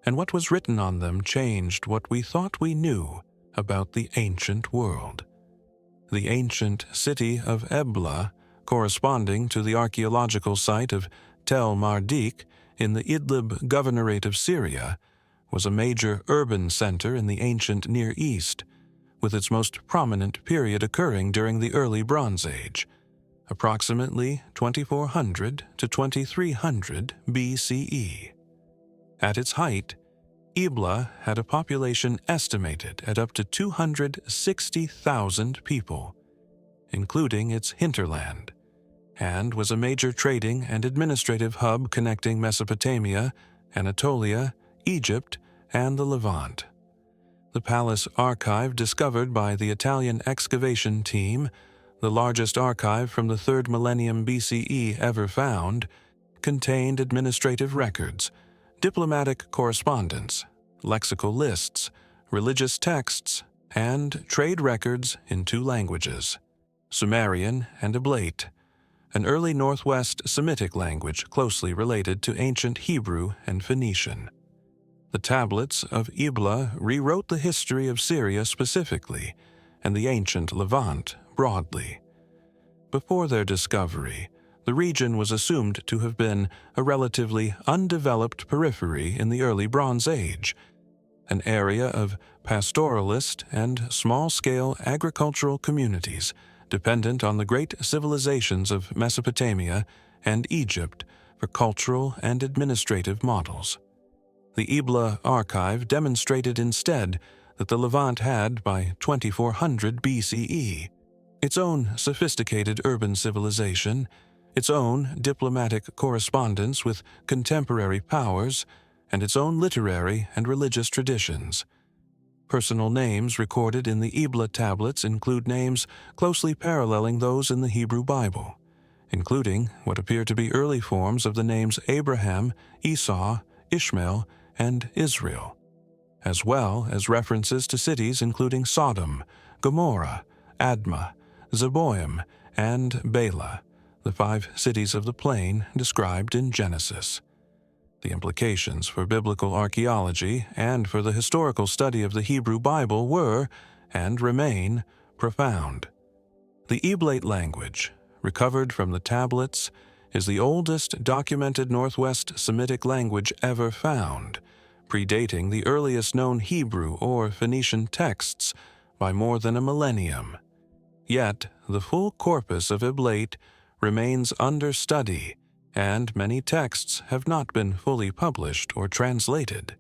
And what was written on them changed what we thought we knew about the ancient world. The ancient city of Ebla, corresponding to the archaeological site of Tel Mardik in the Idlib Governorate of Syria, was a major urban center in the ancient Near East, with its most prominent period occurring during the early Bronze Age, approximately 2400 to 2300 BCE. At its height, Ebla had a population estimated at up to 260,000 people, including its hinterland, and was a major trading and administrative hub connecting Mesopotamia, Anatolia, Egypt, and the Levant. The palace archive discovered by the Italian excavation team, the largest archive from the 3rd millennium BCE ever found, contained administrative records, diplomatic correspondence, lexical lists, religious texts, and trade records in 2 languages, Sumerian and Eblate, an early Northwest Semitic language closely related to ancient Hebrew and Phoenician. The tablets of Ebla rewrote the history of Syria specifically and the ancient Levant broadly. Before their discovery, the region was assumed to have been a relatively undeveloped periphery in the early Bronze Age, an area of pastoralist and small-scale agricultural communities dependent on the great civilizations of Mesopotamia and Egypt for cultural and administrative models. The Ebla archive demonstrated instead that the Levant had, by 2400 BCE, its own sophisticated urban civilization, its own diplomatic correspondence with contemporary powers, and its own literary and religious traditions. Personal names recorded in the Ebla tablets include names closely paralleling those in the Hebrew Bible, including what appear to be early forms of the names Abraham, Esau, Ishmael, and Israel, as well as references to cities including Sodom, Gomorrah, Admah, Zeboim, and Bela, the 5 cities of the plain described in Genesis. The implications for biblical archaeology and for the historical study of the Hebrew Bible were, and remain, profound. The Eblate language, recovered from the tablets, is the oldest documented Northwest Semitic language ever found, predating the earliest known Hebrew or Phoenician texts by more than a millennium. Yet, the full corpus of Eblate remains under study, and many texts have not been fully published or translated.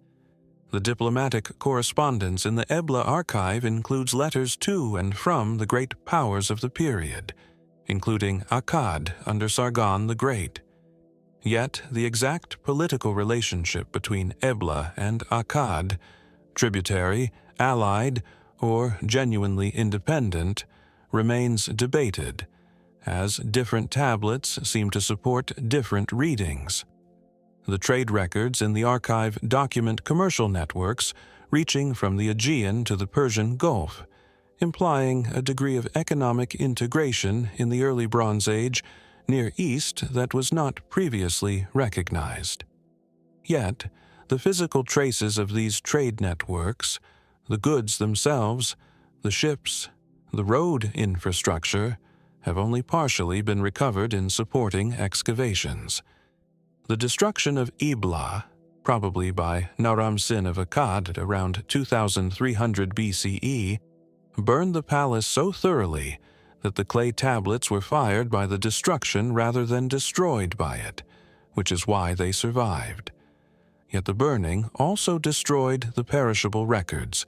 The diplomatic correspondence in the Ebla archive includes letters to and from the great powers of the period, including Akkad under Sargon the Great. Yet the exact political relationship between Ebla and Akkad, tributary, allied, or genuinely independent, remains debated, as different tablets seem to support different readings. The trade records in the archive document commercial networks reaching from the Aegean to the Persian Gulf, implying a degree of economic integration in the early Bronze Age Near East that was not previously recognized. Yet, the physical traces of these trade networks, the goods themselves, the ships, the road infrastructure, have only partially been recovered in supporting excavations. The destruction of Ebla, probably by Naram-Sin of Akkad around 2300 BCE, burned the palace so thoroughly that the clay tablets were fired by the destruction rather than destroyed by it, which is why they survived. Yet the burning also destroyed the perishable records,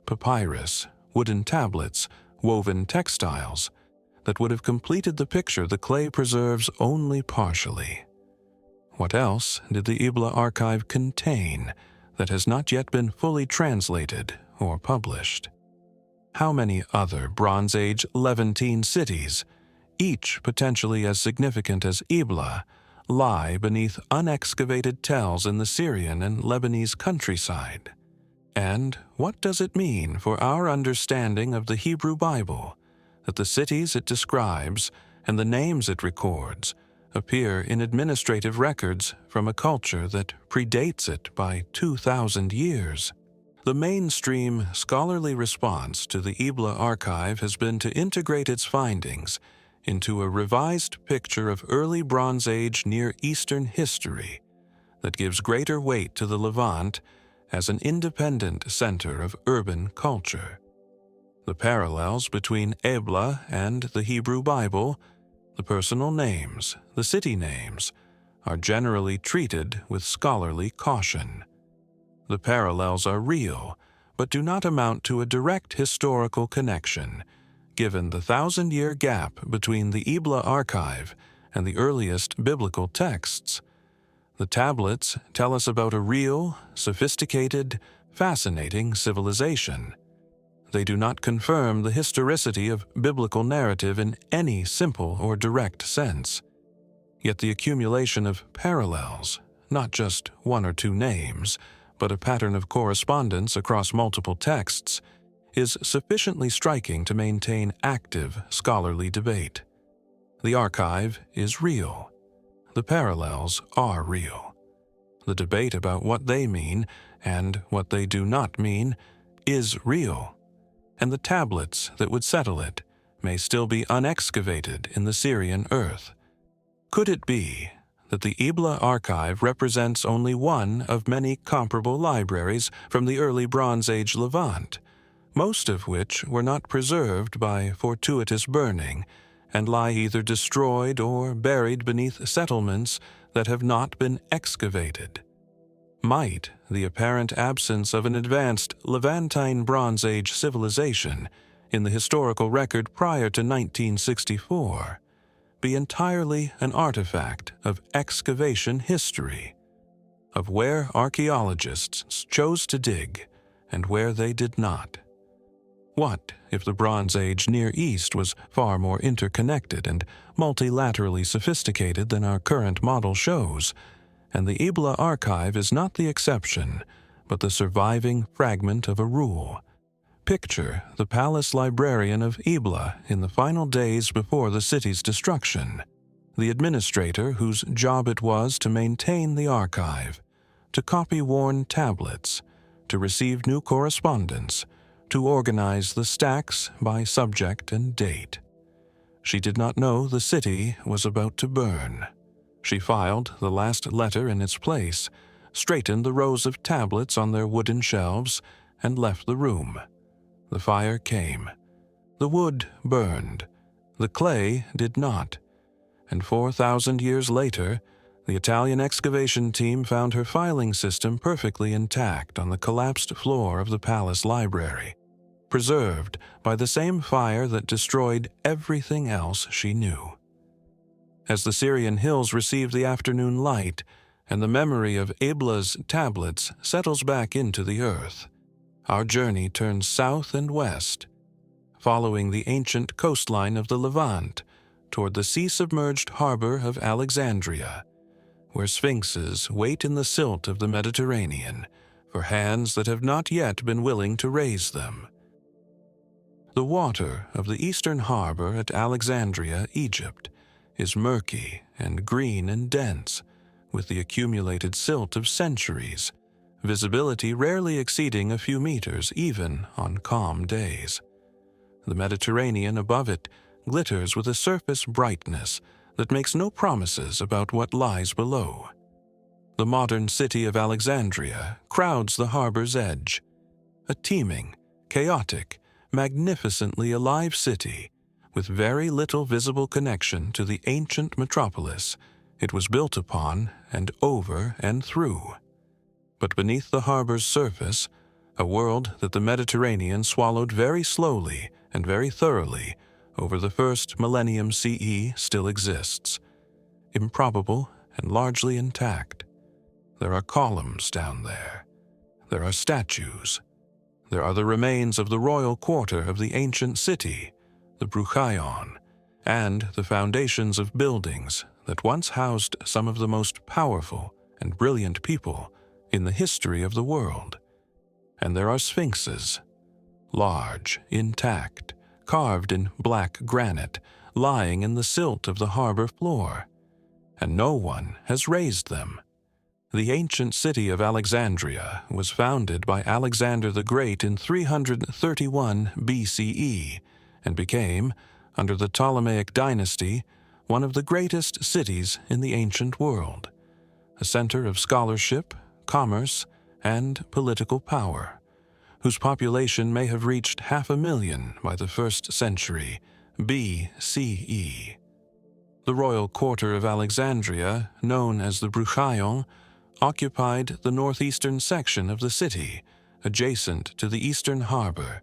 papyrus, wooden tablets, woven textiles, that would have completed the picture the clay preserves only partially. What else did the Ebla archive contain that has not yet been fully translated or published? How many other Bronze Age Levantine cities, each potentially as significant as Ebla, lie beneath unexcavated tells in the Syrian and Lebanese countryside? And what does it mean for our understanding of the Hebrew Bible that the cities it describes and the names it records appear in administrative records from a culture that predates it by 2,000 years? The mainstream scholarly response to the Ebla archive has been to integrate its findings into a revised picture of early Bronze Age Near Eastern history that gives greater weight to the Levant as an independent center of urban culture. The parallels between Ebla and the Hebrew Bible, the personal names, the city names, are generally treated with scholarly caution. The parallels are real, but do not amount to a direct historical connection, given the 1,000-year gap between the Ebla archive and the earliest biblical texts. The tablets tell us about a real, sophisticated, fascinating civilization. They do not confirm the historicity of biblical narrative in any simple or direct sense. Yet the accumulation of parallels, not just one or two names, but a pattern of correspondence across multiple texts, is sufficiently striking to maintain active scholarly debate. The archive is real. The parallels are real. The debate about what they mean and what they do not mean is real, and the tablets that would settle it may still be unexcavated in the Syrian earth. Could it be that the Ebla archive represents only one of many comparable libraries from the early Bronze Age Levant, most of which were not preserved by fortuitous burning and lie either destroyed or buried beneath settlements that have not been excavated? Might the apparent absence of an advanced Levantine Bronze Age civilization in the historical record prior to 1964 be entirely an artifact of excavation history, of where archaeologists chose to dig and where they did not? What if the Bronze Age Near East was far more interconnected and multilaterally sophisticated than our current model shows, and the Ebla archive is not the exception, but the surviving fragment of a rule? Picture the palace librarian of Ebla in the final days before the city's destruction, the administrator whose job it was to maintain the archive, to copy worn tablets, to receive new correspondence, to organize the stacks by subject and date. She did not know the city was about to burn. She filed the last letter in its place, straightened the rows of tablets on their wooden shelves, and left the room. The fire came. The wood burned. The clay did not. And 4,000 years later, The Italian excavation team found her filing system perfectly intact on the collapsed floor of the palace library, preserved by the same fire that destroyed everything else she knew. As the Syrian hills receive the afternoon light and the memory of Ebla's tablets settles back into the earth, our journey turns south and west, following the ancient coastline of the Levant toward the sea-submerged harbor of Alexandria, where sphinxes wait in the silt of the Mediterranean for hands that have not yet been willing to raise them. The water of the eastern harbor at Alexandria, Egypt, is murky and green and dense, with the accumulated silt of centuries, visibility rarely exceeding a few meters even on calm days. The Mediterranean above it glitters with a surface brightness that makes no promises about what lies below. The modern city of Alexandria crowds the harbor's edge, a teeming, chaotic, magnificently alive city with very little visible connection to the ancient metropolis it was built upon and over and through. But beneath the harbor's surface, a world that the Mediterranean swallowed very slowly and very thoroughly over the first millennium CE still exists, improbable and largely intact. There are columns down there. There are statues. There are the remains of the royal quarter of the ancient city, the Bruchaion, and the foundations of buildings that once housed some of the most powerful and brilliant people in the history of the world. And there are sphinxes, large, intact, carved in black granite, lying in the silt of the harbor floor, and no one has raised them. The ancient city of Alexandria was founded by Alexander the Great in 331 BCE and became, under the Ptolemaic dynasty, one of the greatest cities in the ancient world, a center of scholarship, commerce, and political power, whose population may have reached 500,000 by the 1st century BCE. The royal quarter of Alexandria, known as the Bruchaion, occupied the northeastern section of the city, adjacent to the eastern harbor,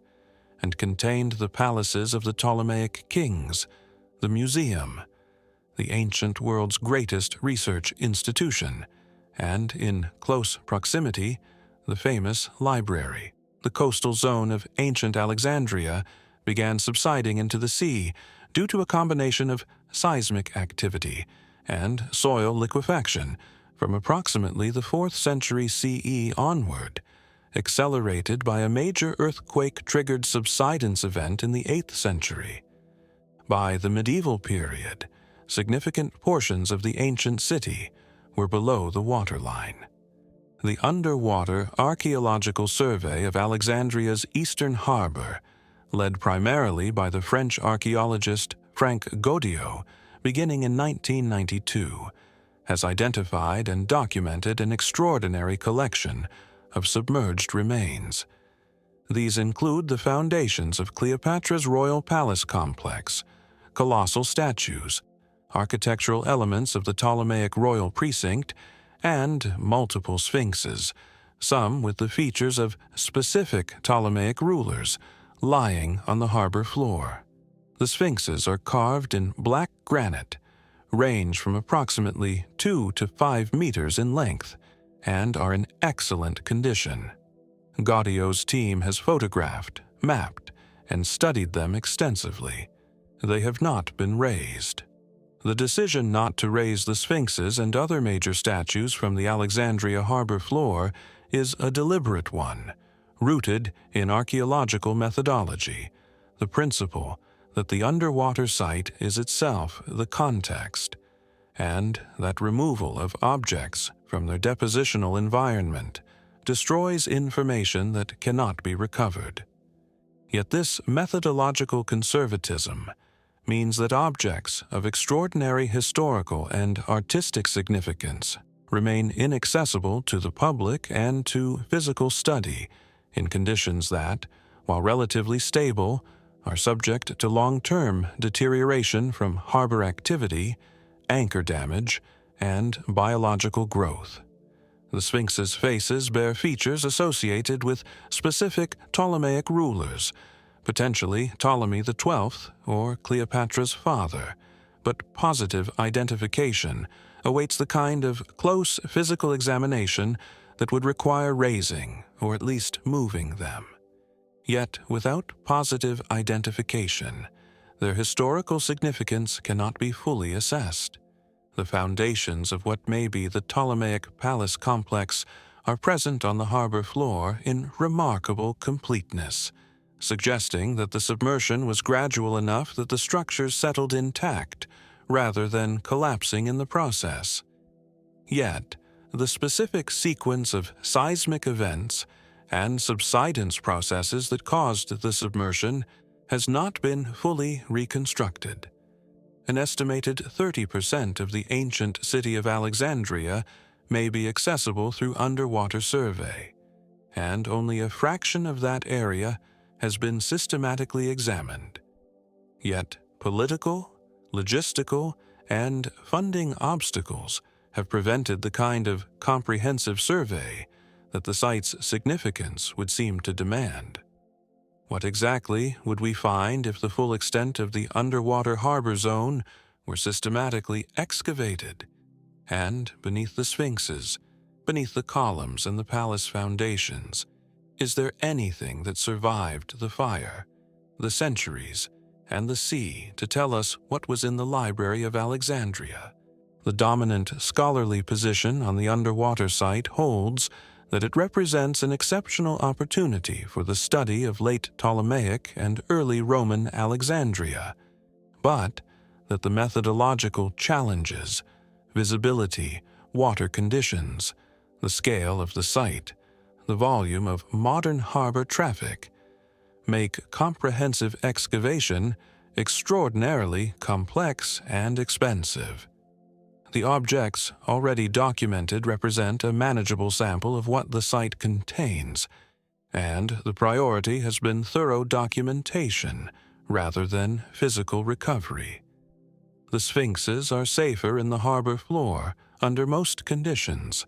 and contained the palaces of the Ptolemaic kings, the museum, the ancient world's greatest research institution, and, in close proximity, the famous library. The coastal zone of ancient Alexandria began subsiding into the sea due to a combination of seismic activity and soil liquefaction from approximately the 4th century CE onward, accelerated by a major earthquake-triggered subsidence event in the 8th century. By the medieval period, significant portions of the ancient city were below the waterline. The underwater archaeological survey of Alexandria's eastern harbor, led primarily by the French archaeologist Frank Godiot, beginning in 1992, has identified and documented an extraordinary collection of submerged remains. These include the foundations of Cleopatra's royal palace complex, colossal statues, architectural elements of the Ptolemaic royal precinct, and multiple sphinxes, some with the features of specific Ptolemaic rulers, lying on the harbor floor. The sphinxes are carved in black granite, range from approximately 2 to 5 meters in length, and are in excellent condition. Godiot's team has photographed, mapped, and studied them extensively. They have not been raised. The decision not to raise the sphinxes and other major statues from the Alexandria harbor floor is a deliberate one, rooted in archaeological methodology, the principle that the underwater site is itself the context, and that removal of objects from their depositional environment destroys information that cannot be recovered. Yet this methodological conservatism means that objects of extraordinary historical and artistic significance remain inaccessible to the public and to physical study in conditions that, while relatively stable, are subject to long-term deterioration from harbor activity, anchor damage, and biological growth. The Sphinx's faces bear features associated with specific Ptolemaic rulers, potentially Ptolemy XII or Cleopatra's father, but positive identification awaits the kind of close physical examination that would require raising or at least moving them. Yet, without positive identification, their historical significance cannot be fully assessed. The foundations of what may be the Ptolemaic palace complex are present on the harbor floor in remarkable completeness, suggesting that the submersion was gradual enough that the structures settled intact rather than collapsing in the process. Yet, the specific sequence of seismic events and subsidence processes that caused the submersion has not been fully reconstructed. An estimated 30% of the ancient city of Alexandria may be accessible through underwater survey, and only a fraction of that area has been systematically examined. Yet, political, logistical, and funding obstacles have prevented the kind of comprehensive survey that the site's significance would seem to demand. What exactly would we find if the full extent of the underwater harbor zone were systematically excavated, and beneath the sphinxes, beneath the columns and the palace foundations, is there anything that survived the fire, the centuries, and the sea to tell us what was in the Library of Alexandria? The dominant scholarly position on the underwater site holds that it represents an exceptional opportunity for the study of late Ptolemaic and early Roman Alexandria, but that the methodological challenges, visibility, water conditions, the scale of the site, the volume of modern harbor traffic, make comprehensive excavation extraordinarily complex and expensive. The objects already documented represent a manageable sample of what the site contains, and the priority has been thorough documentation rather than physical recovery. The sphinxes are safer in the harbor floor under most conditions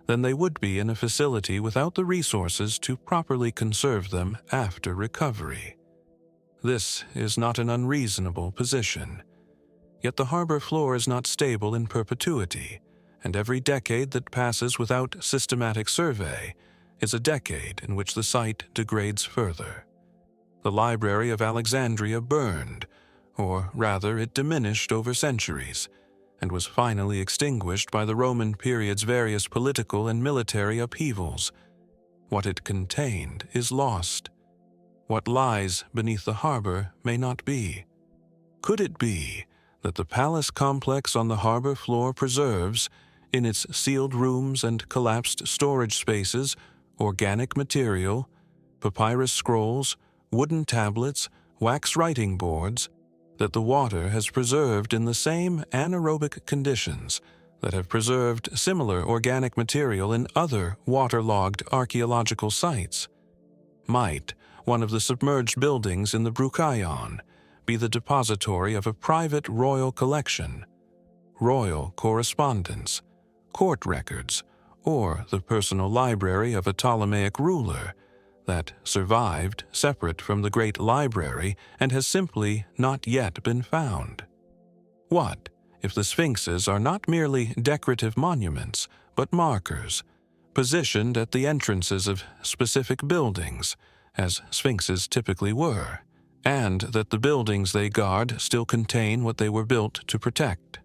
than they would be in a facility without the resources to properly conserve them after recovery. This is not an unreasonable position. Yet the harbor floor is not stable in perpetuity, and every decade that passes without systematic survey is a decade in which the site degrades further. The Library of Alexandria burned, or rather it diminished over centuries, and was finally extinguished by the Roman period's various political and military upheavals. What it contained is lost. What lies beneath the harbor may not be. Could it be that the palace complex on the harbor floor preserves, in its sealed rooms and collapsed storage spaces, organic material, papyrus scrolls, wooden tablets, wax writing boards, that the water has preserved in the same anaerobic conditions that have preserved similar organic material in other waterlogged archaeological sites? Might one of the submerged buildings in the Bruchaion be the depository of a private royal collection, royal correspondence, court records, or the personal library of a Ptolemaic ruler that survived separate from the great library and has simply not yet been found? What if the sphinxes are not merely decorative monuments, but markers, positioned at the entrances of specific buildings, as sphinxes typically were, and that the buildings they guard still contain what they were built to protect?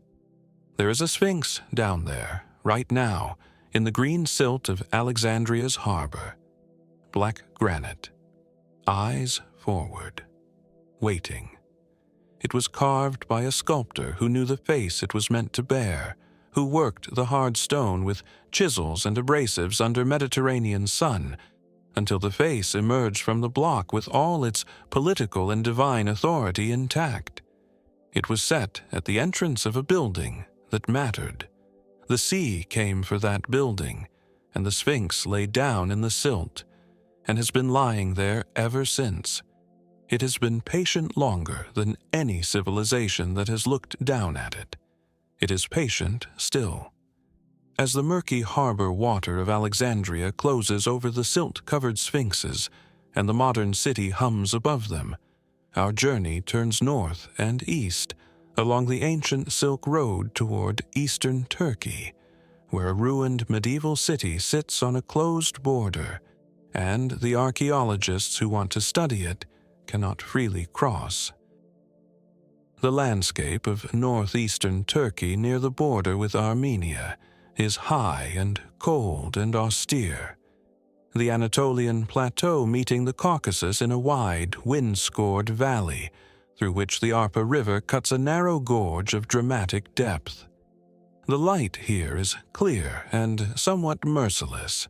There is a sphinx down there, right now, in the green silt of Alexandria's harbor. Black granite, eyes forward, waiting. It was carved by a sculptor who knew the face it was meant to bear, who worked the hard stone with chisels and abrasives under Mediterranean sun, until the face emerged from the block with all its political and divine authority intact. It was set at the entrance of a building that mattered. The sea came for that building, and the Sphinx lay down in the silt, and has been lying there ever since. It has been patient longer than any civilization that has looked down at it. it is patient still. As the murky harbor water of Alexandria closes over the silt-covered sphinxes and the modern city hums above them, our journey turns north and east along the ancient Silk Road toward eastern Turkey, where a ruined medieval city sits on a closed border, and the archaeologists who want to study it cannot freely cross. The landscape of northeastern Turkey near the border with Armenia is high and cold and austere, the Anatolian plateau meeting the Caucasus in a wide, wind-scored valley through which the Arpa River cuts a narrow gorge of dramatic depth. The light here is clear and somewhat merciless,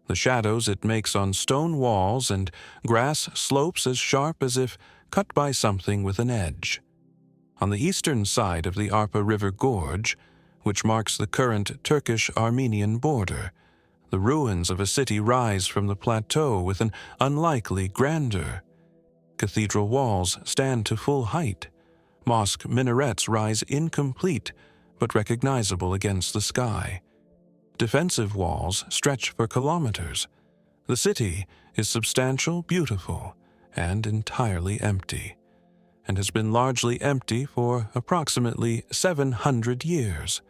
the shadows it makes on stone walls and grass slopes as sharp as if cut by something with an edge. On the eastern side of the Arpa River Gorge, which marks the current Turkish-Armenian border, the ruins of a city rise from the plateau with an unlikely grandeur. Cathedral walls stand to full height. Mosque minarets rise incomplete but recognizable against the sky. Defensive walls stretch for kilometers. The city is substantial, beautiful, and entirely empty, and has been largely empty for approximately 700 years.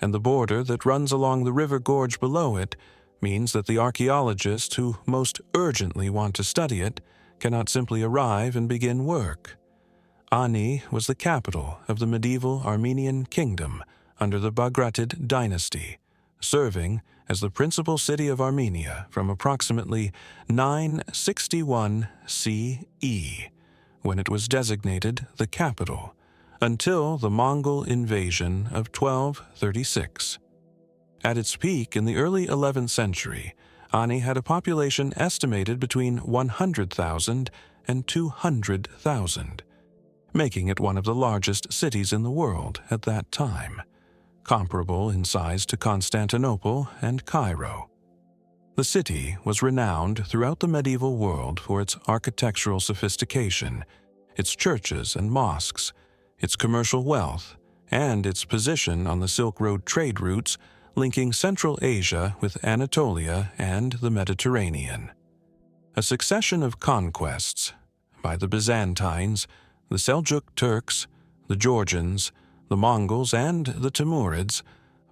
And the border that runs along the river gorge below it means that the archaeologists who most urgently want to study it cannot simply arrive and begin work. Ani was the capital of the medieval Armenian kingdom under the Bagratid dynasty, serving as the principal city of Armenia from approximately 961 CE, when it was designated the capital, until the Mongol invasion of 1236. At its peak in the early 11th century, Ani had a population estimated between 100,000 and 200,000, making it one of the largest cities in the world at that time, comparable in size to Constantinople and Cairo. The city was renowned throughout the medieval world for its architectural sophistication, its churches and mosques, its commercial wealth, and its position on the Silk Road trade routes linking Central Asia with Anatolia and the Mediterranean. A succession of conquests by the Byzantines, the Seljuk Turks, the Georgians, the Mongols, and the Timurids,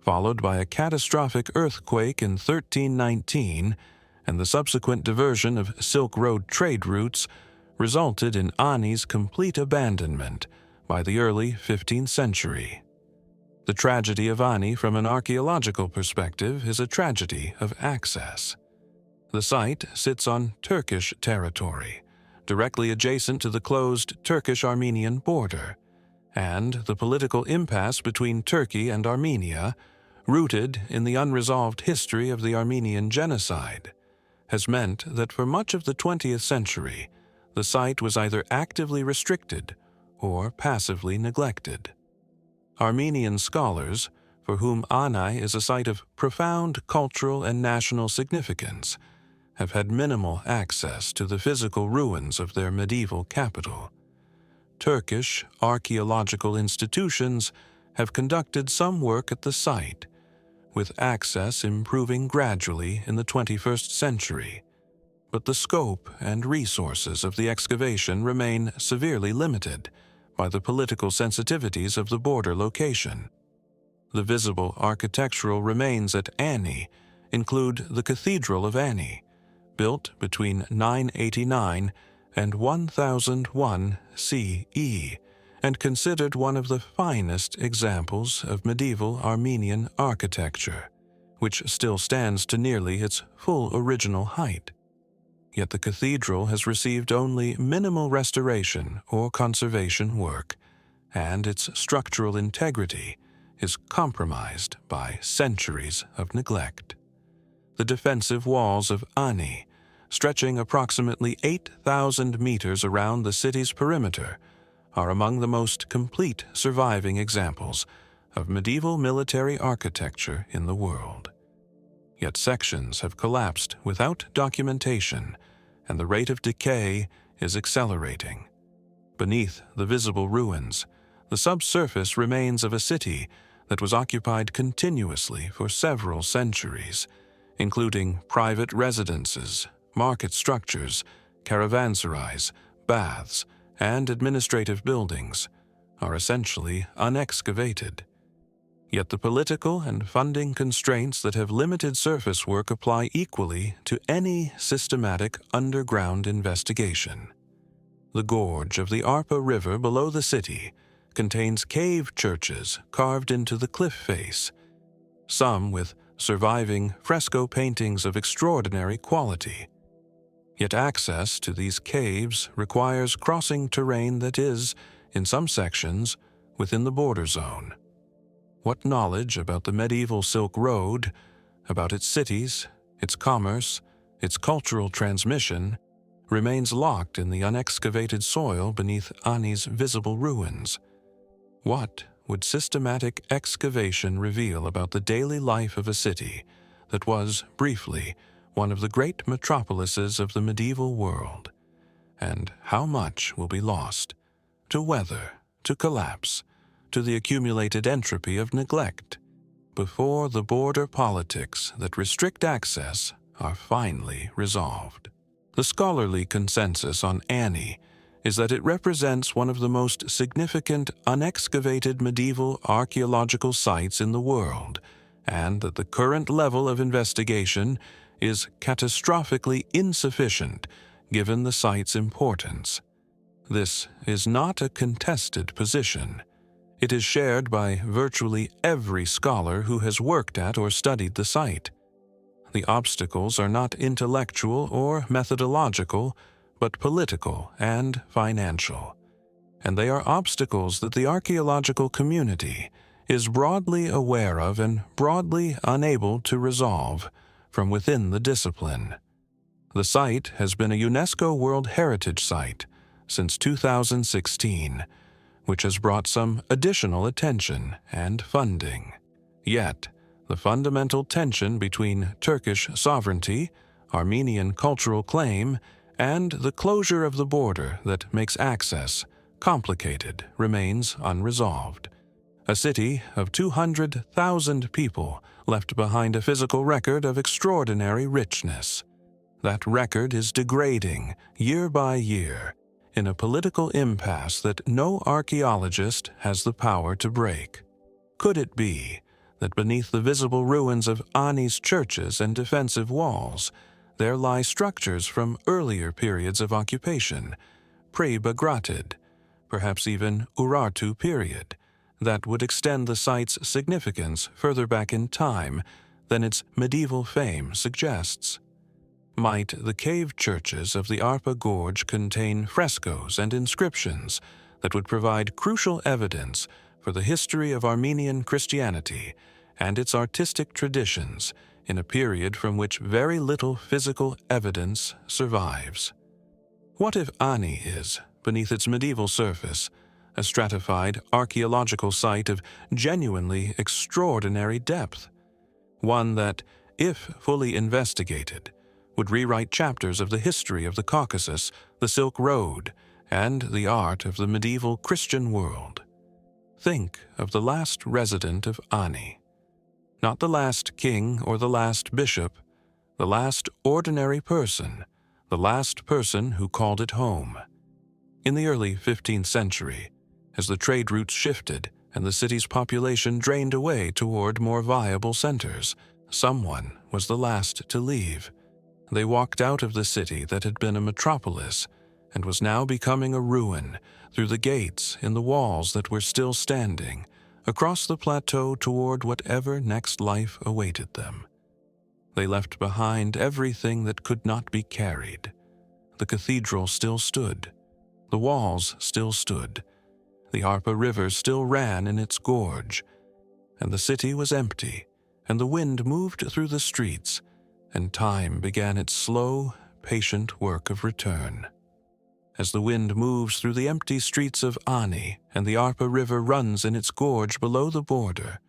followed by a catastrophic earthquake in 1319 and the subsequent diversion of Silk Road trade routes, resulted in Ani's complete abandonment by the early 15th century. The tragedy of Ani from an archaeological perspective is a tragedy of access. The site sits on Turkish territory, directly adjacent to the closed Turkish-Armenian border, and the political impasse between Turkey and Armenia, rooted in the unresolved history of the Armenian genocide, has meant that for much of the 20th century, the site was either actively restricted or passively neglected. Armenian scholars, for whom Ani is a site of profound cultural and national significance, have had minimal access to the physical ruins of their medieval capital. Turkish archaeological institutions have conducted some work at the site, with access improving gradually in the 21st century, but the scope and resources of the excavation remain severely limited by the political sensitivities of the border location. The visible architectural remains at Ani include the Cathedral of Ani, built between 989 and 1001 CE, and considered one of the finest examples of medieval Armenian architecture, which still stands to nearly its full original height. Yet the cathedral has received only minimal restoration or conservation work, and its structural integrity is compromised by centuries of neglect. The defensive walls of Ani, stretching approximately 8,000 meters around the city's perimeter, are among the most complete surviving examples of medieval military architecture in the world. Yet sections have collapsed without documentation, and the rate of decay is accelerating. Beneath the visible ruins, the subsurface remains of a city that was occupied continuously for several centuries, including private residences, market structures, caravanserais, baths, and administrative buildings, are essentially unexcavated. Yet the political and funding constraints that have limited surface work apply equally to any systematic underground investigation. The gorge of the Arpa River below the city contains cave churches carved into the cliff face, some with surviving fresco paintings of extraordinary quality. Yet access to these caves requires crossing terrain that is, in some sections, within the border zone. What knowledge about the medieval Silk Road, about its cities, its commerce, its cultural transmission, remains locked in the unexcavated soil beneath Ani's visible ruins? What would systematic excavation reveal about the daily life of a city that was, briefly, one of the great metropolises of the medieval world? And how much will be lost to weather, to collapse, to the accumulated entropy of neglect, before the border politics that restrict access are finally resolved? The scholarly consensus on Ani is that it represents one of the most significant unexcavated medieval archaeological sites in the world, and that the current level of investigation is catastrophically insufficient given the site's importance. This is not a contested position. It is shared by virtually every scholar who has worked at or studied the site. The obstacles are not intellectual or methodological, but political and financial. And they are obstacles that the archaeological community is broadly aware of and broadly unable to resolve from within the discipline. The site has been a UNESCO World Heritage Site since 2016, which has brought some additional attention and funding. Yet, the fundamental tension between Turkish sovereignty, Armenian cultural claim, and the closure of the border that makes access complicated remains unresolved. A city of 200,000 people left behind a physical record of extraordinary richness. That record is degrading year by year in a political impasse that no archaeologist has the power to break. Could it be that beneath the visible ruins of Ani's churches and defensive walls, there lie structures from earlier periods of occupation, pre-Bagratid, perhaps even Urartu period, that would extend the site's significance further back in time than its medieval fame suggests? Might the cave churches of the Arpa Gorge contain frescoes and inscriptions that would provide crucial evidence for the history of Armenian Christianity and its artistic traditions in a period from which very little physical evidence survives? What if Ani is, beneath its medieval surface, a stratified archaeological site of genuinely extraordinary depth? One that, if fully investigated, would rewrite chapters of the history of the Caucasus, the Silk Road, and the art of the medieval Christian world. Think of the last resident of Ani. Not the last king or the last bishop, the last ordinary person, the last person who called it home. In the early 15th century, as the trade routes shifted and the city's population drained away toward more viable centers, someone was the last to leave. They walked out of the city that had been a metropolis and was now becoming a ruin through the gates in the walls that were still standing, across the plateau toward whatever next life awaited them. They left behind everything that could not be carried. The cathedral still stood. The walls still stood. The Arpa River still ran in its gorge. And the city was empty, and the wind moved through the streets, and time began its slow, patient work of return. As the wind moves through the empty streets of Ani and the Arpa River runs in its gorge below the border,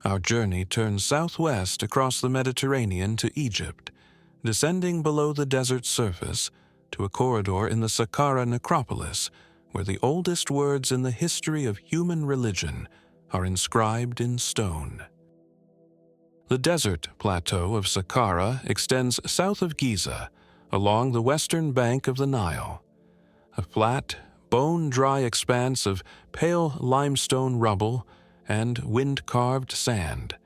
our journey turns southwest across the Mediterranean to Egypt, descending below the desert's surface to a corridor in the Saqqara necropolis where the oldest words in the history of human religion are inscribed in stone. The desert plateau of Saqqara extends south of Giza, along the western bank of the Nile. A flat, bone-dry expanse of pale limestone rubble and wind-carved sand,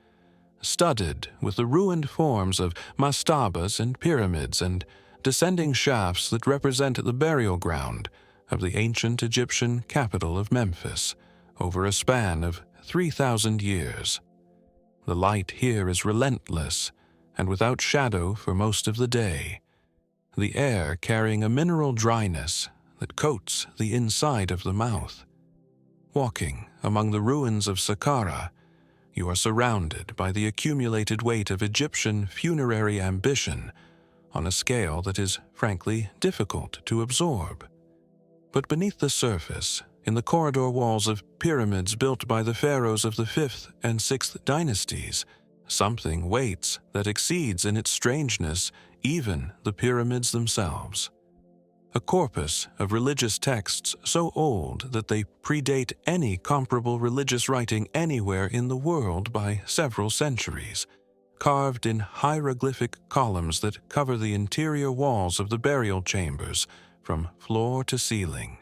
studded with the ruined forms of mastabas and pyramids and descending shafts that represent the burial ground of the ancient Egyptian capital of Memphis over a span of 3,000 years. The light here is relentless and without shadow for most of the day, the air carrying a mineral dryness that coats the inside of the mouth. Walking among the ruins of Saqqara, you are surrounded by the accumulated weight of Egyptian funerary ambition on a scale that is, frankly, difficult to absorb. But beneath the surface, in the corridor walls of pyramids built by the pharaohs of the 5th and 6th dynasties, something waits that exceeds in its strangeness even the pyramids themselves. A corpus of religious texts so old that they predate any comparable religious writing anywhere in the world by several centuries, carved in hieroglyphic columns that cover the interior walls of the burial chambers from floor to ceiling.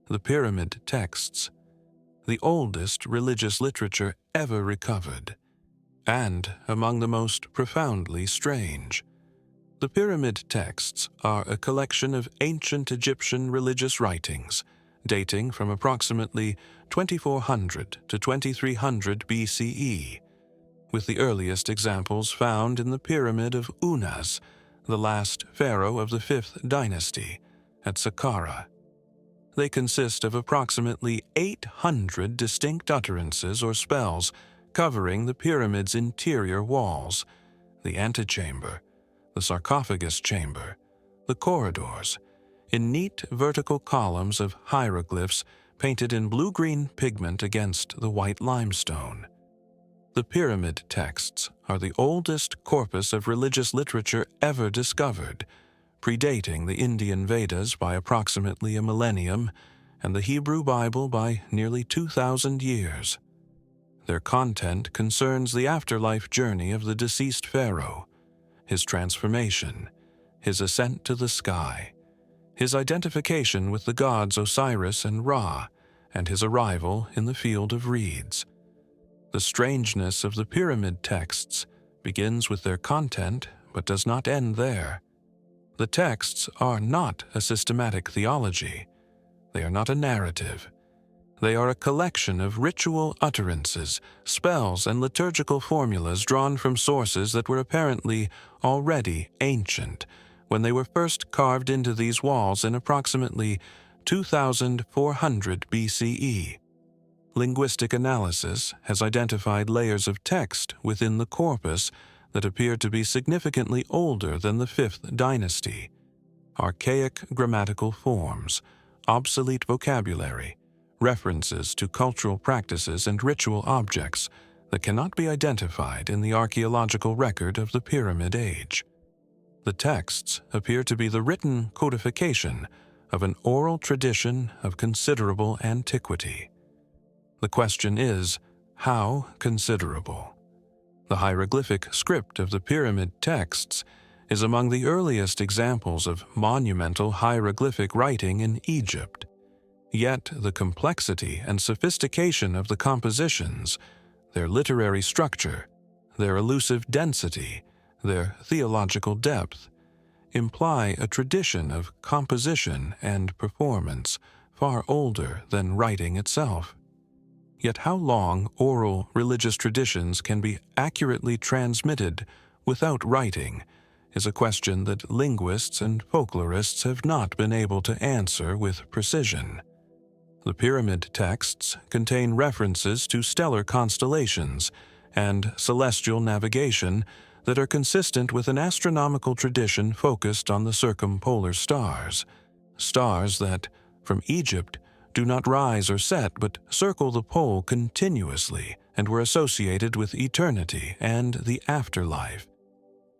The pyramid texts, the oldest religious literature ever recovered, and among the most profoundly strange. The pyramid texts are a collection of ancient Egyptian religious writings dating from approximately 2400 to 2300 BCE, with the earliest examples found in the Pyramid of Unas, the last pharaoh of the 5th dynasty, at Saqqara. They consist of approximately 800 distinct utterances or spells covering the pyramid's interior walls, the antechamber, the sarcophagus chamber, the corridors, in neat vertical columns of hieroglyphs painted in blue-green pigment against the white limestone. The pyramid texts are the oldest corpus of religious literature ever discovered, predating the Indian Vedas by approximately a millennium and the Hebrew Bible by nearly 2,000 years. Their content concerns the afterlife journey of the deceased pharaoh, his transformation, his ascent to the sky, his identification with the gods Osiris and Ra, and his arrival in the field of reeds. The strangeness of the pyramid texts begins with their content but does not end there. The texts are not a systematic theology. They are not a narrative. They are a collection of ritual utterances, spells, and liturgical formulas drawn from sources that were apparently already ancient when they were first carved into these walls in approximately 2400 BCE. Linguistic analysis has identified layers of text within the corpus that appear to be significantly older than the 5th dynasty. Archaic grammatical forms, obsolete vocabulary, references to cultural practices and ritual objects that cannot be identified in the archaeological record of the Pyramid Age. The texts appear to be the written codification of an oral tradition of considerable antiquity. The question is, how considerable? The hieroglyphic script of the pyramid texts is among the earliest examples of monumental hieroglyphic writing in Egypt. Yet the complexity and sophistication of the compositions, their literary structure, their elusive density, their theological depth, imply a tradition of composition and performance far older than writing itself. Yet how long oral religious traditions can be accurately transmitted without writing is a question that linguists and folklorists have not been able to answer with precision. The pyramid texts contain references to stellar constellations and celestial navigation that are consistent with an astronomical tradition focused on the circumpolar stars, stars that, from Egypt, do not rise or set but circle the pole continuously and were associated with eternity and the afterlife.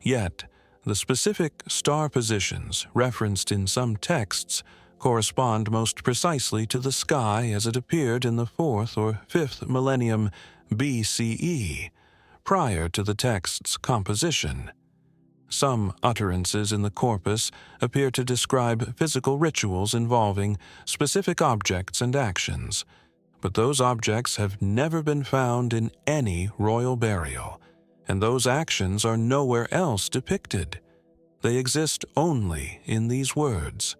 Yet, the specific star positions referenced in some texts correspond most precisely to the sky as it appeared in the 4th or 5th millennium BCE, prior to the text's composition. Some utterances in the corpus appear to describe physical rituals involving specific objects and actions, but those objects have never been found in any royal burial, and those actions are nowhere else depicted. They exist only in these words.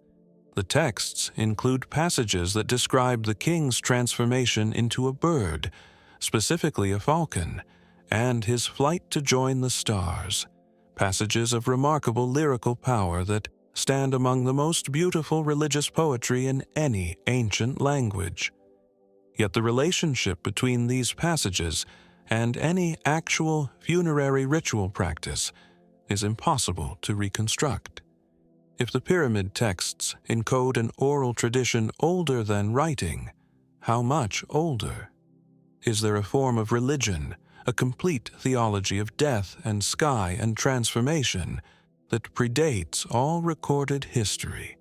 The texts include passages that describe the king's transformation into a bird, specifically a falcon, and his flight to join the stars, passages of remarkable lyrical power that stand among the most beautiful religious poetry in any ancient language. Yet the relationship between these passages and any actual funerary ritual practice is impossible to reconstruct. If the pyramid texts encode an oral tradition older than writing, how much older? Is there a form of religion, a complete theology of death and sky and transformation that predates all recorded history,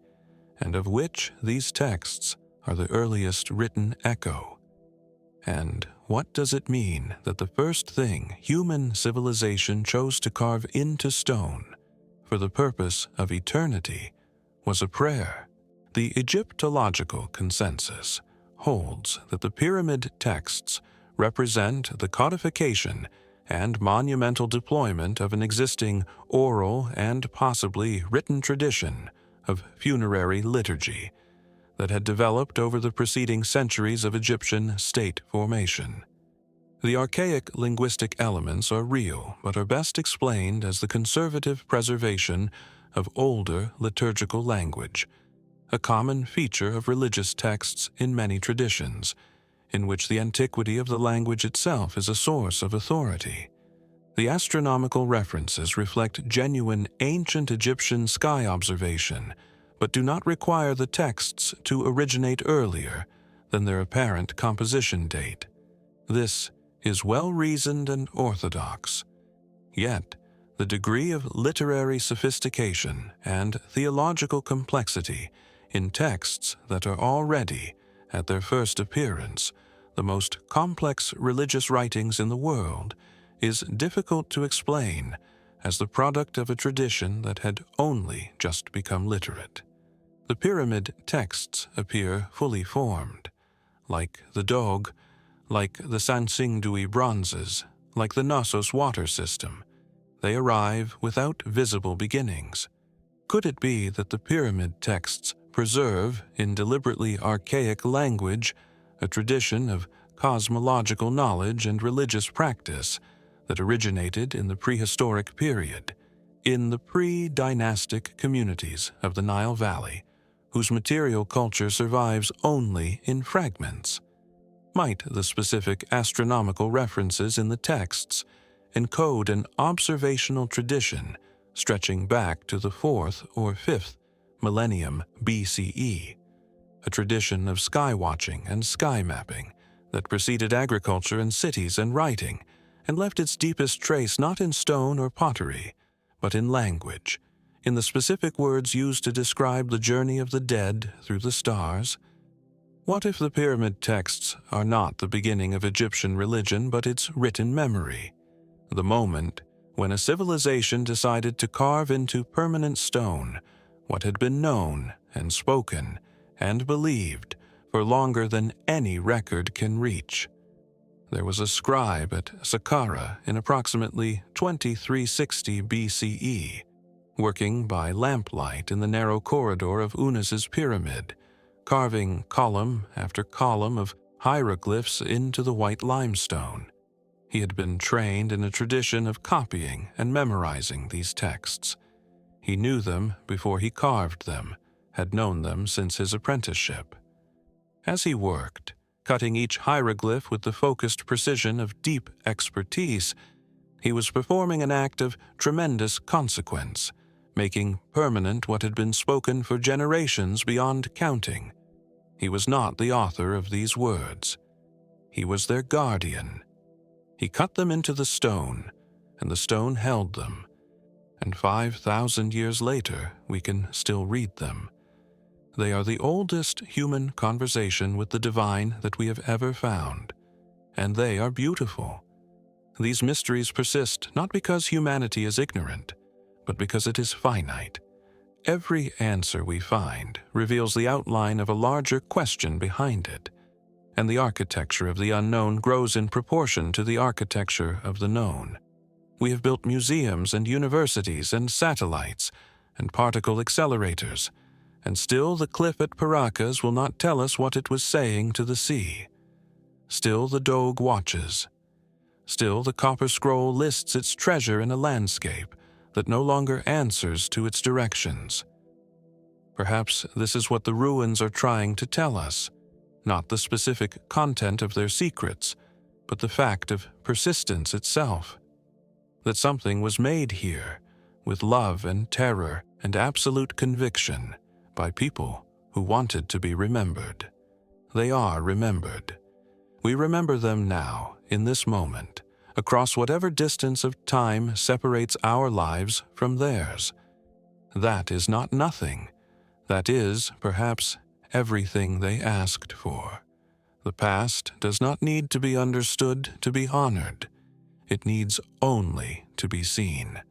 and of which these texts are the earliest written echo? And what does it mean that the first thing human civilization chose to carve into stone for the purpose of eternity was a prayer? The Egyptological consensus holds that the pyramid texts represent the codification and monumental deployment of an existing oral and possibly written tradition of funerary liturgy that had developed over the preceding centuries of Egyptian state formation. The archaic linguistic elements are real, but are best explained as the conservative preservation of older liturgical language, a common feature of religious texts in many traditions, in which the antiquity of the language itself is a source of authority. The astronomical references reflect genuine ancient Egyptian sky observation, but do not require the texts to originate earlier than their apparent composition date. This is well-reasoned and orthodox. Yet, the degree of literary sophistication and theological complexity in texts that are already, at their first appearance, the most complex religious writings in the world, is difficult to explain as the product of a tradition that had only just become literate. The pyramid texts appear fully formed, like the Dogu, like the Sanxingdui bronzes, like the Knossos water system. They arrive without visible beginnings. Could it be that the pyramid texts preserve, in deliberately archaic language, a tradition of cosmological knowledge and religious practice that originated in the prehistoric period, in the pre-dynastic communities of the Nile Valley, whose material culture survives only in fragments? Might the specific astronomical references in the texts encode an observational tradition stretching back to the 4th or 5th millennium BCE, a tradition of sky watching and sky mapping that preceded agriculture and cities and writing, and left its deepest trace not in stone or pottery, but in language, in the specific words used to describe the journey of the dead through the stars? What if the pyramid texts are not the beginning of Egyptian religion, but its written memory, the moment when a civilization decided to carve into permanent stone what had been known and spoken and believed for longer than any record can reach? There was a scribe at Saqqara in approximately 2360 BCE, working by lamplight in the narrow corridor of Unis's pyramid, carving column after column of hieroglyphs into the white limestone. He had been trained in a tradition of copying and memorizing these texts. He knew them before he carved them, had known them since his apprenticeship. As he worked, cutting each hieroglyph with the focused precision of deep expertise, he was performing an act of tremendous consequence, making permanent what had been spoken for generations beyond counting. He was not the author of these words. He was their guardian. He cut them into the stone, and the stone held them, and 5,000 years later we can still read them. They are the oldest human conversation with the divine that we have ever found, and they are beautiful. These mysteries persist not because humanity is ignorant, but because it is finite. Every answer we find reveals the outline of a larger question behind it, and the architecture of the unknown grows in proportion to the architecture of the known. We have built museums and universities and satellites and particle accelerators, and still the cliff at Paracas will not tell us what it was saying to the sea. Still the Dogu watches. Still the copper scroll lists its treasure in a landscape that no longer answers to its directions. Perhaps this is what the ruins are trying to tell us, not the specific content of their secrets, but the fact of persistence itself. That something was made here, with love and terror and absolute conviction, by people who wanted to be remembered. They are remembered. We remember them now, in this moment, across whatever distance of time separates our lives from theirs. That is not nothing. That is, perhaps, everything they asked for. The past does not need to be understood to be honored. It needs only to be seen.